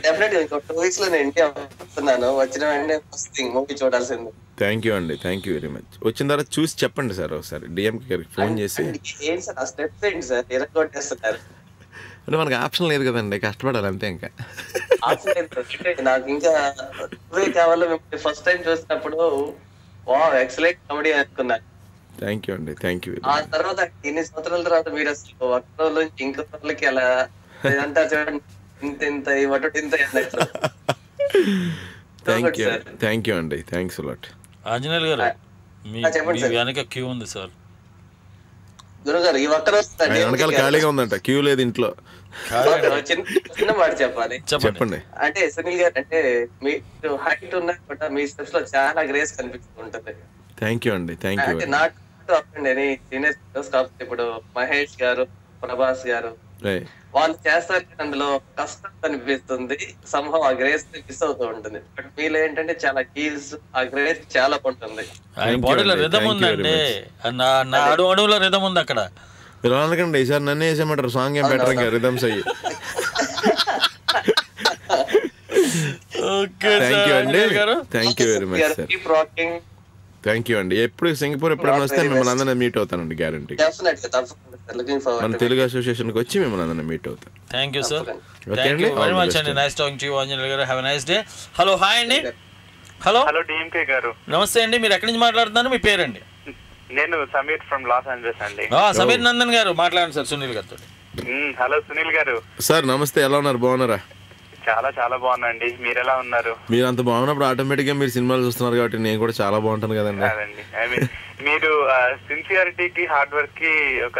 డెఫినెట్ గా 2 weeks లో నేను ఇండియా వస్తున్నాను. వచ్చిన వెంటనే ఫస్ట్ థింగ్ మూవీ చూడాల్సింది. థ్యాంక్ యూ అండి, థ్యాంక్ యూ వెరీ మచ్. వచ్చిన తర్వాత చూసి చెప్పండి సార్ ఒకసారి, డిఎంకే గారికి ఫోన్ చేసి. ఏంటి సార్ ఆ స్టెప్స్ ఏంటి సార్, ఎరగొట్టేస్తున్నారు? అంటే మనకు ఆప్షన్ లేదు కదండి, కష్టపడాలి అంతే. ఇంకా నాకు ఇంకా కావాలో ఫస్ట్ టైం చూసినప్పుడు వావ్ ఎక్సలెంట్ కామెడీ అనుకున్నాను. థ్యాంక్ యూ అండి, థ్యాంక్ యూ. ఆ తర్వాత ఎన్ని సంవత్సరాల తర్వాత మీరు అసలు ఒక్క రోజు నుంచి ఇంకో రోజులకి అలా అంతా చూడండి, ఇంత ఇంత ఇవ్వటం ఇంత. థ్యాంక్ యూ, థ్యాంక్ యూ అండి, థ్యాంక్స్ అలాట్. ఆంజనేయులు గారు, మీ వెనక క్యూ ఉంది సార్. గురుగారు ఈ ఒక్క రోజు వెనకాల ఖాళీగా ఉందంట, క్యూ లేదు ఇంట్లో. చిన్న మాట చెప్పాలి. చెప్పండి. అంటే సునీల్ గారు, అంటే మీరు హైట్ ఉన్నా కూడా మీ స్టెప్స్ లో చాలా గ్రేస్ కనిపిస్తూ ఉంటుంది. థ్యాంక్ యూ అండి, థ్యాంక్ యూ. అంటే నాట్ సీనియర్ స్టాఫ్ ఇప్పుడు మహేష్ గారు, ప్రభాస్ గారు వాళ్ళు చేస్తారు, అందులో కష్టం కనిపిస్తుంది, సంభవం ఆ గ్రేస్ మిస్ అవుతూ ఉంటుంది. బట్ మీలో ఏంటంటే చాలా కీల్స్, ఆ గ్రేస్ చాలా ఉంటుంది. బాడీలో రిథమ్ ఉందండి, నా అడుగులో రిథమ్ ఉంది అక్కడ. ఇలా అనకండి, ఈసారి నన్ను వేసేయమంటారు సాంగ్ ఏం బెటర్ ఇంకా రిథమ్స్ అయ్యి. Thank you very much sir. Keep rocking. Thank you అండి. ఎప్పుడు సింగపూర్ ఎప్పుడైనా వస్తే మిమ్మల్ని అందరినీ మీట్ అవుతానండి, గ్యారంటీ. మన తెలుగు అసోసియేషన్కి వచ్చి మిమ్మల్ని అందరినీ మీట్ అవుతాను. Thank you sir. Thank you very much అండి. Nice talking to you Anjaneyulu garu. Have a nice day. Hello, hi అండి. హలో డిఎంకే గారు. నమస్తే అండి. మీరు ఎక్కడి నుంచి మాట్లాడుతున్నారు? మీ పేరండి? నేను సమీర్ ఫ్రమ్ లాస్ ఏంజలస్ అండి. సమీర్ నందన్ గారు మాట్లాడండి సార్ సునీల్ గారితో. హలో సునీల్ గారు. సార్ నమస్తే, ఎలా ఉన్నారు? బాగున్నారా? చాలా చాలా బాగున్నా అండి. మీరు ఎలా ఉన్నారు? మీరు అంత బాగున్నప్పుడు ఆటోమేటిక్ గా మీరు సినిమాలు చూస్తున్నారు కాబట్టి నేను కూడా చాలా బాగుంటాను కదండి. ఐ మీన్ మీరు సిన్సియారిటీకి హార్డ్ వర్క్ కి ఒక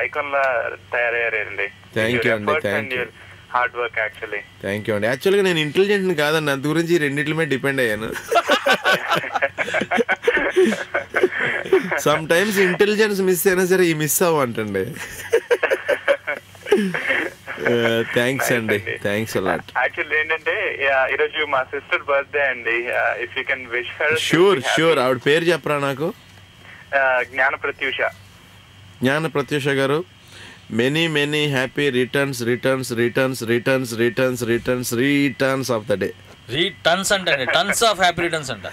ఐకాన్ లా తయారయ్యారండి. థ్యాంక్ యూ అండి. Thank you. Hard work actually. Thank you అండి. యాక్చువల్గా నేను ఇంటెలిజెంట్ కాదండి, అంత గురించి రెండింటి మీద డిపెండ్ అయ్యాను. సమ్ టైమ్స్ ఇంటెలిజెన్స్ మిస్ అయినా సరే ఈ మిస్ అవ్వంటండి. థ్యాంక్స్ అండి. Thanks allot. యాక్చువల్లీ ఏంటంటే ఈరోజు మా సిస్టర్ బర్త్డే అండి. If you can wish her. Sure. ఆవిడ పేరు చెప్పరా నాకు? జ్ఞాన ప్రత్యూష. జ్ఞాన ప్రత్యూష గారు, many many happy returns of the day. Returns అంటే టన్స్ ఆఫ్ హ్యాపీ రిటర్న్స్ అంట.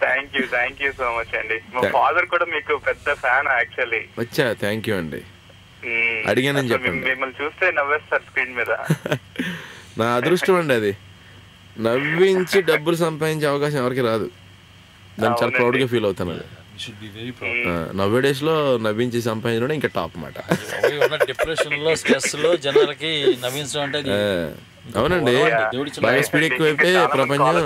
థ్యాంక్ యూ సో మచ్ అండి. మా ఫాదర్ కూడా మీకు పెద్ద ఫ్యాన్ యాక్చువల్లీ. వచ్చా? థ్యాంక్ యూ అండి. అడిగానని చెప్పండి. మిమ్మల్ని చూస్తే నవ్వేస్తారు స్క్రీన్ మీద. నా అదృష్టం అండి అది. నవ్వించి డబ్బులు సంపాదించే అవకాశం ఎవరికి రాదు. దాన్ని చాలా ప్రౌడ్ గా ఫీల్ అవుతాను. అది నవ్వే డేస్ లో నవ్వించి సంపాదించడం ఇంకా టాప్ మాట. డిప్రెషన్ లో స్ట్రెస్ లో జనాలకి నవ్వించడం అంటే అవునండి. బాగా స్పీడ్ ఎక్కువైపోయి ప్రపంచం.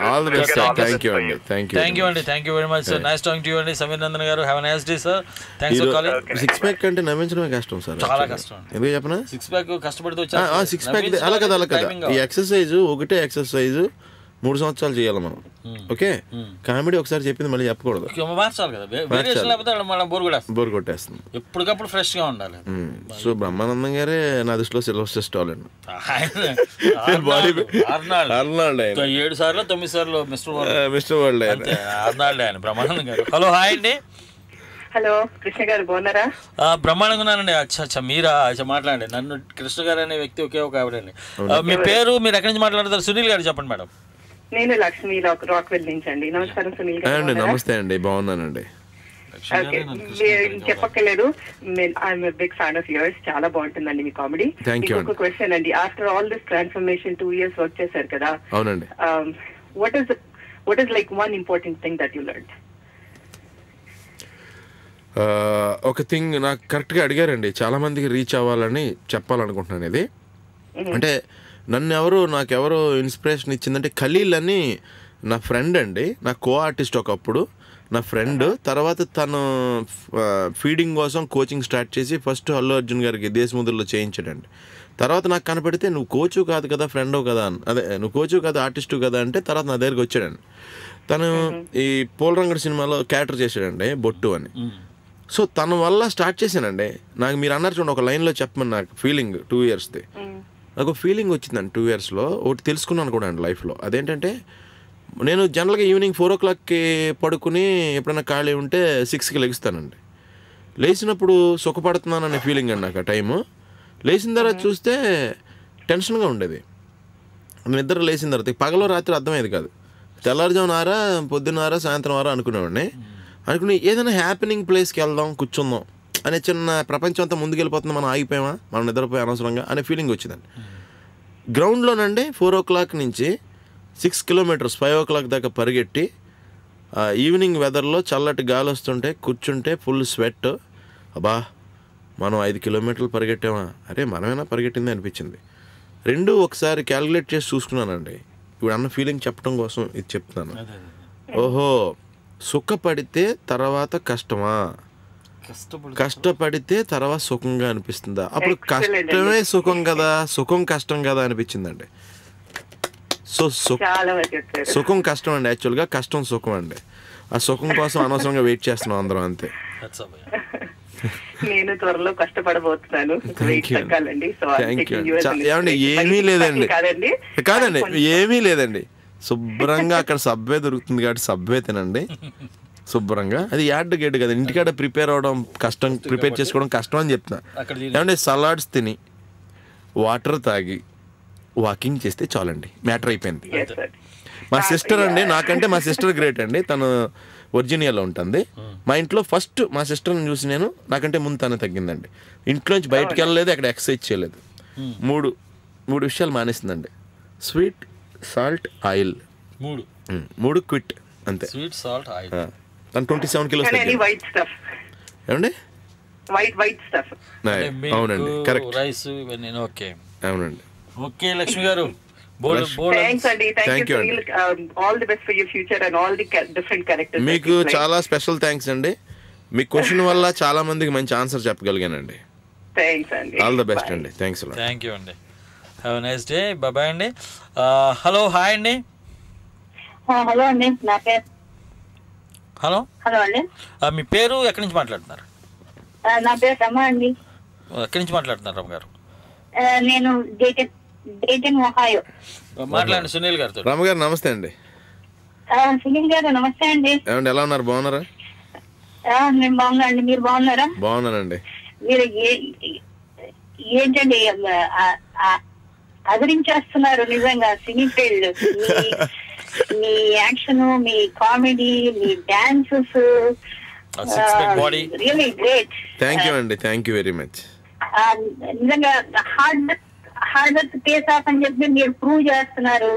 All the best. Thank you అండి. థ్యాంక్ యూ అండి. Thank you very much sir. Nice talking to you అండి సమీర్ నందన్ గారు. Have a nice day sir. Thanks for calling. Six pack అంటే నవ్వించడమే కష్టం సార్. చాలా కష్టం. ఎందుకు చెప్పనా? సిక్స్ ప్యాక్ కష్టపడితే వచ్చా. సిక్స్ ప్యాక్ అలా కదా. ఈ ఎక్సర్సైజ్ ఒకటే ఎక్సర్సైజ్ 3 సంవత్సరాలు చేయాలి మనం. ఓకే, కామెడీ ఒకసారి చెప్పింది మళ్ళీ చెప్పకూడదు. మార్చాలి కదా, బోర్ కొట్టేస్తుంది. ఎప్పటికప్పుడు ఫ్రెష్ గా ఉండాలి. సో బ్రహ్మానందం గారే నా దృష్టిలో సిల్వర్ స్టార్ అండి. 7 సార్లు 9 సార్లు మిస్టర్ వరల్డ్ ఆయన బ్రహ్మానందం గారు. హలో, హాయ్ అండి. హలో, కృష్ణ గారు బాగున్నారా? బ్రహ్మాండంగా ఉన్నానండి. అచ్చా మీరా? మాట్లాడండి. నన్ను కృష్ణ గారు అనే వ్యక్తి ఒకే ఒక ఆవిడండి. మీ పేరు, మీరు ఎక్కడి నుంచి మాట్లాడతారు? సునీల్ గారు చెప్పండి మేడం. నేను లక్ష్మి రాక్వెల్ నుంచి అండి. నమస్కారం సునీల్ గారు. నమస్తే అండి, బాగున్నానండి. చెప్పక్కర్లేదు, I'm big fan of yours. చాలా బాగుంటుందండి మీ కామెడీ. ఇంకొక క్వశ్చన్ అండి. After all this transformation 2 years work చేశారు కదా, అవునండి, what is like one important thing that you learned? ఒక థింగ్ నాకు కరెక్ట్గా అడిగారండి. చాలా మందికి రీచ్ అవ్వాలని చెప్పాలనుకుంటున్నాను. ఇది అంటే నాకెవరో ఇన్స్పిరేషన్ ఇచ్చిందంటే ఖలీల్ అని నా ఫ్రెండ్ అండి, నా కో ఆర్టిస్ట్ ఒకప్పుడు, నా ఫ్రెండ్. తర్వాత తను ఫీడింగ్ కోసం కోచింగ్ స్టార్ట్ చేసి ఫస్ట్ అల్లు అర్జున్ గారికి దేశముద్రలో చేయించాడండి. తర్వాత నాకు కనపడితే నువ్వు కోచు కాదు కదా, ఫ్రెండ్ కదా, నువ్వు కోచు కాదు ఆర్టిస్టు కదా అంటే తర్వాత నా దగ్గరికి వచ్చాడండి. తను ఈ పోలరంగడ్ సినిమాలో క్యారెక్టర్ చేశాడండి, బొట్టు అని. సో తన వల్ల స్టార్ట్ చేశానండి. నాకు మీరు అన్నారు చూడండి, ఒక లైన్లో చెప్పమని నాకు ఫీలింగ్ 2 yearsది నాకు ఫీలింగ్ వచ్చిందండి. 2 yearsలో ఒకటి తెలుసుకున్నాను కూడా అండి లైఫ్లో. అదేంటంటే నేను జనరల్గా ఈవినింగ్ 4 o'clockకి పడుకుని ఎప్పుడైనా ఖాళీ ఉంటే 6కి లెగుస్తానండి. లేచినప్పుడు సుఖపడుతున్నాను అనే ఫీలింగ్ అండి నాకు. ఆ టైము లేచిన తర్వాత చూస్తే టెన్షన్గా ఉండేది. నిద్ర లేచిన తర్వాత పగలో రాత్రి అర్థమయ్యేది కాదు. తెల్లారుజామునారా, పొద్దున్నారా, సాయంత్రం వారా అనుకునేవాడిని. అనుకుని ఏదైనా హ్యాపెనింగ్ ప్లేస్కి వెళ్దాం, కూర్చుందాం అనే చిన్న ప్రపంచం అంతా ముందుకెళ్ళిపోతుంది, మనం ఆగిపోయామా, మనం నిద్రపోయి అనవసరంగా అనే ఫీలింగ్ వచ్చిందండి. గ్రౌండ్లోనండి 4 o'clock నుంచి 6 kilometers 5 o'clock దాకా పరిగెట్టి ఈవినింగ్ వెదర్లో చల్లటి గాలి వస్తుంటే కూర్చుంటే ఫుల్ స్వెట్. అబ్బా మనం 5 kilometers పరిగెట్టామా, అరే మనమేనా పరిగెట్టింది అనిపించింది. రెండు ఒకసారి క్యాలిక్యులేట్ చేసి చూసుకున్నానండి. ఇప్పుడు అన్న ఫీలింగ్ చెప్పడం కోసం ఇది చెప్తున్నాను. ఓహో, సుఖపడితే తర్వాత కష్టమా, కష్టపడితే తర్వాత సుఖంగా అనిపిస్తుందా? అప్పుడు కష్టమే సుఖం కదా, సుఖం కష్టం కదా అనిపించిందండి. సో సుఖం కష్టం అండి, యాక్చువల్గా కష్టం సుఖం అండి. ఆ సుఖం కోసం అనవసరంగా వెయిట్ చేస్తున్నాం అందరం, అంతే. నేను త్వరలో కష్టపడబోతున్నాను. ఏమండి ఏమీ లేదండి, కాదండి ఏమీ లేదండి. శుభ్రంగా అక్కడ సబ్వే దొరుకుతుంది కాబట్టి సబ్వే తినండి శుభ్రంగా. అది యాడ్ గేట్ కదా, ఇంటికాడ ప్రిపేర్ అవడం కష్టం, ప్రిపేర్ చేసుకోవడం కష్టం అని చెప్తున్నా. ఏమంటే సలాడ్స్ తిని, వాటర్ తాగి, వాకింగ్ చేస్తే చాలండి, మ్యాటర్ అయిపోయింది. మా సిస్టర్ అండి, నాకంటే మా సిస్టర్ గ్రేట్ అండి. తను వర్జీనియాలో ఉంటుంది. మా ఇంట్లో ఫస్ట్ మా సిస్టర్ని చూసి నేను, నాకంటే ముందు తనే తగ్గిందండి. ఇంట్లోంచి బయటకు వెళ్ళలేదు, అక్కడ ఎక్సర్సైజ్ చేయలేదు. మూడు విషయాలు మానేసిందండి. Sweet, salt, oil. మూడు క్విట్ అంతే. Sweet, salt, oil. తను 27 కిలోస్ ఏమండి? White stuff. అవునండి, కరెక్ట్. రైస్ ఇవన్నీ. ఓకే, అవునండి. ఓకే లక్ష్మి గారు, మీకు చాలా స్పెషల్ థ్యాంక్స్ అండి. మీ క్వశ్చన్ వల్ల చాలా మందికి మంచి ఆన్సర్ చెప్పగలిగానండి. ఆల్ ద బెస్ట్ అండి. థ్యాంక్స్. థ్యాంక్ యూ అండి. Have a nice day. Bye అండి. హలో, హాయ్ అండి. హలో అండి, నా పేరు. హలో హలో అండి, మీ పేరు, ఎక్కడి నుంచి మాట్లాడుతున్నారు? నా పేరు రమ అండి. ఎక్కడి నుంచి మాట్లాడుతున్నారు రమ గారు? నేను డేటన్ ఒహాయో. మాట్లాడండి సునీల్ గారితో. రామ గారు నమస్తే అండి. సునీల్ గారు నమస్తే అండి. ఏమండి, ఎలా ఉన్నారు? బాగున్నారా? నేను బాగున్నా అండి, మీరు బాగున్నారా? బాగున్నానండి. మీరు ఏంటండి అదిరించేస్తున్నారు నిజంగా cine field. Me action, me comedy, me dances, really great. Thank you అండి, థ్యాంక్ యూ వెరీ మచ్. నిజంగా హార్డ్ వర్క్ పేస్ ఆఫ్ అని చెప్పి మీరు ప్రూవ్ చేస్తున్నారు.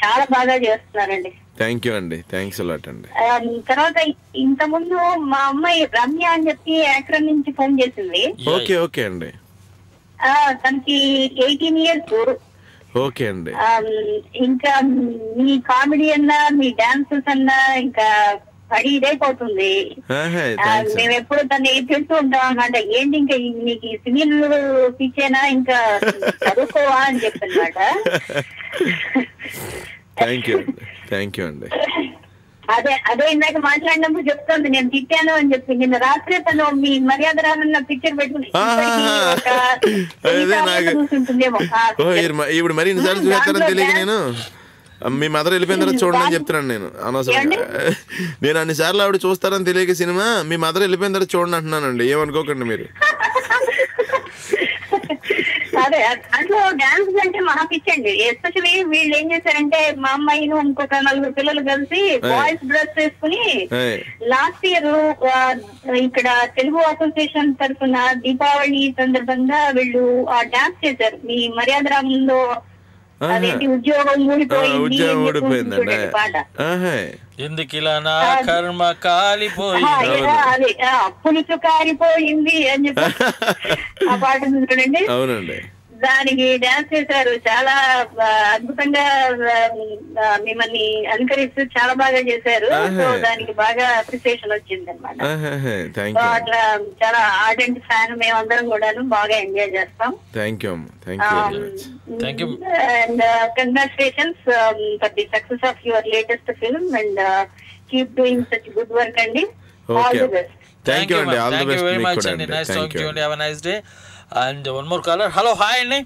చాలా బాగా చేస్తున్నారండి. థ్యాంక్ యూ అండి, థ్యాంక్స్ అలాట్ అండి. తర్వాత ఇంత ముందు మా అమ్మాయి రమ్య అని చెప్పి యాక్టర్ నుంచి ఫోన్ చేసింది. ఓకే ఓకే అండి. తనకి 18 years. ఓకే అండి. ఇంకా మీ కామెడీ అన్నా, మీ డాన్సెస్ అన్నా ఇంకా పడి ఇదైపోతుంది. మేము ఎప్పుడు తను తింటూ ఉంటాం అన్నమాట. ఏంటి ఇంకా నీకు సివిల్ పిచ్చేనా, ఇంకా చదువుకోవా అని చెప్పన్నమాట. థ్యాంక్ యూ అండి, థ్యాంక్ యూ అండి. అదే ఇందాక మాట్లాడినప్పుడు చెప్తుంది, నేను తిట్టాను అని చెప్పి. నిన్న రాత్రే తను మీ మర్యాద రామన్న పిక్చర్ పెట్టుకుని చూస్తుంటుందేమో. ఇప్పుడు మరి ఇన్నిసార్లు చూస్తారని తెలియక నేను మీ మదర్ వెళ్ళిపోయిన తర్వాత చూడండి అని చెప్తున్నాను నేను. అనవసరంగా నేను అన్నిసార్లు ఆవిడ చూస్తారని తెలియక సినిమా మీ మదర్ వెళ్ళిపోయిన తర్వాత చూడండి అంటున్నానండి, ఏమనుకోకండి మీరు. అదే దాంట్లో డాన్స్ అంటే మహా పిచ్చండి. ఎస్పెషలీ వీళ్ళు ఏం చేశారంటే, మా అమ్మాయిను ఇంకొక 4 పిల్లలు కలిసి బాయ్స్ డ్రెస్ వేసుకుని లాస్ట్ ఇయర్ ఇక్కడ తెలుగు అసోసియేషన్ తరఫున దీపావళి సందర్భంగా వీళ్ళు డాన్స్ చేశారు. మీ మర్యాద రామంలో అదేంటి ఉద్యోగం ఊడిపోయింది పాట. ఎందుకిలా నా కర్మ కాలిపోయింది, అదే పులుసు కారిపోయింది అని చెప్పి ఆ పాట చూడండి. అవునండి, దానికి డాన్స్ చేశారు. చాలా అద్భుతంగా మిమ్మల్ని అనుకరిస్తూ చాలా బాగా చేశారు. సో దానికి బాగా అప్రిసియేషన్ వచ్చింది అనమాట. అట్లా చాలా ఆర్డెంట్ ఫ్యాన్ మేమందరం కూడాను బాగా ఎంజాయ్ చేస్తాం. And congratulations for the success of your latest film and keep doing such good work అండి. All the best. Thank you అండి, all the best very much అండి. నైస్ టాకింగ్ టు యు అండి. Have a nice day. And one more caller. Hello, hi అండి.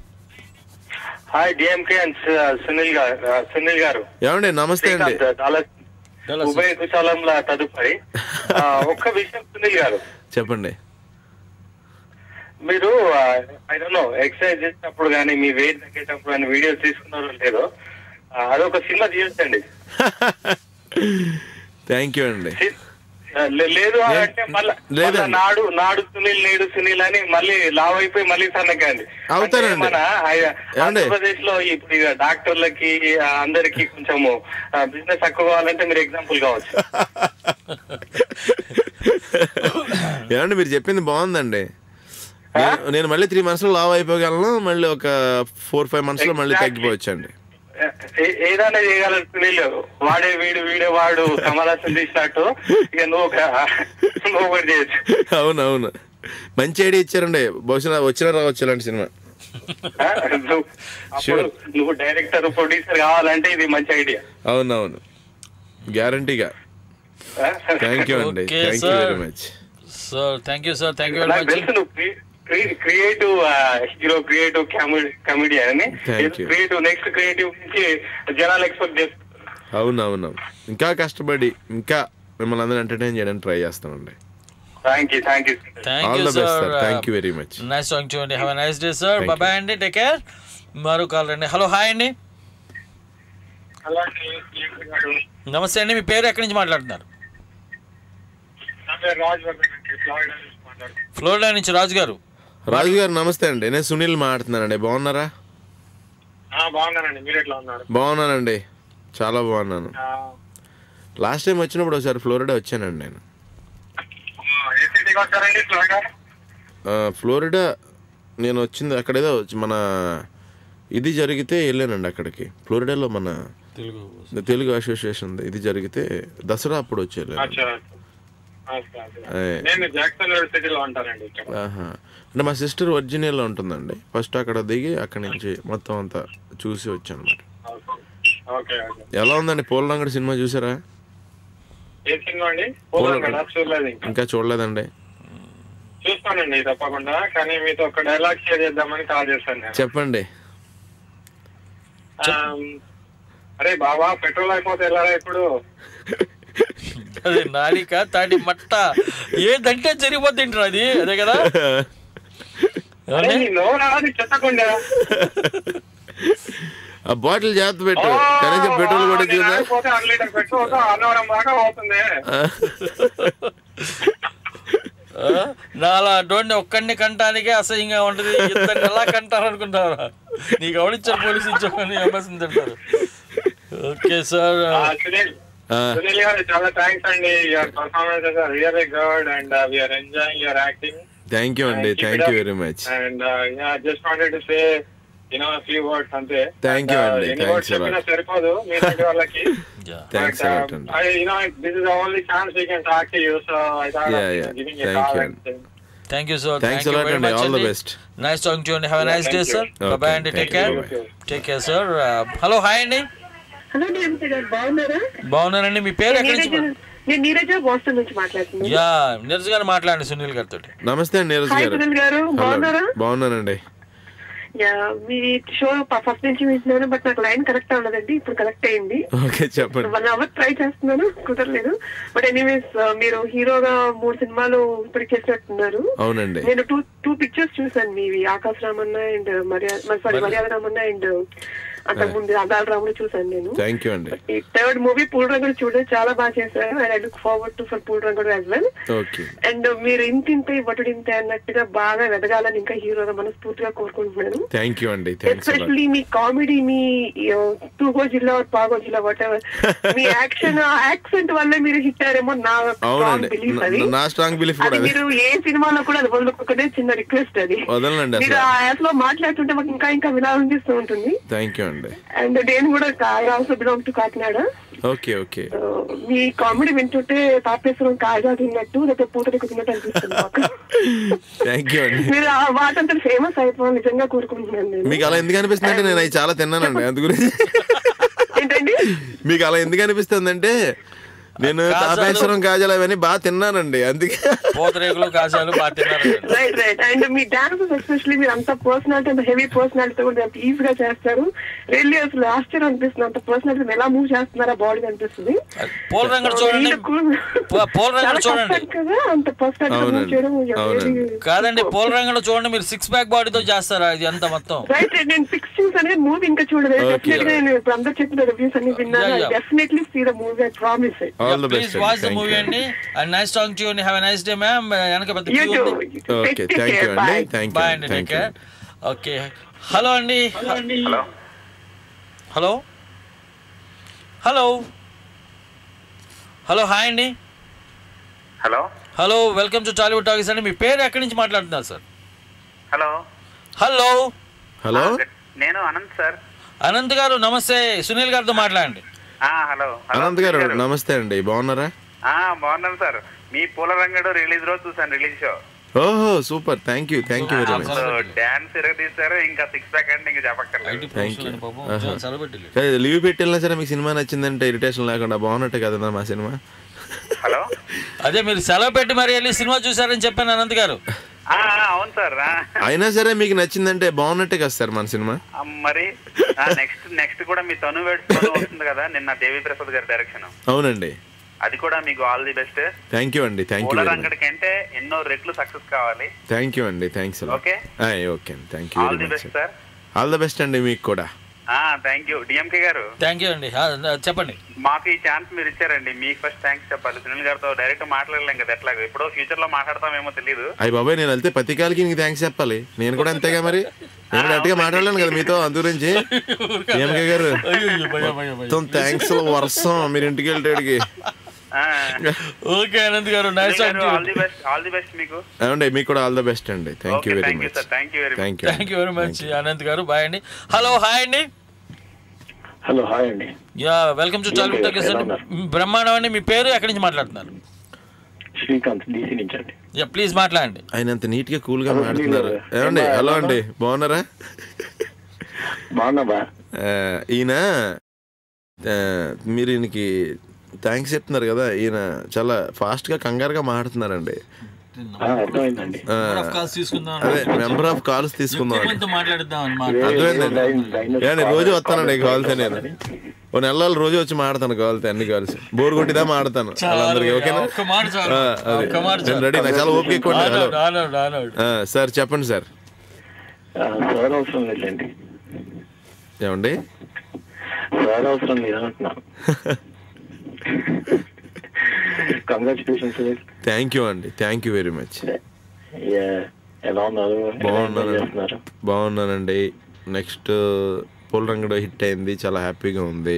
Hi DMK and Sunil garu. ఏమండి నమస్తే అండి. ఉభయ కుశాలంలో తదుపరి ఒక్క విషయం సునీల్ గారు చెప్పండి. మీరు ఐ డోంట్ నో ఎక్సర్సైజ్ చేసినప్పుడు కానీ మీ వెయిట్ తగ్గేటప్పుడు కానీ వీడియోస్ తీసుకున్నారో లేదో, అదొక సినిమా తీయొచ్చండి. థ్యాంక్ యూ అండి. లేదు అంటే మళ్ళీ నాడు సునీల్ నేడు సునీల్ అని మళ్ళీ లావ్ అయిపోయి మళ్ళీ సన్నకండి మన ఆంధ్రప్రదేశ్ లో ఇప్పుడు ఇక డాక్టర్లకి అందరికి కొంచెము బిజినెస్ తక్కువ కావాలంటే మీరు ఎగ్జాంపుల్ కావచ్చు. ఏమండి మీరు చెప్పింది బాగుందండి. నేను మళ్ళీ 3 months లో లావ్ అయిపోగలను, మళ్ళీ ఒక 4-5 months లో మళ్ళీ తగ్గిపోవచ్చండి. ఏదైనా చేయగలరు సునీల్. వాడు కమలాసన్ తీసినట్టు ఇక నువ్వు ఒకటి చేయొచ్చు. అవునవును, మంచి ఐడియా ఇచ్చారండి. బహుశా వచ్చినా రావచ్చు ఇలాంటి సినిమా. నువ్వు డైరెక్టర్ ప్రొడ్యూసర్ కావాలంటే ఇది మంచి ఐడియా. అవునవును, గ్యారంటీగా. థ్యాంక్ యూ అండి, thank you very much. Thank you sir, thank you very much. Creative hero, creative comedian అని, క్రియేటివ్ నెక్స్ట్ క్రియేటివ్ నుంచి జనాలు ఎక్స్పెక్ట్ చేస్తారు. అవునవును, ఇంకా కష్టపడి ఇంకా మిమ్మల్ని అందరూ ఎంటర్టైన్ చేయడానికి ట్రై చేస్తామండి. Thank you all the best sir. Thank you very much. Nice talking to you అండి. Have a nice day sir. Bye bye అండి, టేక్ కేర్. మరో కాల్ అండి. హలో హాయ్ అండి. నమస్తే అండి, మీ పేరు ఎక్కడి నుంచి మాట్లాడుతున్నారు? ఫ్లోరిడా నుంచి రాజు గారు. రాజు గారు నమస్తే అండి, నేను సునీల్ మాట్లాడుతున్నానండి. బాగున్నారా? బాగున్నానండి, చాలా బాగున్నాను. లాస్ట్ టైం వచ్చినప్పుడు ఒకసారి ఫ్లోరిడా వచ్చానండి నేను. ఫ్లోరిడా నేను వచ్చింది అక్కడేదో మన ఇది జరిగితే వెళ్ళానండి అక్కడికి. ఫ్లోరిడాలో మన తెలుగు అసోసియేషన్ ఇది జరిగితే దసరా అప్పుడు వచ్చేది. అంటే మా సిస్టర్ వర్జీనియాలో ఉంటుందండి. ఫస్ట్ అక్కడ దిగి అక్కడి నుంచి మొత్తం అంతా చూసి వచ్చాను అనమాట. ఎలా ఉందండి పూలరంగడి సినిమా చూసారా? ఇంకా చూడలేదండి. చూస్తానండి తప్పకుండా, కానీ మీతో ఒక డైలాగ్ షేర్ చేద్దామని కాల్ చేస్తాను. చెప్పండి. అరే బాబా, పెట్రోల్ అయిపోతే ఎలా ఇప్పుడు? అదే నాలిక తాటి మట్ట ఏదంటే జరిగిపోతుంటారు అది, అదే కదా. చెప్పకుండా ఆ బాటిల్ జాగ్రత్త పెట్టు, కనీసం పెట్రోల్ కూడా పెట్రోల్ అన్నవరం బాగా అవుతుంది. నాలా అటువంటి ఒక్కడిని కంటానికే అసహ్యంగా ఉంటది, ఇద్దరిని ఎలా కంటారు అనుకుంటారా? నీకు ఎవరిచ్చారు పోలీసు ఇచ్చామని ఎంబసీ తింటారు. Okay sir. సునీల్ గారు చాలా థ్యాంక్స్ అండి. Your performance is really good and we are enjoying your acting. Thank you అండి, thank you very much. And just wanted to say a few words అంతే. థ్యాంక్ యూ అండి, thanks a lot. సరిపోదు మీలాంటి వాళ్ళకి. Thanks a lot అండి. This is the only chance we can talk to you, so I thought giving you a call. Thank you sir. Thanks a lot and all the best. Nice talking to you and have a nice day sir. Bye bye and take care. Take care sir. Hello hi అండి. Hello DMC గారు, బాగున్నారా? బాగున్నానండి. మీ పేరు ఎక్కడి నుంచి? నేను Neeraja Boston నుంచి మాట్లాడుతున్నాను. యా నీరజ్ గారు మాట్లాడండి సునీల్ గారితో. నమస్తే అండి నీరజ్ గారు. సునీల్ గారు బాగున్నారా? బాగున్నానండి. మీ షో ఫస్ట్ నుంచి వింటున్నాను, బట్ నాకు లైన్ కరెక్ట్ ఉండదండి. ఇప్పుడు కరెక్ట్ అయింది. ఓకే చెప్పండి. 1 hour ట్రై చేస్తున్నాను, కుదరలేదు. బట్ ఎనీవేస్ మీరు హీరోగా 3 సినిమాలు ఇప్పటికి చేసినట్టున్నారు. అవునండి. నేను టూ పిక్చర్స్ చూసాను మీవి, ఆకాశ రామన్న అండ్ మర్యాద రామన్న అండ్ అంతకుముందు అందాల రాముడు చూసాను నేను. థ్యాంక్ యూ అండి. ఈ థర్డ్ మూవీ పూల్ రంగుడు చూడడం చాలా బాగా చేశారు. And I look forward to for Poola Rangadu as well. Okay. And మీరు ఇంతింత ఇవ్వటుడింతే అన్నట్టుగా బాగా ఎదగాలని ఇంకా హీరోగా మనస్ఫూర్తిగా కోరుకుంటున్నాను. థ్యాంక్ యూ అండి. ఎస్పెషల్లీ మీ కామెడీ, మీ తూగో జిల్లా పాగో జిల్లా వాట్ ఎవర్, మీ యాక్సెంట్ వల్ల మీరు హిట్ అయ్యారేమో నా బిలీఫ్. అది నా స్ట్రాంగ్ బిలీఫ్. మీరు ఏ సినిమాలో కూడా అది వదులుకోకనే చిన్న రిక్వెస్ట్. అది మీరు ఆ యాప్ లో మాట్లాడుతుంటే మాకు ఇంకా ఇంకా వినాలనిపిస్తూ ఉంటుంది. థ్యాంక్ యూ అండి. అండ్ నేను కూడా I also belong to Kakinada. Okay okay. Me comedy వింటుంటే తాపేశ్వరం కాయగా తిన్నట్టు లేకపోతే పూతకి తిన్నట్టు అనిపిస్తుంది మాకు. థ్యాంక్ యూ అండి. మీరు ఆ వాటంతా ఫేమస్ అయిపోవాలి నిజంగా కోరుకుంటున్నాను. మీకు అలా ఎందుకు అనిపిస్తుంది అంటే నేను అవి చాలా తిన్నానండి, అందు గురించి. ఏంటండి మీకు అలా ఎందుకు అనిపిస్తుంది అంటే నేను తాపేశ్వరం కాజాలు అవన్నీ బాగా తిన్నానండి, అందుకే. పోతరేకులు కాజాలు బాగా తిన్నారు. Right right. And me dances especially మీరు అంత పర్సనాలిటీ, అంత హెవీ పర్సనాలిటీ కూడా అంత ఈజీగా చేస్తారు. రియల్లీ అసలు ఆశ్చర్యం అనిపిస్తుంది. అంత పర్సనాలిటీ ఎలా మూవ్ చేస్తున్నారా బాడీ అనిపిస్తుంది. పోల్ రంగడు చూడండి, పోల్ రంగడు చూడండి కదా, అంత పర్సనాలిటీ మూవ్ చేయడం కాదండి. పోల్ రంగడు చూడండి, మీరు 6 ప్యాక్ బాడీతో చేస్తారా ఇది అంతా మొత్తం? Right right. నేను 6 చూస్ అనేది మూవీ ఇంకా చూడలేదు. డెఫినెట్ గా నేను ఇప్పుడు అందరూ చెప్పిన రివ్యూస్ అన్ని విన్నాను. Definitely see the movie, I promise it. Please watch the movie అండి. And nice talking to you and have a nice day ma'am. వెనక పెద్ద క్యూ ఉంది. ఓకే థ్యాంక్ యూ అండి. Thank you. బై అండి, టేక్ కేర్. ఓకే హలో అండి. Hello hello hello hi అండి. Hello hello welcome to Tollywood talkies అండి. మీ పేరు ఎక్కడి నుంచి మాట్లాడుతున్నారు సార్? హలో హలో హలో నేను అనంత్ సార్. అనంత్ గారు నమస్తే, సునీల్ గారితో మాట్లాడండి. హలో అనంత్ గారు నమస్తే అండి, బాగున్నారా? బాగున్నాను సార్. మీ పూల రంగడు రిలీజ్ రోజు చూసాను, రిలీజ్ షో. ఓహో super, thank you very much. Dance తీశారు, ఇంకా 6 ప్యాక్ అంటే ఇంకా చెప్పక్కర్లేదు. Thank you. లీవ్ పెట్టి వెళ్ళినా సరే మీకు సినిమా నచ్చిందంటే ఇరిటేషన్ లేకుండా బాగున్నట్టే కదా మా సినిమా. హలో అదే మీరు సెలవు పెట్టి మరి వెళ్ళి సినిమా చూసారని చెప్పాను అనంత్ గారు. అవును సార్. అయినా సరే మీకు నచ్చిందంటే బాగున్నట్టే కదా సార్ మన సినిమా. మరి నెక్స్ట్ కూడా మీ తను వస్తుంది కదా, నిన్న దేవి ప్రసాద్ గారి డైరెక్షన్. అవునండి, అది కూడా మీకు all the best. Thank you అండి. Thank you. రంగడికంటే ఎన్నో రెట్లు సక్సెస్ కావాలి. థ్యాంక్ యూ అండి. Thanks. Okay okay thank you very much sir. All the best అండి మీకు కూడా. Thank you DMK garu. Thank you అండి. చెప్పండి. మాకు ఈ ఛాన్స్ మీరు ఇచ్చారండి, మీకు ఫస్ట్ థ్యాంక్స్ చెప్పాలి. సునీల్ గారితో డైరెక్ట్ మాట్లాడలేం కదా, ఎట్లాగో ఎప్పుడో ఫ్యూచర్ లో మాట్లాడతామేమో తెలియదు. అయ్యి బాబాయ్, నేను వెళ్తే ప్రతి కాలకి నీకు థ్యాంక్స్ చెప్పాలి. నేను కూడా అంతేగా మరి, నేను డైరెక్ట్గా మాట్లాడలేను కదా మీతో అందు గురించి. డిఎంకే గారు మొత్తం థ్యాంక్స్ వర్షం మీరు ఇంటికి వెళ్ళేటికి. ఓకే అనంత్ గారు, నైస్ ఆల్ ది బెస్ట్ మీకు. అవునండి, మీకు కూడా ఆల్ ద బెస్ట్ అండి. Thank you very much. Thank you very much Anant గారు. బాయ్ అండి. హలో హాయ్ అండి. హలో హాయ్ అండి. Yeah welcome to Tollywood talkies అండి. బ్రహ్మాండం అండి. మీ పేరు ఎక్కడి నుంచి మాట్లాడుతున్నారు? శ్రీకాంత్ DC నుంచి అండి. యా ప్లీజ్ మాట్లాడండి. ఆయన అంత నీట్ గా కూల్ గా మాట్లాడుతున్నారు. ఏమండి? హలో అండి, బాగున్నారా? బాగున్నా. ఈయన మీరు ఈయనకి థ్యాంక్స్ చెప్తున్నారు కదా, ఈయన చాలా ఫాస్ట్ గా కంగారుగా మాట్లాడుతున్నారండి. అదే మెంబర్ ఆఫ్ కాల్స్ తీసుకుందాం. అర్థమైందండి. రోజు వస్తానండి కావాలితే, నేను ఓ నెలలు రోజు వచ్చి మాడతాను కావాలితే, అన్ని కాల్స్ బోర్ కొట్టిదా మాడతాను వాళ్ళందరికీ. ఓకేనా? రెడీ, నాకు చాలా ఓపిక ఎక్కువ. హలో సార్, చెప్పండి సార్. అవసరం లేదండి. ఏమండి? అవసరం లేదంటున్నా. కంగ్రాచులేషన్స్. థ్యాంక్ యూ అండి, థ్యాంక్ యూ వెరీ మచ్. ఎలా ఉన్నారు? బాగున్నానండి. నెక్స్ట్ పూలరంగడు హిట్ అయింది, చాలా హ్యాపీగా ఉంది.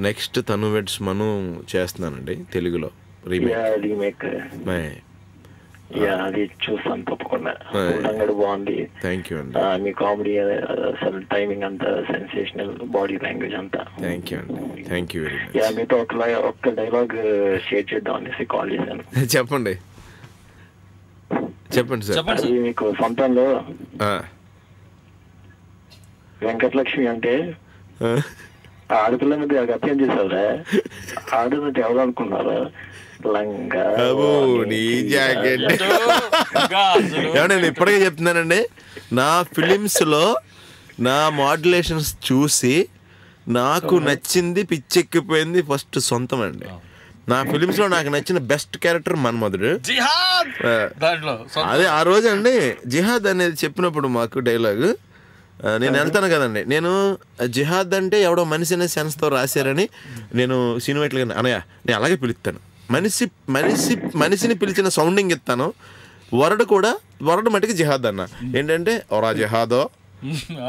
నెక్స్ట్ తను వెడ్స్ మను చేస్తున్నానండి తెలుగులో రీమేక్. అది చూస్తాను తప్పకుండా. పూలరంగడు బాగుంది. థ్యాంక్ యూ అండి. మీ కామెడీ అసలు టైమింగ్ అంతా సెన్సేషనల్, బాడీ లాంగ్వేజ్ అంతా. థ్యాంక్ యూ అండి, థ్యాంక్ యూ వెరీ మచ్. మీతో ఒక్క డైలాగ్ షేర్ చేద్దాం అనేసి కాల్ చేశాను. చెప్పండి చెప్పండి సార్. మీకు సొంతంలో వెంకటలక్ష్మి అంటే ఆడపిల్ల మీద గత్యం చేసావురా, ఆడదంటే ఎవరు అనుకున్నారా? లంగా జాకెట్. నేను ఇప్పటికే చెప్తున్నానండి, నా ఫిలిమ్స్ లో నా మాడ్యులేషన్స్ చూసి నాకు నచ్చింది, పిచ్చెక్కిపోయింది ఫస్ట్ సొంతం అండి. నా ఫిలిమ్స్ లో నాకు నచ్చిన బెస్ట్ క్యారెక్టర్ మన్మధుడు. అదే ఆ రోజు అండి జిహాద్ అనేది చెప్పినప్పుడు మాకు డైలాగ్, నేను వెళ్తాను కదండి, నేను జిహాద్ అంటే ఎవడో మనిషి అనే సెన్స్తో రాశారని నేను సినిమాట్లుగా అనయ్య నేను అలాగే పిలుస్తాను. మనిషిని పిలిచిన సౌండింగ్ ఇస్తాను. వరడు మట్టికి జిహాద్ అన్న. ఏంటంటే ఓరా జిహాదో,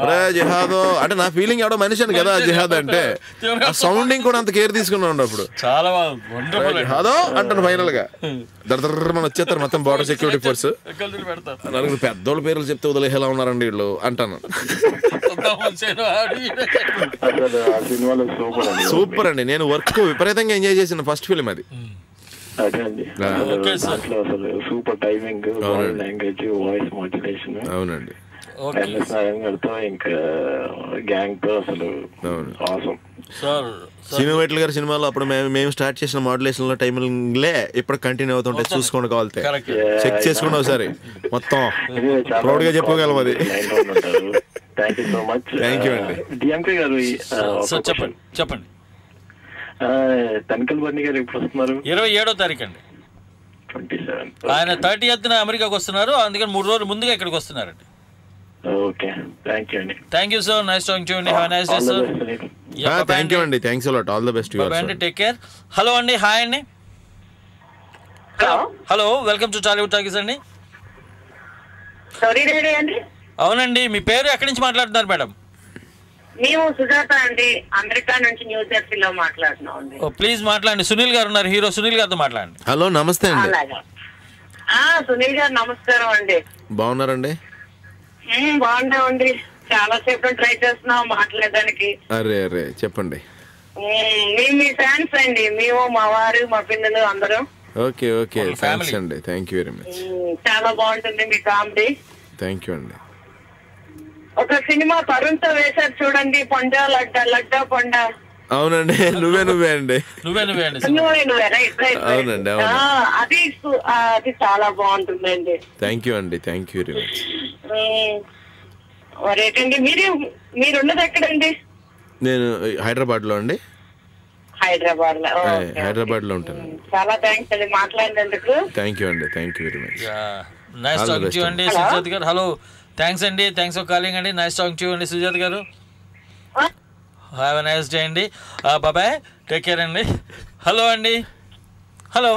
ఒరే జిహాదో అంటే నా ఫీలింగ్ ఎవడో మనిషి అని కదా జిహాద్ అంటే. ఆ సౌండింగ్ కూడా అంత కేర్ తీసుకున్నాడు. అప్పుడు జిహాదో అంటాను ఫైనల్ గా. మన వచ్చేస్తారు మొత్తం బార్డర్ సెక్యూరిటీ ఫోర్స్. నలుగురు పెద్దోళ్ళ పేర్లు చెప్తే వదిలేలా ఉన్నారండి వీళ్ళు అంటాను. సూపర్ అండి. నేను వర్క్ విపరీతంగా ఎంజాయ్ చేసిన ఫస్ట్ ఫిలిం అది. అదే అండి, అసలు super timing, language, voice modulation. అవునండి. ఇంకా గ్యాంగ్ తో అసలు ఆసమ్. సినిమాట్ల గారి సినిమాలో అప్పుడు మేము స్టార్ట్ చేసిన మాడ్యులేషన్ లో టైమింగ్లే ఇప్పుడు కంటిన్యూ అవుతుంటే చూసుకోండి, కావాలితే చెక్ చేసుకోండి ఒకసారి. మొత్తం ప్రౌడ్ గా చెప్పుకోగలం అది. Thank you so much. Thank you అండి. డిఎంకే గారు చెప్పండి. తనికల్ బన్నీ గారు ఎప్పుడు వస్తున్నారు? 27వ తారీఖు అండి. 27. ఆయన 30th అమెరికాకి వస్తున్నారు, అందుకని 3 రోజులు ముందుగా ఇక్కడికి వస్తున్నారండి. ఓకే, థ్యాంక్ యూ అండి. Thank you sir, nice talking to you అండి. Have a nice day sir. Thank you అండి, thanks a lot, all the best you also అండి. Take care. హలో అండి, హాయ్ అండి. Hello, welcome to Tollywood talkies అండి. అవునండి, మీ పేరు ఎక్కడి నుంచి మాట్లాడుతున్నారు మేడం? మేము సుజాత అండి, అమెరికా నుంచి న్యూ జెర్సీలో మాట్లాడుతున్నాం అండి. ప్లీజ్ మాట్లాడండి. సునీల్ గారు ఉన్నారు, హీరో సునీల్ గారితో మాట్లాడండి. హలో, నమస్తే అండి. సునీల్ గారు నమస్కారం అండి. బాగున్నారండి? బాగున్నామండి, చాలా సేపు ట్రై చేస్తున్నాం మాట్లాడడానికి. అరే చెప్పండి. మీ ఫ్యాన్స్ అండి, మేము మా వారు మా పిల్లలు అందరూ. ఓకే థ్యాంక్స్ అండి, థ్యాంక్ యూ వెరీ మచ్. చాలా బాగుంటుంది మీ కామెడీ. థ్యాంక్ యూ అండి. ఒక సినిమా తరుణ్ తో వేశారు చూడండి, పొండ లడ్డా పొండ. అవునండి, నువ్వే అండి. అవునండి, అది చాలా బాగుంటుందండి. థ్యాంక్ యూ అండి, థ్యాంక్ యూ వెరీ మచ్. మరేటండి మీరున్నది ఎక్కడండి? నేను హైదరాబాద్ లో అండి. హైదరాబాద్ లో ఉంటాను. చాలా థ్యాంక్స్ అండి మాట్లాడినందుకు. థ్యాంక్ యూ అండి, thank you very much. Nice talking to you అండి సుజాత గారు. హలో, థ్యాంక్స్ అండి, థ్యాంక్స్ ఫర్ కాలింగ్ అండి. నైస్ టాకింగ్ టు యూ అండి సుజాత గారు. హ్యావ్ ఎ నైస్ డే అండి. బాబాయ్, టేక్ కేర్ అండి. హలో అండి. హలో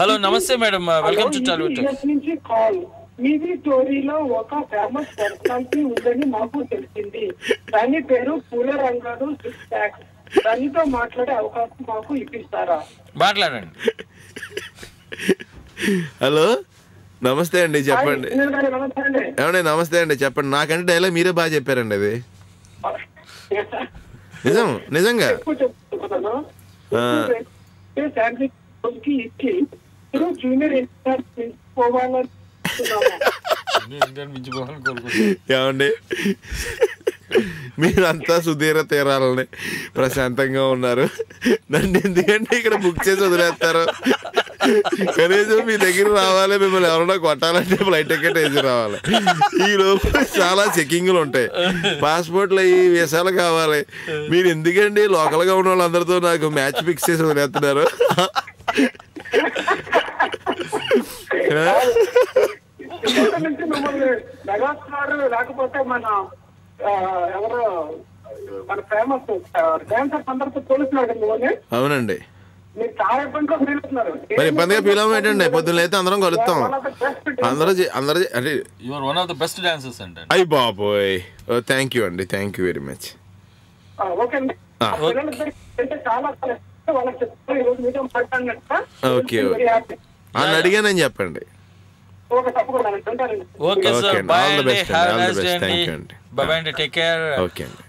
హలో నమస్తే మేడం, వెల్కమ్ టు టాలీవుడ్ నుంచి కాల్. మీది స్టోరీలో ఒక ఫేమస్ పర్సనాలిటీ ఉందని మాకు తెలిసింది. దాని పేరు పూల రంగారు 6 lakhs. దానితో మాట్లాడే అవకాశం మాకు ఇప్పిస్తారా? మాట్లాడండి. హలో నమస్తే అండి, చెప్పండి. ఏమండి నమస్తే అండి, చెప్పండి. నాకంటే డైలాగ్ మీరే బాగా చెప్పారండి. అది నిజంగా ఏమండి మీరంతా సుధీర తీరాలని ప్రశాంతంగా ఉన్నారు. నన్ను ఎందుకంటే ఇక్కడ బుక్ చేసి వదిలేస్తారు. కనీసం మీ దగ్గర రావాలి, మిమ్మల్ని ఎవరైనా కొట్టాలంటే ఫ్లైట్ టికెట్ వేసి రావాలి. ఈ లోపు చాలా చెకింగ్లు ఉంటాయి, పాస్పోర్ట్లు అయ్యి వీసాలు కావాలి. మీరు ఎందుకండి లోకల్గా ఉన్న వాళ్ళందరితో నాకు మ్యాచ్ ఫిక్స్ చేసి వదిలేస్తున్నారు? లేకపోతే మన ఎవరో మన ఫేమస్ డాన్సర్స్ అందరితో పోలీసులు. అవునండి, మీరు చాలా ఇబ్బందిగా ఫీల్ అవుతున్నారు. మరి ఇబ్బందిగా ఫీల్ అవ్వమేంటండి? పొద్దున్న అయితే అందరం కలుస్తాం. అందరూ అంటే you are one of the best dancers అండి. అయ్యి బాబోయ్, థ్యాంక్ యూ అండి, thank you very much. Okay అని అడిగానని చెప్పండి. ఓకే సార్, బాయ్ అండి, హ్యావ్ ఎ నైస్ డే అండి. బాయ్ అండి, టేక్ కేర్. ఓకే అండి.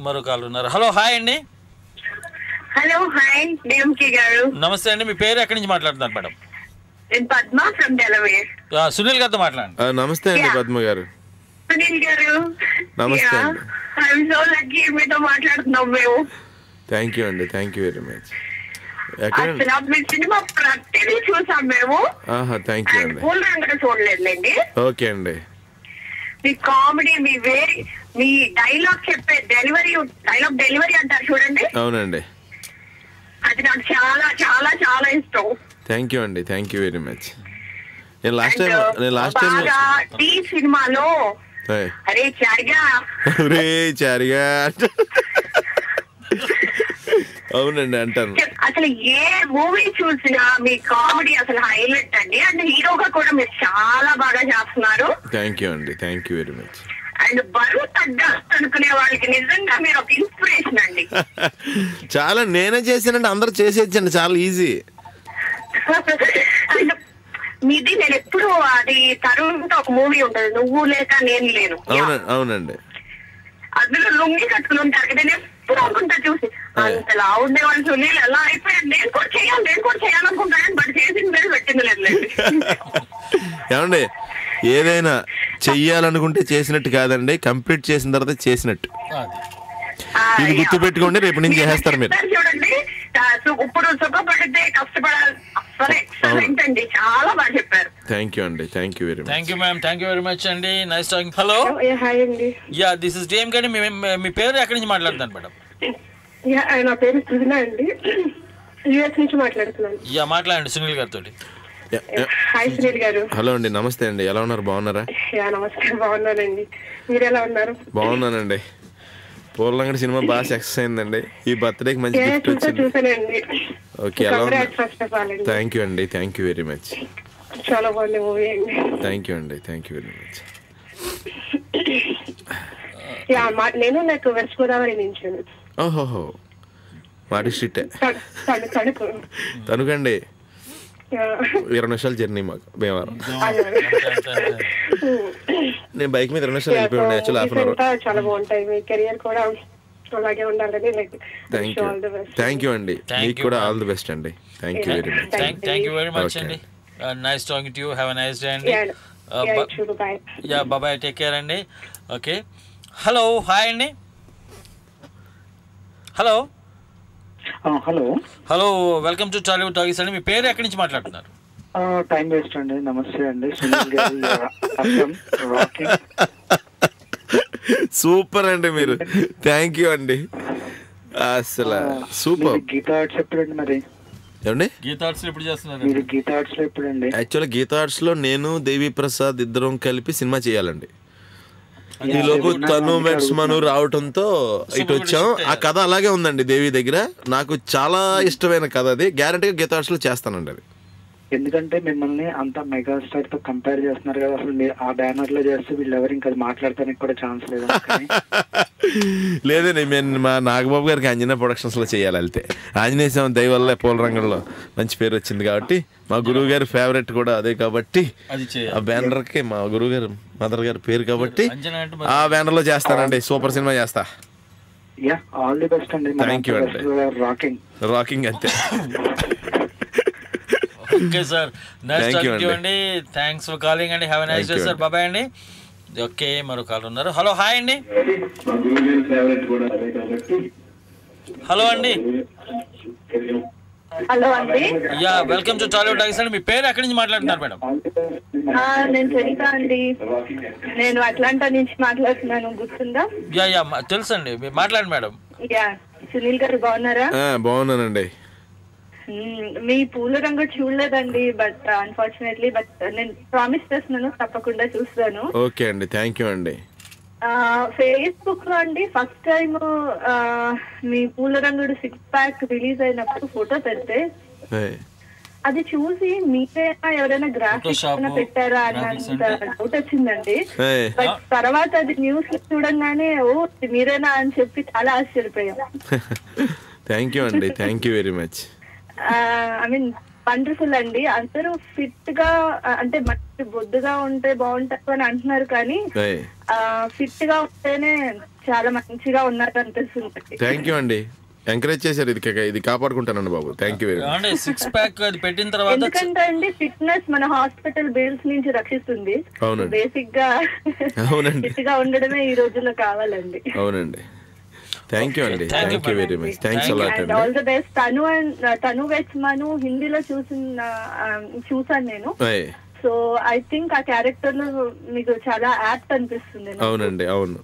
మరో కాల్ ఉన్నారు. హలో, హాయ్ అండి. హలో, హాయ్ డిఎంకే గారు. నమస్తే అండి, మీ పేరు ఎక్కడి నుంచి మాట్లాడుతున్నారు మేడం? నేను పద్మ ఫ్రమ్ డెలవేర్. సునీల్ గారితో మాట్లాడండి. నమస్తే అండి పద్మ గారు. సునీల్ గారు నమస్తే అండి. ఐఎమ్ సో లక్కీ మీతో మాట్లాడుతున్నాం మేము. థ్యాంక్ యూ అండి, థ్యాంక్ యూ వెరీ మచ్. అసలు మీ సినిమా ప్రతిదీ చూసాం మేము. థ్యాంక్ యూ అండి. పూల రంగులు చూడలేదులేండి. ఓకే అండి. మీ కామెడీ, మీ డైలాగ్ చెప్పే డెలివరీ అంటారు చూడండి. అవునండి, అది నాకు చాలా చాలా చాలా ఇష్టం. థ్యాంక్ యూ అండి, థ్యాంక్ యూ వెరీ మచ్. నేను లాస్ట్ టైం టీ సినిమాలో అరే చారిగా అవునండి అంటాను. అసలు ఏ మూవీ చూసినా మీ కామెడీ అసలు హైలైట్ అండి. అండ్ హీరోగా కూడా మీరు చాలా బాగా చేస్తున్నారు. థ్యాంక్ యూ అండి, thank you very much. And బరువు తగ్గనుకునే వాళ్ళకి నిజంగా మీరు ఒక ఇన్స్పిరేషన్ అండి. చాలా నేనే చేశానంటే అందరూ చేసేయచ్చండి, చాలా ఈజీ. అండ్ మీది నేను ఎప్పుడు అది తరుణ్తో ఒక మూవీ ఉంటది, నువ్వు లేక నేను లేను. అవునండి, అందులో లుంగి కట్టుకుని ఉంటారు కదా. నేను ఎప్పుడు అనుకుంటా చూసి అంతలా ఉండే వాళ్ళు సునీల్ ఎలా అయిపోయారు. నేను కూడా చేయాలనుకుంటాను, బట్ చేసింది లేదు, పెట్టింది లేదు. ఏమండి ఏదైనా చెయ్యాలనుకుంటే చేసినట్టు కాదండి, కంప్లీట్ చేసిన తర్వాత చేసినట్టు. ఇది గుర్తు పెట్టుకోండి, రేపు నుంచి చేస్తారు మీరు. చూడండి, ఇప్పుడు సుఖపడితే కష్టపడాలి. ఏంటండి, చాలా బాగా చెప్పారు. థ్యాంక్ యూ అండి, thank you very much. Thank you ma'am, thank you very much అండి. Nice talking. హలో, హాయ్ అండి. యా, దిస్ ఇస్ డిఎం గాని. మీ పేరు ఎక్కడి నుంచి మాట్లాడుతున్నారు మేడం? నా పేరు సృజన అండి, యుఎస్ నుంచి మాట్లాడుతున్నాను. యా, మాట్లాడండి సునీల్ గారితో. హాయ్ సునీల్ గారు. హలో అండి, నమస్తే అండి, ఎలా ఉన్నారు? బాగున్నారా? నమస్కారం, బాగున్నానండి. మీరు ఎలా ఉన్నారు? బాగున్నానండి. పూర్లంగడి సినిమా బాగా సక్సెస్ అయిందండి. ఈ బర్త్డేకి మంచి గిఫ్ట్ వచ్చింది. ఓకే, ఎలా ఉన్నారు? థ్యాంక్ యూ అండి, థ్యాంక్ యూ వెరీ మచ్. చాలా బాగుంది మూవీ అండి. థ్యాంక్ యూ అండి, థ్యాంక్ యూ వెరీ మచ్. నేను నాకు వెస్ట్ గోదావరి నుంచి. ఓహోహో, మా డిస్ట్రిక్టే తణుకండి. 20 నిమిషాల జర్నీ మాకు భీమవరం. నేను బైక్ మీద 20 నిమిషాలు వెళ్ళిపోయాను. Actual half an hour. చాలా బాగుంటాయి, మీ కెరియర్ కూడా అలాగే ఉండాలని. థ్యాంక్ యూ అండి, మీకు కూడా ఆల్ ది బెస్ట్ అండి. Thank you very much. Thank you very much అండి. Nice talking to you. Have a nice day అండి. యా, బాయ్, టేక్ కేర్ అండి. ఓకే, హలో, హాయ్ అండి. Hello hello, welcome to Tollywood talkies అండి. మీ పేరు ఎక్కడి నుంచి మాట్లాడుతున్నారు? టైం వేస్ట్ అండి. నమస్తే అండి. సూపర్ అండి మీరు, థ్యాంక్ యూ అండి, అసలు సూపర్. గీతా ఆర్ట్స్ ఎప్పుడండి మరి? ఏమండి గీతా ఆర్ట్స్ ఎప్పుడు చేస్తున్నారు? గీతా ఆర్ట్స్ లో ఎప్పుడండి? యాక్చువల్గా గీతా ఆర్ట్స్ లో నేను దేవి ప్రసాద్ ఇద్దరం కలిపి సినిమా చేయాలండి. ఈ లోపు తను మెట్స్ మను రావటంతో ఇటు వచ్చాం. ఆ కథ అలాగే ఉందండి దేవి దగ్గర. నాకు చాలా ఇష్టమైన కథ అది. గ్యారంటీగా గీతార్ట్స్లో చేస్తానండి అది. ఎందుకంటే మిమ్మల్ని అంత మెగాస్టార్ తో కంపేర్ చేస్తున్నారు కదా, అసలు మీరు ఆ బ్యానర్ లో చేస్తే వీళ్ళు ఎవరు ఇంకా మాట్లాడటానికి కూడా ఛాన్స్ లేదు. లేదండి, మేము మా నాగబాబు గారికి ఆంజనేయ ప్రొడక్షన్స్ లో చేయాలి. వెళ్తే ఆంజనేయ స్వామి దయ వల్ల పూల రంగంలో మంచి పేరు వచ్చింది కాబట్టి, మా గురువు గారి ఫేవరెట్ కూడా అదే కాబట్టి, ఆ బ్యానర్ కి మా గురువు గారు మదర్ గారి పేరు కాబట్టి ఆ బ్యానర్ లో చేస్తానండి. సూపర్ సినిమా చేస్తా. ఆల్ ది బెస్ట్ అండి. థ్యాంక్ యూ అండి. రాకింగ్ అంతే. Okay sir, nice talking to you అండి. థ్యాంక్స్ ఫర్ కాలింగ్ అండి. Have a nice day sir. Bye అండి. ఓకే, మరో కాల్ ఉన్నారు. హలో, హాయ్ అండి. హలో అండి. హలో అండి. Yeah, welcome to Tollywood talkies అండి. మీ పేరు ఎక్కడి నుంచి మాట్లాడుతున్నారు మేడం? నేను సునీత అండి. నేను అట్లాంటా నుంచి మాట్లాడుతున్నాను, గుర్తుందా? యా యా, తెలుసండి. మాట్లాడండి మేడం. యా, సునీల్ గారు బాగున్నారా? బాగున్నానండి. మీ పూల రంగు చూడలేదండి, బట్ అన్ఫార్చునేట్లీ నేను ప్రామిస్ చేస్తున్నాను తప్పకుండా చూస్తాను. ఓకే అండి, థ్యాంక్ యూ అండి. ఫేస్బుక్ లో అండి ఫస్ట్ టైం మీ పూల రంగుడు 6 ప్యాక్ రిలీజ్ అయినప్పుడు ఫోటో పెడితే అది చూసి మీరేనా ఎవరైనా గ్రాఫిక్స్ పెట్టారా అన్నంత డౌట్ వచ్చిందండి. బట్ తర్వాత అది న్యూస్ లో చూడంగానే ఓ మీరేనా అని చెప్పి చాలా ఆశ్చర్యపోయాం. థ్యాంక్ యూ అండి, thank you very much. I mean wonderful అండి. అందరూ ఫిట్ గా అంటే మంచి బొద్దుగా ఉంటే బాగుంటారు అని అంటున్నారు, కానీ ఫిట్ గా ఉంటేనే చాలా మంచిగా ఉన్నారు అనిపిస్తుంది. థ్యాంక్ యూ అండి, ఎంకరేజ్ చేశారు. ఇది కాపాడుకుంటానండి బాబు. Thank you very much. 6 pack అది పెట్టిన తర్వాత ఎందుకంటే అండి ఫిట్నెస్ మన హాస్పిటల్ బిల్స్ నుంచి రక్షిస్తుంది. బేసిక్ గా ఫిట్ గా ఉండడమే ఈ రోజుల్లో కావాలండి. అవునండి, థ్యాంక్ యూ అండి, thank you very much. Thanks a lot అండి. All the best. తను వెచ్ మను హిందీలో చూసాను నేను. సో ఐ థింక్ ఆ క్యారెక్టర్ లో మీకు చాలా యాప్ట్ అనిపిస్తుంది. అవునండి, అవును.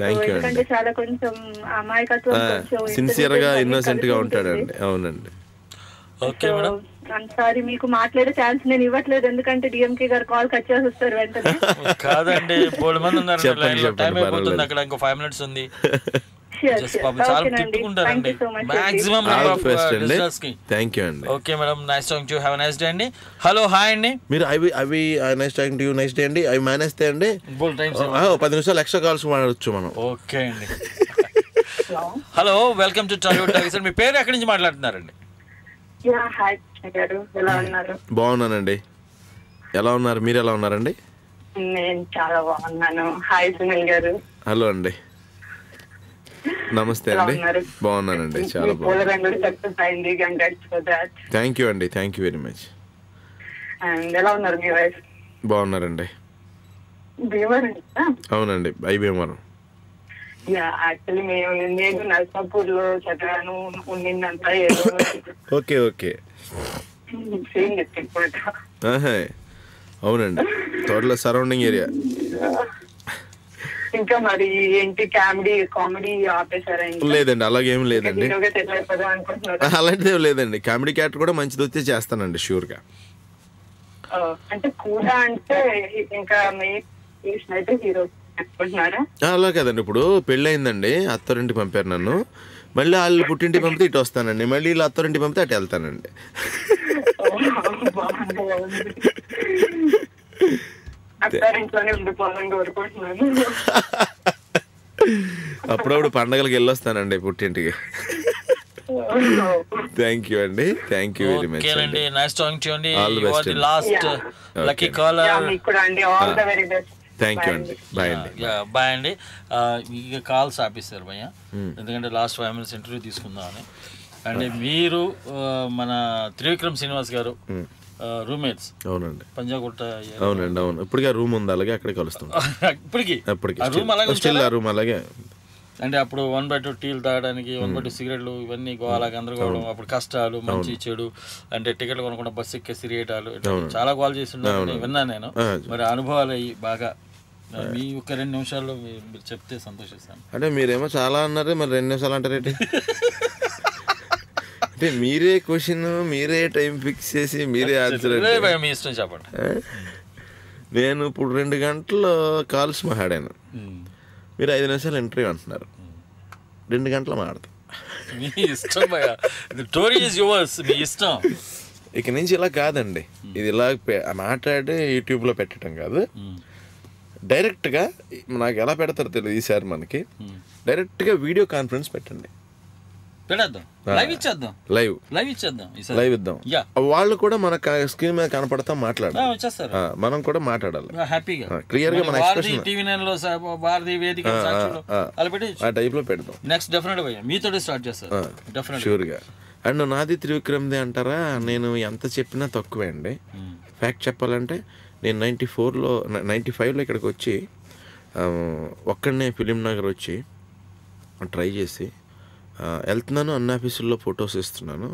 థ్యాంక్ యూ అండి. చాలా కొంచెం అమాయకత్వం, సిన్సియర్ గా ఇన్నోసెంట్ గా ఉంటాడండి. అవునండి. Okay madam. సారీ, మీకు మాట్లాడే ఛాన్స్ నేను ఇవ్వట్లేదు, ఎందుకంటే డిఎంకే గారు కాల్ కట్ చేసి వస్తారు వెంటనే. కాదండి, 4 మంది ఉన్నారు. టైం అయిపోతుంది అక్కడ, ఇంకో 5 minutes ఉంది. చాలా తిట్టుకుంటారండి మాక్సిమం. థ్యాంక్ యూ అండి. Okay madam, nice talking to you. Have a nice day అండి. హలో, హాయ్ అండి. మీరు అవి nice talking to you, nice day అండి. అవి మానేస్తే అండి 10 నిమిషాలు ఎక్స్ట్రా కాల్స్ మాట్లాడచ్చు మనం. ఓకే అండి. Hello, welcome to Tollywood talkies. మీ పేరు ఎక్కడి నుంచి మాట్లాడుతున్నారండి? బాగున్నానండి. ఎలా ఉన్నారు? మీరు ఎలా ఉన్నారండి? నేను చాలా బాగున్నాను. హాయ్ సునీల్ గారు. హలో అండి, నమస్తే అండి. బాగున్నానండి, చాలా బాగున్నాను. థ్యాంక్ యూ అండి, థ్యాంక్ యూ వెరీ మచ్. ఎలా ఉన్నారు మీ వైఫ్? బాగున్నారండి. అవునండి, భీమవరం. యాక్చువల్లీ నేను నర్సాపూర్ లో చదివాను, ఉండిందంతా ఏదో. ఓకే ఓకే, అవునండి, తోటలో సరౌండింగ్ ఏరియా. ఇంకా మరి ఏంటి, కామెడీ ఆపేసారా? లేదండి, అలాగేం లేదండి, అలాంటిది లేదండి. కామెడీ క్యారెక్టర్ కూడా మంచిది వచ్చి చేస్తానండి షూర్ గా. అంటే కూడా అంటే ఇంకా అయితే హీరో అనుకుంటున్నారా? అలా కదండి, ఇప్పుడు పెళ్ళయిందండి, అత్తారింటి పంపారు నన్ను, మళ్ళీ వాళ్ళు పుట్టింటి పంపితే ఇటు వస్తానండి, మళ్ళీ వీళ్ళు అత్తారింటి పంపితే అటు వెళ్తానండి. అప్పుడప్పుడు పండగలకి వెళ్ళొస్తానండి పుట్టింటికి. థ్యాంక్ యూ అండి, thank you very much. All the best. Last lucky caller. Thank you అండి, బాయ్ అండి. బాయ్ అండి. ఇక కాల్స్ ఆపిస్తారు భయ్య, ఎందుకంటే లాస్ట్ 5 minutes ఇంటర్వ్యూ తీసుకుందామని. అంటే మీరు మన త్రివిక్రమ్ శ్రీనివాస్ గారు రూమ్మేట్స్. అవునండి, పంజాగుట్ట. అవునండి, అవును. ఇప్పటికీ ఆ రూమ్ ఉంది, అలాగే అక్కడికి కలుస్తాం. ఇప్పటికి రూమ్ అలాగే. అంటే అప్పుడు 1/2 టీలు తాగడానికి, 1/2 సిగరెట్లు, ఇవన్నీ గోవాలకి అందరూ. అప్పుడు కష్టాలు, మంచి చెడు, అంటే టికెట్లు కొనకుండా బస్సు ఎక్కేసి తిరిగేటాలు, చాలా గోల్ చేస్తుండే విన్నాను నేను. మరి అనుభవాలు అయ్యి బాగా మీ ఒక 2 నిమిషాల్లో మీరు చెప్తే సంతోషిస్తాను. అంటే మీరేమో చాలా అన్నారు, మరి 2 నిమిషాలు అంటారేంటి? అంటే మీరే క్వశ్చన్, మీరే టైం ఫిక్స్ చేసి మీరే ఆన్సర్. మీ ఇష్టం చెప్పండి. నేను ఇప్పుడు 2 గంటలు కాల్స్ మాట్లాడాను, మీరు 5 నిమిషాలు ఇంటర్వ్యూ అంటున్నారు. 2 గంటలు మాట్లాడతాం. మీ ఇష్టం భయ్యా, స్టోరీ ఇస్ యువర్స్, మీ ఇష్టం. ఇక నుంచి ఇలా కాదండి, ఇది ఇలా మాట్లాడి యూట్యూబ్లో పెట్టడం కాదు, డైరెక్ట్గా నాకు ఎలా పెడతారో తెలియదు ఈసారి మనకి. డైరెక్ట్గా వీడియో కాన్ఫరెన్స్ పెట్టండి, పెట్టేద్దాం, లైవ్ ఇచ్చేద్దాం, లైవ్ ఇద్దాం. వాళ్ళు కూడా మన స్క్రీన్ మీద కనపడతా మాట్లాడాలి, వచ్చేస్తారు, మనం కూడా మాట్లాడాలి హ్యాపీగా క్లియర్ గా. మన ఎక్స్ప్రెషన్ టీవీ9 లో భారతీయ వేదిక అలా పెట్టి ఆ టైప్ లో పెడదాం. నెక్స్ట్ డెఫినెట్ గా మీతో స్టార్ట్ చేస్తారు డెఫినెట్ షూర్ గా. అండ్ నాది త్రివిక్రమ్ది అంటారా, నేను ఎంత చెప్పినా తక్కువే అండి. ఫ్యాక్ట్ చెప్పాలంటే నేను 95లో ఇక్కడికి వచ్చి ఒక్కడనే ఫిలిం నగర్ వచ్చి ట్రై చేసి వెళ్తున్నాను, అన్ని ఆఫీసుల్లో ఫొటోస్ ఇస్తున్నాను,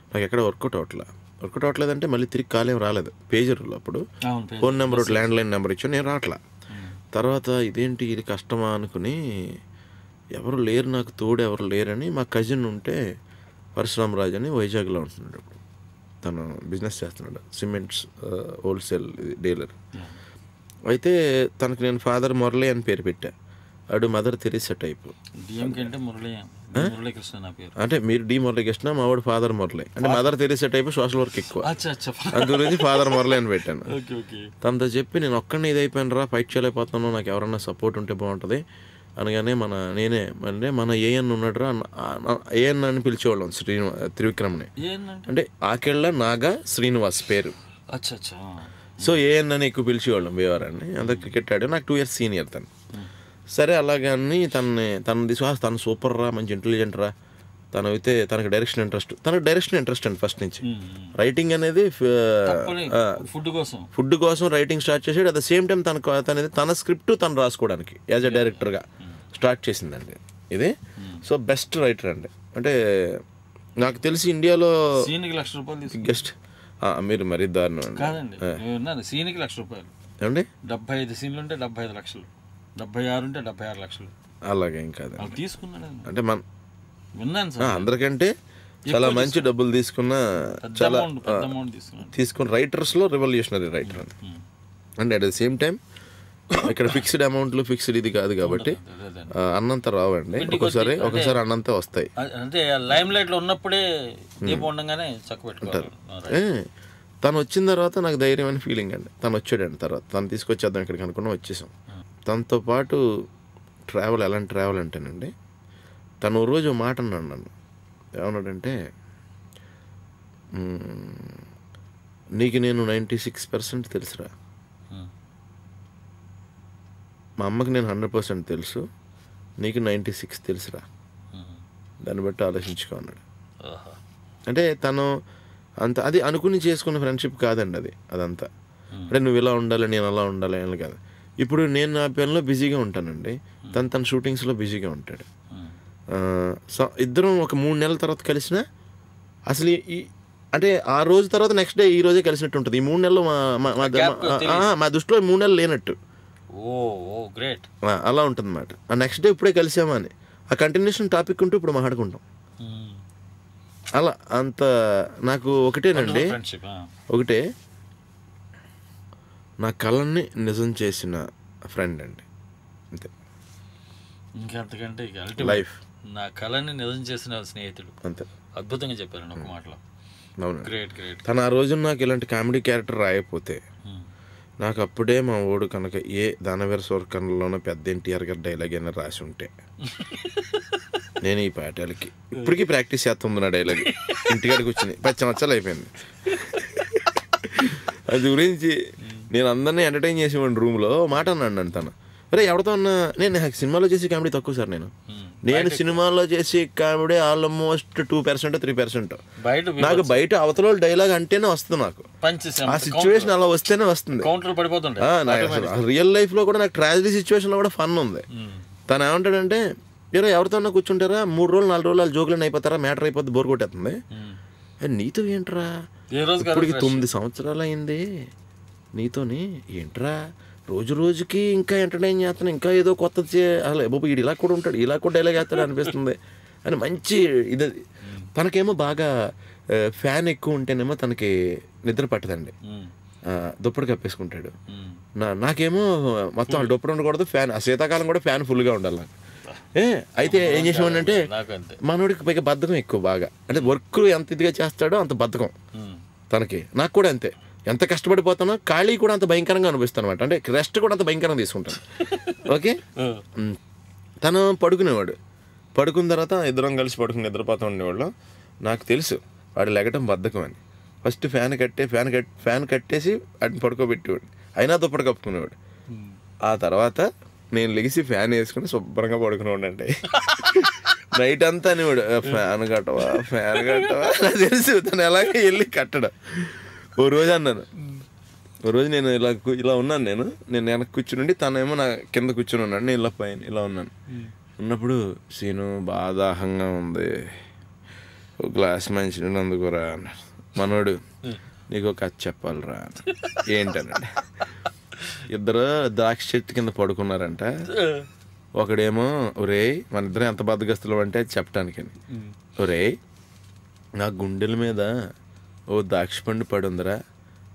నాకు ఎక్కడ వర్కౌట్ అవ్వట్లేదంటే మళ్ళీ తిరిగి కాలేం రాలేదు. పేజర్లో అప్పుడు ఫోన్ నెంబర్ ఒకటి ల్యాండ్లైన్ నెంబర్ ఇచ్చాను, నేను రావట్లా. తర్వాత ఇదేంటి ఇది కష్టమా అనుకుని, ఎవరు లేరు నాకు తోడు ఎవరు లేరని మా కజిన్ ఉంటే పరశురామరాజు అని వైజాగ్లో ఉంటున్నాడు, తను బిజినెస్ చేస్తున్నాడు, సిమెంట్స్ హోల్సేల్ డీలర్. అయితే తనకు నేను ఫాదర్ మురళి అని పేరు పెట్టా, అడు మదర్ తెరీసా టైపు. అంటే మీరు డి మురళీకృష్ణ, మా వాడు ఫాదర్ మురళి, అంటే mother Teresa type, social work ఎక్కువ, అందు గురించి ఫాదర్ మురళి అని పెట్టాను. తనతో చెప్పి నేను ఒక్కడిని ఇదైపోయాను రా, ఫైట్ చేయలేకపోతున్నాను, నాకు ఎవరన్నా సపోర్ట్ ఉంటే బాగుంటుంది అనగానే మన ఏఎన్ ఉన్నాడు రా, ఏఎన్ అని పిలిచేవాళ్ళం త్రివిక్రమ్ని, అంటే ఆకెళ్ళ నాగా శ్రీనివాస్ పేరు. సో ఏఎన్ అని ఎక్కువ పిలిచేవాళ్ళం భీమవరాన్ని. అందరు క్రికెట్ ఆడాడు, నాకు 2 years సీనియర్ తను. సరే అలాగని తను తీసుకు తను సూపర్ రా, మంచి ఇంటెలిజెంట్ రా, తను అయితే తనకు డైరెక్షన్ ఇంట్రెస్ట్ అండి ఫస్ట్ నుంచి. రైటింగ్ అనేది ఫుడ్ కోసం రైటింగ్ స్టార్ట్ చేసాడు. అట్ ద సేమ్ టైం తన స్క్రిప్ట్ తను రాసుకోవడానికి యాజ్ ఎ డైరెక్టర్గా స్టార్ట్ చేసిందండి ఇది. సో బెస్ట్ రైటర్ అండి, అంటే నాకు తెలిసి ఇండియాలో గెస్ట్. మీరు మరీ దారుణం అండి, సీన్కి ₹1,00,000 ఏమండి, 75 సీన్లు ఉంటే 75 లక్షలు, 76 ఉంటే 76 లక్షలు. అలాగేం కాదు, తీసుకున్నాడు అంటే విన్నాను సార్, అందరికంటే చాలా మంచి డబ్బులు తీసుకున్న, చాలా తీసుకున్న రైటర్స్లో రెవల్యూషనరీ రైటర్ అండి. And at the same time ఇక్కడ ఫిక్స్డ్ అమౌంట్లు ఫిక్స్డ్ ఇది కాదు కాబట్టి అన్నంత రావండి, ఒకసారి అన్నంత వస్తాయి. అంటే లైమ్ లైట్ లో ఉన్నప్పుడే దీపం ఉండగానే చక్కబెట్టుకుంటారు. తను వచ్చిన తర్వాత నాకు ధైర్యం అని ఫీలింగ్ అండి. తను వచ్చాడండి, తర్వాత తను తీసుకొచ్చేద్దాం ఇక్కడికి అనుకున్నాం, వచ్చేసాం. తనతో పాటు ఎలాంటి ట్రావెల్ అంటేనండి, తను రోజు మాట అన్నాడు నన్ను, ఏమన్నాడంటే నీకు నేను 96% తెలుసురా, మా అమ్మకి నేను 100% తెలుసు, నీకు 96 తెలుసురా, దాన్ని బట్టి ఆలోచించుకో అన్నాడు. అంటే తను అది అనుకుని చేసుకున్న ఫ్రెండ్షిప్ కాదండి అదంతా. అంటే నువ్వు ఇలా ఉండాలి, నేను అలా ఉండాలి అని కాదు. ఇప్పుడు నేను నా పనిలో బిజీగా ఉంటానండి, తన షూటింగ్స్లో బిజీగా ఉంటాడు. సో ఇద్దరం ఒక 3 నెలల తర్వాత కలిసినా అసలు అంటే ఆ రోజు తర్వాత నెక్స్ట్ డే ఈ రోజే కలిసినట్టు ఉంటుంది. ఈ 3 నెలలు మా దృష్టిలో 3 నెలలు లేనట్టు అలా ఉంటుంది అన్నమాట. ఆ నెక్స్ట్ డే ఇప్పుడే కలిసామా అని ఆ కంటిన్యూషన్ టాపిక్ ఉంటూ ఇప్పుడు మాట్లాడుకుంటాం. అలా అంత నాకు ఒకటేనండి, ఒకటే నా కళని నిజం చేసిన ఫ్రెండ్ అండి, అంతే. ఇంకంతకంటే లైఫ్ నా కళని నిజం చేసిన స్నేహితుడు, అంతే. అద్భుతంగా చెప్పారు ఒక మాటలో. గ్రేట్. తను ఆ రోజు నాకు ఇలాంటి కామెడీ క్యారెక్టర్ రాయకపోతే నాకు అప్పుడే మా ఓడు కనుక ఏ దానవీర సూరకర్ణలోనో పెద్ద ఎన్టీఆర్ గారి డైలాగ్ అయినా రాసి ఉంటే నేను ఈ పాటలకి ఇప్పటికీ ప్రాక్టీస్ చేస్తుంది. నా డైలాగ్ ఇంటికాడికి వచ్చింది 10 సంవత్సరాలు అయిపోయింది. అది గురించి నేను అందరినీ ఎంటర్టైన్ చేసేవాడిని. రూమ్లో మాట అన్నాడు తను, అరే ఎవరితో ఉన్నా నేను సినిమాలో చేసే కామెడీ తక్కువ సార్, నేను సినిమాలో చేసే కామెడీ ఆల్మోస్ట్ 2% 3%. నాకు బయట అవతల డైలాగ్ అంటేనే వస్తుంది, నాకు ఆ సిచ్యువేషన్ అలా వస్తేనే వస్తుంది. రియల్ లైఫ్ లో కూడా నాకు ట్రాజడీ సిచ్యువేషన్ లో కూడా ఫన్ ఉంది. తను ఏమంటాడంటే ఎవరితో కూర్చుంటారా 3 రోజులు 4 రోజులు వాళ్ళు జోకులు అయిపోతారా, మ్యాటర్ అయిపోద్ది, బోర్ కొట్టేస్తుంది. నీతో ఏంట్రా ఇప్పటికి 9 సంవత్సరాలు అయింది నీతోని, ఏంట్రా రోజు రోజుకి ఇంకా ఎంటర్టైన్ చేస్తాను, ఇంకా ఏదో కొత్తది అసలు బాబు వీడు ఇలా కూడా ఉంటాడు, ఇలా కూడా డైలాగ్ వేస్తాడు అనిపిస్తుంది అని మంచి ఇది. తనకేమో బాగా ఫ్యాన్ ఎక్కువ ఉంటేనేమో తనకి నిద్ర పట్టదండి. దుప్పటి కప్పేసుకుంటాడు. నాకేమో మొత్తం వాళ్ళు దుప్పటి ఉండకూడదు, ఫ్యాన్ ఆ శీతాకాలం కూడా ఫ్యాన్ ఫుల్గా ఉండాలి నాకు. అయితే ఏం చేసేవాడిని అంటే మనోడికి పైగా బద్ధకం ఎక్కువ బాగా, అంటే వర్క్ ఎంత ఇదిగా చేస్తాడో అంత బద్ధకం తనకి. నాకు కూడా అంతే, ఎంత కష్టపడిపోతానో ఖాళీ కూడా అంత భయంకరంగా అనిపిస్తాను అనమాట, అంటే రెస్ట్ కూడా అంత భయంకరంగా తీసుకుంటాను. ఓకే, తను పడుకునేవాడు, పడుకున్న తర్వాత ఇద్దరం కలిసి పడుకుని నిద్రపోతూ ఉండేవాళ్ళు. నాకు తెలుసు వాడు లెగటం బద్ధకం అని. ఫస్ట్ ఫ్యాన్ కట్టేసి వాటిని పడుకోబెట్టేవాడు, అయినా దుప్పటి కప్పుకునేవాడు. ఆ తర్వాత నేను లెగిసి ఫ్యాన్ వేసుకుని శుభ్రంగా పడుకునేవాడు. అంటే నైట్ అంతా అనేవాడు ఫ్యాన్ కట్టవా నాకు తెలుసు తను ఎలాగే వెళ్ళి కట్టడం. ఓ రోజు అన్నాను, ఓ రోజు నేను ఇలా ఉన్నాను, నేను వెనక్కి కూర్చుని తనేమో నా కింద కూర్చుని ఉన్నాడు, నేను ఇలా పైన ఇలా ఉన్నాను. ఉన్నప్పుడు సీను బాగా దాహంగా ఉంది, ఒక గ్లాస్ మంచినీళ్ళు అందుకురా అన్నాడు. మనోడు నీకు ఒక కథ చెప్పాలిరా. ఏంటన్నాడు. ఇద్దరు ద్రాక్ష చెట్టు కింద పడుకున్నారంట. ఒకడేమో ఒరే మన ఇద్దరం ఎంత బద్దగస్తులు అంటే చెప్పటానికని, ఒరే నా గుండెల మీద ఓ ద్రాక్ష పండు పడి ఉందిరా,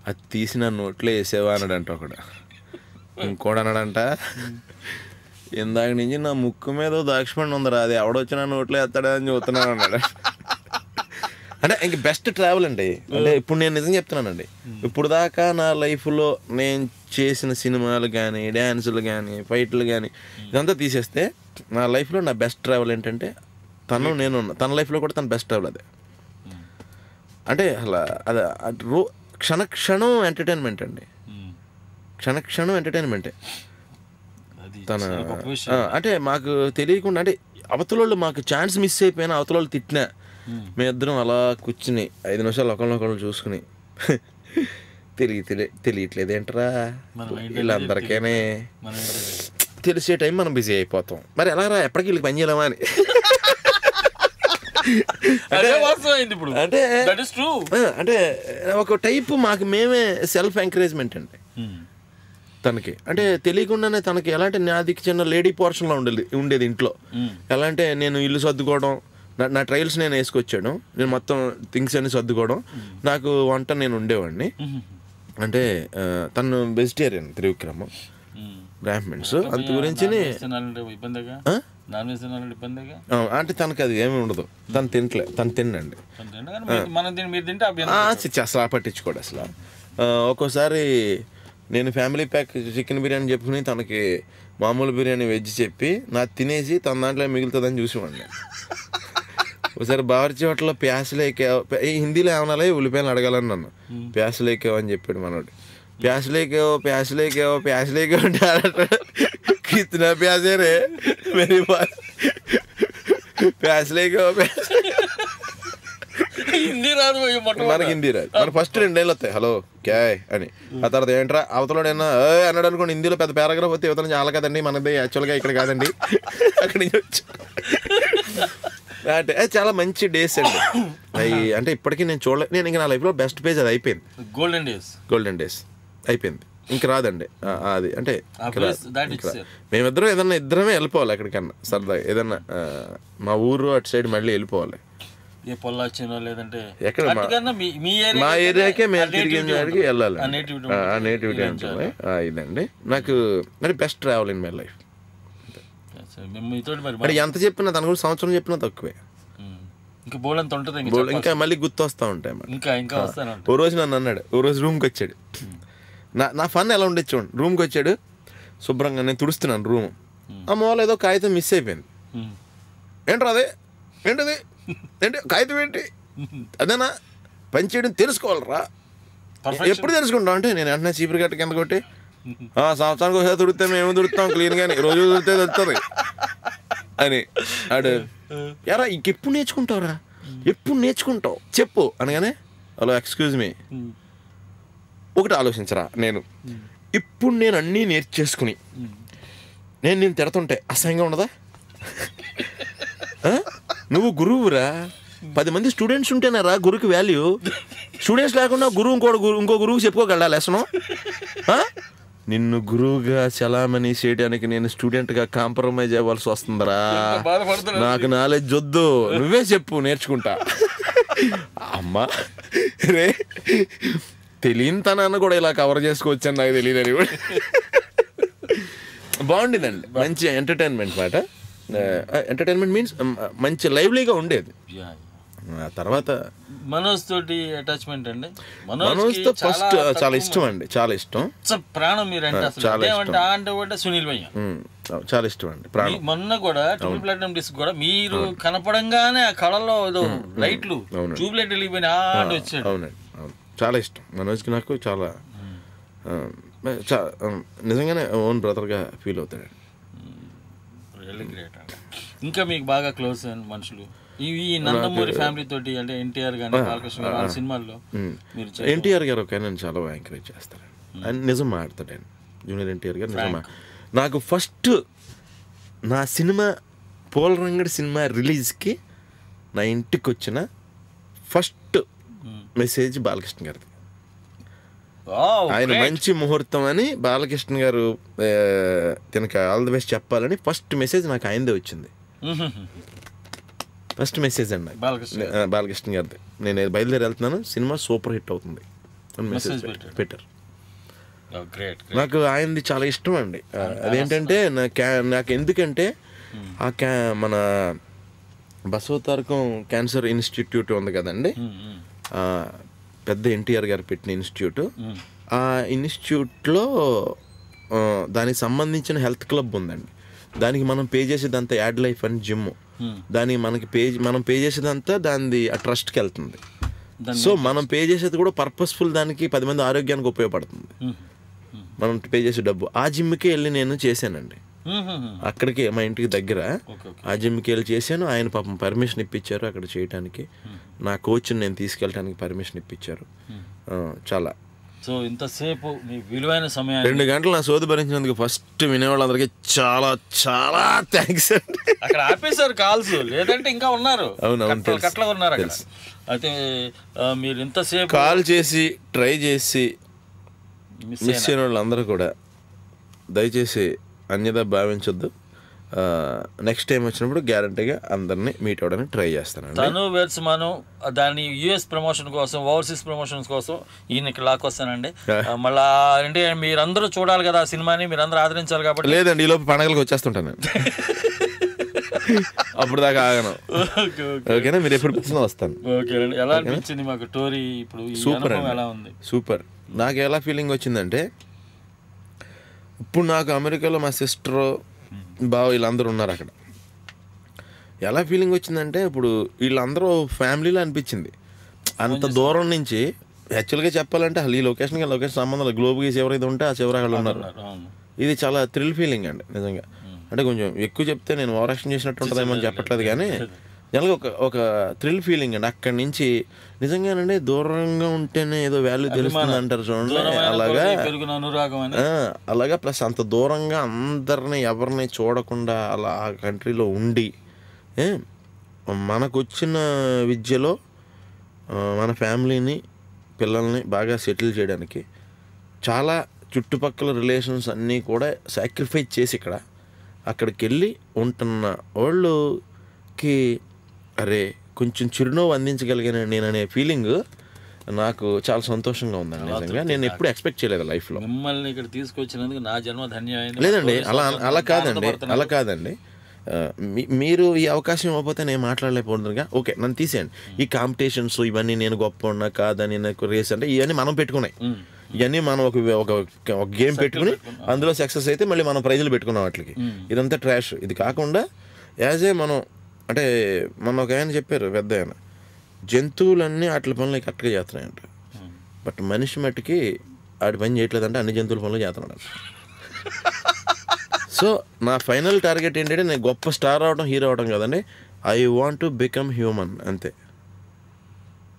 అది తీసి నా నోట్లో వేసేవా అన్నాడంట ఒకడు. ఇంకోడు అన్నాడంట ఇందాక నుంచి నా ముక్కు మీద ఓ ద్రాక్ష పండు ఉందిరా, అది ఎవడొచ్చి నా నోట్లో వేస్తాడా అని చూస్తున్నాను అన్నాడు. అంటే ఇంక బెస్ట్ ట్రావెల్ అండి. అంటే ఇప్పుడు నేను నిజం చెప్తున్నానండి, ఇప్పుడు దాకా నా లైఫ్లో నేను చేసిన సినిమాలు కానీ డ్యాన్సులు కానీ ఫైట్లు కానీ ఇదంతా తీసేస్తే నా లైఫ్లో నా బెస్ట్ ట్రావెల్ ఏంటంటే నేను తన లైఫ్లో కూడా తన బెస్ట్ ట్రావెల్ అదే. అంటే అలా అదే క్షణక్షణం ఎంటర్టైన్మెంట్ అండి, క్షణక్షణం ఎంటర్టైన్మెంటే తన. అంటే మాకు తెలియకుండా, అంటే అవతలోళ్ళు మాకు ఛాన్స్ మిస్ అయిపోయినా అవతలోళ్ళు తిట్టినా మేమిద్దరం అలా కూర్చుని 5 నిమిషాలు ఒకళ్ళనొకళ్ళు చూసుకుని తెలియట్లేదు ఏంట్రా వీళ్ళందరికీనే తెలిసే టైం మనం బిజీ అయిపోతాం. మరి ఎలా రా ఎప్పటికీ వీళ్ళకి పని చేయలేమా అని. అంటే ఒక టైపు మాకు మేమే సెల్ఫ్ ఎంకరేజ్మెంట్ అండి తనకి. అంటే తెలియకుండానే తనకి ఎలా అంటే నాది చిన్న లేడీ పోర్షన్లో ఉండేది ఇంట్లో. ఎలా అంటే నేను ఇల్లు సర్దుకోవడం, నా ట్రయల్స్ నేను వేసుకొచ్చాను, నేను మొత్తం థింగ్స్ అన్ని సర్దుకోవడం, నాకు వంట నేను ఉండేవాడిని. అంటే తను వెజిటేరియన్, త్రివిక్రమ్ బ్రాహ్మణ్స్, అంత గురించి అంటే తనకి అది ఏమి ఉండదు, తను తినండి అసలు పట్టించుకోడు అసలు. ఒక్కోసారి నేను ఫ్యామిలీ ప్యాక్ చికెన్ బిర్యానీ చెప్పుకుని తనకి మామూలు బిర్యానీ వెజ్ చెప్పి నాకు తినేసి తన దాంట్లో మిగులుతుందని చూసేవాడిని. ఒకసారి బావర్చి హోటల్లో ప్యాసలేకేవో, హిందీలో ఏమనాలి ఉల్లిపాయలు అడగాలని నన్ను, ప్యాసలేకేవో అని చెప్పాడు మనోడు. ప్యాసలేకేవో అంటే కిतना ప్యాసే రే मेरे पास ప్యాసలేకేవో హిందీ రాదు, మనకి హిందీ రాదు. మన ఫస్ట్ 2 ఏళ్ళు వస్తాయి హలో క్యాయ్ అని, ఆ తర్వాత ఏంట్రా అవతలోడు ఏమన్నా అన్నాడు అనుకోండి, హిందీలో పెద్ద పారాగ్రాఫ్ వస్తే యువతల చాలా కదండి మనది యాక్చువల్గా ఇక్కడ కాదండి అక్కడి నుంచి వచ్చి. అంటే చాలా మంచి డేస్ అండి అవి. అంటే ఇప్పటికీ నేను చూడలేదు, నేను ఇంకా నా లైఫ్లో బెస్ట్ పేజ్ అది అయిపోయింది. గోల్డెన్ డేస్ అయిపోయింది, ఇంక రాదండి అది. అంటే మేమిద్దరం ఇద్దరమే వెళ్ళిపోవాలి ఎక్కడికన్నా సరదాగా, ఏదన్నా మా ఊరు అటు సైడ్ మళ్ళీ వెళ్ళిపోవాలి. ఎక్కడ మా ఏరియాకే మేము తిరిగిన వాడికి వెళ్ళాలి, ఆ నేటివిటీ అంటే ఇదండి నాకు అంటే best travel in my life. అంటే ఎంత చెప్పినా తన కూడా సంవత్సరం చెప్పినా తక్కువే, ఇంకా మళ్ళీ గుర్తు వస్తూ ఉంటాయి. ఓ రోజు నన్ను అన్నాడు, ఓ రోజు రూమ్కి వచ్చాడు, నా ఫన్ ఎలా ఉండేది చూడండి. రూమ్కి వచ్చాడు శుభ్రంగా, నేను తుడుస్తున్నాను రూమ్, ఆ మూల ఏదో కాగితం మిస్ అయిపోయింది. ఏంట్రా అదే ఏంటది ఏంటి కాగితం ఏంటి అదేనా పని చేయడం తెలుసుకోవాలరా, ఎప్పుడు తెలుసుకుంటాం అంటే నేను వెంటనే చీపురు గట్ట కింద కొట్టి సంవత్సరానికి ఒకసారి తుడితే మేము తుడుతాం క్లీన్ గాని, రోజు తుడితే తెలుస్తుంది అని ఆడు. ఎరా ఇంకెప్పుడు నేర్చుకుంటావురా, ఎప్పుడు నేర్చుకుంటావు చెప్పు అనగానే, హలో ఎక్స్క్యూజ్ మీ ఒకటి ఆలోచించరా, నేను ఇప్పుడు నేను అన్నీ నేర్చేసుకుని నేను తిడుతుంటే అసహ్యంగా ఉండదా? నువ్వు గురువురా, 10 మంది స్టూడెంట్స్ ఉంటేనారా గురువుకి వాల్యూ. స్టూడెంట్స్ లేకుండా ఇంకో గురువుకి చెప్పుకోగలరా లెసను? నిన్ను గురువుగా చలామణి చేయడానికి నేను స్టూడెంట్గా కాంప్రమైజ్ అవ్వాల్సి వస్తుందిరా. నాకు నాలెడ్జ్ వద్దు, నువ్వే చెప్పు నేర్చుకుంటా. అమ్మా రే తెలియని తనాన్ని కూడా ఇలా కవర్ చేసుకోవచ్చు అని నాకు తెలియదని కూడా. బాగుండేదండి, మంచి ఎంటర్టైన్మెంట్ మాట. ఎంటర్టైన్మెంట్ మీన్స్ మంచి లైవ్లీగా ఉండేది. తర్వాత మనోజ్ తోటి అటాచ్మెంట్ అండి. మనోజ్తో ఫస్ట్ చాలా ఇష్టం అండి, చాలా ఇష్టం, ప్రాణం. మీరంటే అంటే సునీల్ భయ్య చాలా ఇష్టం అండి, ప్రాణం. మొన్న కూడా ట్రిపుల్ ప్లాటినం డిస్క్ కూడా మీరు కనపడంగానే ఆ కళలో ఏదో లైట్లు ట్యూబ్లైట్ వెళ్ళిపోయిన వచ్చాడు. అవునండి, అవును, చాలా ఇష్టం మనోజ్కి. నాకు చాలా నిజంగానే ఓన్ బ్రదర్గా ఫీల్ అవుతాడు. రియల్లీ గ్రేట్ అండి. ఇంకా మీకు బాగా క్లోజ్ అయిన మనుషులు ఈ నందమూరి ఫ్యామిలీ తోటి అంటే ఎన్టీఆర్ గారు, బాలకృష్ణ గారు, వాళ్ళ సినిమాల్లో ఎన్టీఆర్ గారు ఒక నన్ను చాలా ఎంకరేజ్ చేస్తారు. ఆయన నిజం మాట్లాడతాడు, ఆయన జూనియర్ ఎన్టీఆర్ గారు నిజం. నాకు ఫస్ట్ నా సినిమా పోలరంగడి సినిమా రిలీజ్కి నా ఇంటికి వచ్చిన ఫస్ట్ మెసేజ్ బాలకృష్ణ గారిది. ఆయన మంచి ముహూర్తం అని బాలకృష్ణ గారు తనకి ఆల్ ది బెస్ట్ చెప్పాలని ఫస్ట్ మెసేజ్ నాకు ఆయనదే వచ్చింది. ఫస్ట్ మెసేజ్ అండి బాలకృష్ణ గారిది. నేను బయలుదేరి వెళ్తున్నాను, సినిమా సూపర్ హిట్ అవుతుంది అని మెసేజ్ పెట్టారు. నాకు ఆయనది చాలా ఇష్టం అండి. అదేంటంటే నాకు ఎందుకంటే మన బసవతారకం క్యాన్సర్ ఇన్స్టిట్యూట్ ఉంది కదండి, పెద్ద ఎన్టీఆర్ గారు పెట్టిన ఇన్స్టిట్యూట్. ఆ ఇన్స్టిట్యూట్లో దానికి సంబంధించిన హెల్త్ క్లబ్ ఉందండి. దానికి మనం పే చేసేదంతా యాడ్ లైఫ్ అని జిమ్, దానికి మనం పే చేసేదంతా దాని ఆ ట్రస్ట్కి వెళ్తుంది. సో మనం పే చేసేది కూడా పర్పస్ఫుల్, దానికి 10 మంది ఆరోగ్యానికి ఉపయోగపడుతుంది మనం పే చేసే డబ్బు. ఆ జిమ్కి వెళ్ళి నేను చేశానండి, అక్కడికి మా ఇంటికి దగ్గర ఆ జిమ్కి వెళ్ళి చేశాను. ఆయన పాపం పర్మిషన్ ఇప్పించారు అక్కడ చేయడానికి. నా కోచ్ని నేను తీసుకెళ్ళడానికి పర్మిషన్ ఇప్పించారు. చాలా సో ఇంతసేపు మీ విలువైన సమయం 2 గంటలు నా సోది భరించినందుకు ఫస్ట్ వినేవాళ్ళందరికీ చాలా చాలా థ్యాంక్స్ అండి. అక్కడ ఆపేశారు కాల్స్, లేదంటే ఇంకా ఉన్నారు, కట్ల ఉన్నారు అక్కడ. అయితే మీరు ఇంతసేపు కాల్ చేసి ట్రై చేసి మిస్ అయిన వాళ్ళందరూ కూడా దయచేసి అన్యదా భావించొద్దు. నెక్స్ట్ టైం వచ్చినప్పుడు గ్యారంటీగా అందరినీ మీట్ అవ్వడానికి ట్రై చేస్తాను. తను వెర్స్ మనం దాని యుఎస్ ప్రమోషన్ కోసం, ఓవర్సీస్ ప్రమోషన్స్ కోసం ఈయన ఇక్కడ లాక్కొస్తానండి. మళ్ళా అంటే మీరందరూ చూడాలి కదా ఆ సినిమాని, మీరందరూ ఆదరించాలి కాబట్టి. లేదండి, ఈ లోపు పండగలకు వచ్చేస్తుంటాను అప్పుడు దాకా ఆగను. ఓకేనా, మీరు ఎప్పుడు పిలిచినా వస్తాను. ఓకేనండి. ఎలా అనిపించింది మాకు టోరీ ఇప్పుడు? సూపర్ అండి, ఎలా ఉంది? సూపర్. నాకు ఎలా ఫీలింగ్ వచ్చిందంటే, ఇప్పుడు నాకు అమెరికాలో మా సిస్టర్ బావ వీళ్ళందరూ ఉన్నారు అక్కడ. ఎలా ఫీలింగ్ వచ్చిందంటే, ఇప్పుడు వీళ్ళందరూ ఫ్యామిలీలో అనిపించింది. అంత దూరం నుంచి యాక్చువల్గా చెప్పాలంటే అసలు ఈ లొకేషన్కి లొకేషన్ సంబంధం గ్లోబ్ గీసి ఎవరైతే ఉంటే ఆ చివరి అక్కడ ఉన్నారు. ఇది చాలా థ్రిల్ ఫీలింగ్ అండి నిజంగా. అంటే కొంచెం ఎక్కువ చెప్తే నేను ఓవర్ యాక్షన్ చేసినట్టు ఉంటుందేమో అని చెప్పట్లేదు, కానీ జనరల్గా ఒక థ్రిల్ ఫీలింగ్ అండి. అక్కడి నుంచి నిజంగానండి దూరంగా ఉంటేనే ఏదో వాల్యూ తెలుస్తుంది అంటారు చూడండి, అలాగా ప్లస్ అంత దూరంగా అందరిని ఎవరిని చూడకుండా అలా ఆ కంట్రీలో ఉండి మనకు వచ్చిన విద్యలో మన ఫ్యామిలీని పిల్లల్ని బాగా సెటిల్ చేయడానికి చాలా చుట్టుపక్కల రిలేషన్స్ అన్నీ కూడా సాక్రిఫైస్ చేసి అక్కడికి వెళ్ళి ఉంటున్న వాళ్ళకి అరే కొంచెం చిరునవ్వు అందించగలిగాను నేను అనే ఫీలింగ్ నాకు చాలా సంతోషంగా ఉందండి నిజంగా. నేను ఎప్పుడు ఎక్స్పెక్ట్ చేయలేదు లైఫ్లో. మిమ్మల్ని ఇక్కడ తీసుకొచ్చినందుకు నా జన్మ ధన్యమైంది. లేదండి, అలా కాదండి. మీరు ఈ అవకాశం ఇవ్వకపోతే నేను మాట్లాడలేకపోతుందిగా. ఓకే, నన్ను తీసేయండి. ఈ కాంపిటీషన్స్ ఇవన్నీ నేను గొప్ప ఉన్నా కాదని నాకు రేస్ అంటే ఇవన్నీ మనం పెట్టుకున్నాయి. ఇవన్నీ మనం ఒక గేమ్ పెట్టుకుని అందులో సక్సెస్ అయితే మళ్ళీ మనం ప్రైజులు పెట్టుకున్నాం వాటికి. ఇదంతా ట్రాష్. ఇది కాకుండా యాజ్ ఏ మనం అంటే మన ఒక ఆయన చెప్పారు పెద్ద ఆయన, జంతువులన్నీ వాటి పనులు కరెక్ట్గా చేస్తున్నాయంట, బట్ మనిషి మట్టుకి వాటి పని చేయట్లేదంటే అన్ని జంతువుల పనులు చేస్తున్నాడు. సో నా ఫైనల్ టార్గెట్ ఏంటంటే నేను గొప్ప స్టార్ అవడం, హీరో అవడం కదండి. I want to become human అంతే.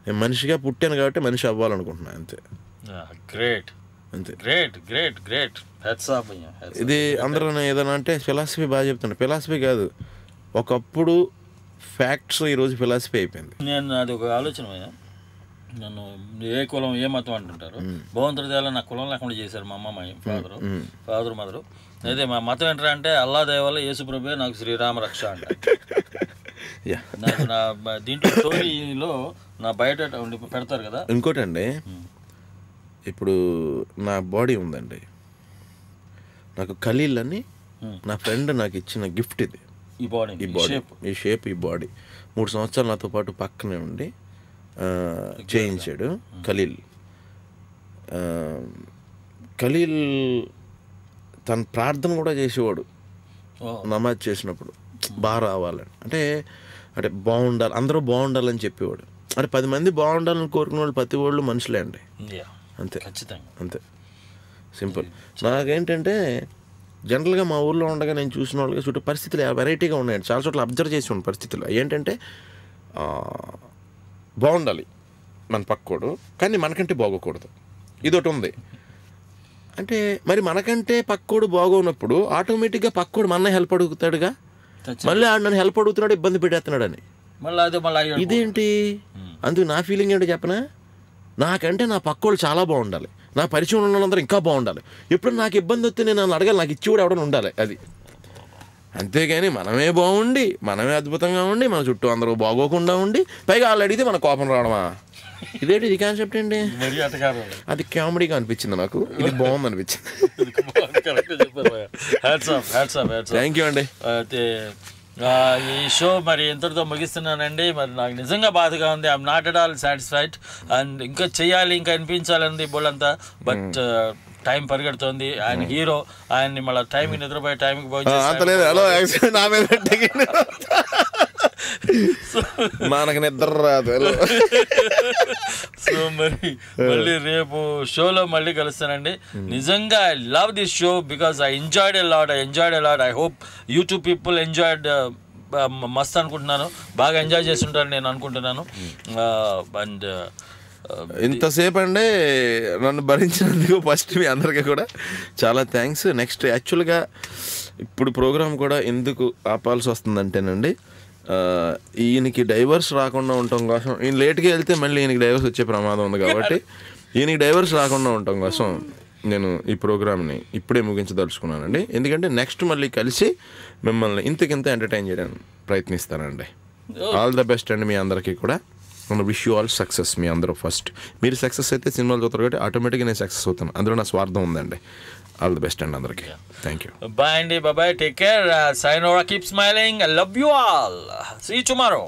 నేను మనిషిగా పుట్టాను కాబట్టి మనిషి అవ్వాలనుకుంటున్నాను అంతే. గ్రేట్ అంతే. Great great great. ఇది అందరూ ఏదైనా అంటే ఫిలాసఫీ బాగా చెప్తాను. ఫిలాసఫీ కాదు, ఒకప్పుడు ఫ్యాక్ట్స్ ఈరోజు ఫిలాసఫీ అయిపోయింది. నేను అది ఒక ఆలోచన, నన్ను ఏ కులం ఏ మతం అంటుంటారు. భగవంతుడి దేవాల నా కులం లేకుండా చేశారు మా అమ్మ, మా ఫాదర్ మదరు. అయితే మా మతం ఏంటంటే అంటే అల్లా దేవాల యేసు ప్రభే నాకు శ్రీరామ రక్ష అంట. నాకు నా దీంట్లో స్టోరీలో నా బయట పెడతారు కదా. ఇంకోటండి, ఇప్పుడు నా బాడీ ఉందండి, నాకు ఖలీల్ అని నా ఫ్రెండ్ నాకు ఇచ్చిన గిఫ్ట్ ఇది. ఈ బాడీ ఈ షేప్ ఈ బాడీ 3 సంవత్సరాలు నాతో పాటు పక్కనే ఉండి చేయించాడు ఖలీల్. ఖలీల్ తన ప్రార్థన కూడా చేసేవాడు నమాజ్ చేసినప్పుడు, బాగా రావాలని, అంటే అంటే బాగుండాలి, అందరూ బాగుండాలని చెప్పేవాడు. అంటే 10 మంది బాగుండాలని కోరుకునే వాళ్ళు ప్రతి వాళ్ళు మనుషులే అండి, అంతే అంతే సింపుల్. నాకేంటంటే జనరల్గా మా ఊళ్ళో ఉండగా నేను చూసిన వాళ్ళకి చుట్టూ పరిస్థితులు వెరైటీగా ఉన్నాయండి. చాలా చోట్ల అబ్జర్వ్ చేసి ఉన్న పరిస్థితులు ఏంటంటే బాగుండాలి మన పక్కోడు, కానీ మనకంటే బాగోకూడదు, ఇదొకటి ఉంది. అంటే మరి మనకంటే పక్కోడు బాగోనప్పుడు ఆటోమేటిక్గా పక్కోడు మన హెల్ప్ అడుగుతాడుగా, మళ్ళీ ఆడు నన్ను హెల్ప్ అడుగుతున్నాడు, ఇబ్బంది పెట్టేస్తున్నాడని. ఇదేంటి? అందుకు నా ఫీలింగ్ ఏంటో చెప్పనా, నాకంటే నా పక్కోడు చాలా బాగుండాలి, నా పరిచయం ఉన్న వాళ్ళందరూ ఇంకా బాగుండాలి. ఎప్పుడు నాకు ఇబ్బంది వస్తే నేను నన్ను అడగాలి, నాకు ఇచ్చి కూడా ఎవడని ఉండాలి, అది. అంతేగాని మనమే బాగుండి మనమే అద్భుతంగా ఉండి మన చుట్టూ అందరూ బాగోకుండా ఉండి పైగా వాళ్ళు అడిగితే మన కోపం రావడమా, ఇదేంటి ఇది కాన్సెప్ట్ అండి? అది కామెడీగా అనిపించింది నాకు, ఇది బాగుంది అనిపించింది. థ్యాంక్ యూ అండి. ఈ షో మరి ఎంతటితో ముగిస్తున్నానండి. మరి నాకు నిజంగా బాధగా ఉంది, I'm not at all satisfied. And ఇంకా చెయ్యాలి, ఇంకా అనిపించాలంది బోళ్ళంతా, బట్ టైం పరిగెడుతోంది. ఆయన హీరో, ఆయన్ని మళ్ళీ టైంకి నిద్రపోయే టైంకి మనకు నిద్ర రాదు. సో మరి మళ్ళీ రేపు షోలో మళ్ళీ కలుస్తానండి. నిజంగా I love this show because I enjoyed a lot. I hope you two people enjoyed మస్త్ అనుకుంటున్నాను, బాగా ఎంజాయ్ చేసి ఉంటారు నేను అనుకుంటున్నాను. అండ్ ఇంతసేపు అండి నన్ను భరించినందుకు ఫస్ట్ మీ అందరికీ కూడా చాలా థ్యాంక్స్. నెక్స్ట్ యాక్చువల్గా ఇప్పుడు ప్రోగ్రామ్ కూడా ఎందుకు ఆపాల్సి వస్తుందంటేనండి, ఈయనకి డైవర్స్ రాకుండా ఉండటం కోసం, ఈయన లేట్గా వెళ్తే మళ్ళీ ఈయనకి డైవర్స్ వచ్చే ప్రమాదం ఉంది కాబట్టి ఈయనకి డైవర్స్ రాకుండా ఉండటం కోసం నేను ఈ ప్రోగ్రామ్ని ఇప్పుడే ముగించదలుచుకున్నానండి. ఎందుకంటే నెక్స్ట్ మళ్ళీ కలిసి మిమ్మల్ని ఇంతకింత ఎంటర్టైన్ చేయడానికి ప్రయత్నిస్తానండి. ఆల్ ద బెస్ట్ అండి మీ అందరికీ కూడా. Wish you all success. మీ అందరూ ఫస్ట్ మీరు సక్సెస్ అయితే సినిమాలు చూస్తారు కాబట్టి ఆటోమేటిక్గా నేను సక్సెస్ అవుతాను, అందులో నా స్వార్థం ఉందండి. ఆల్ ది బెస్ట్ అండి అందరికీ. Thank you. బాయ్ అండి, bye, take care, sayonara, keep smiling, I love you all, see you tomorrow.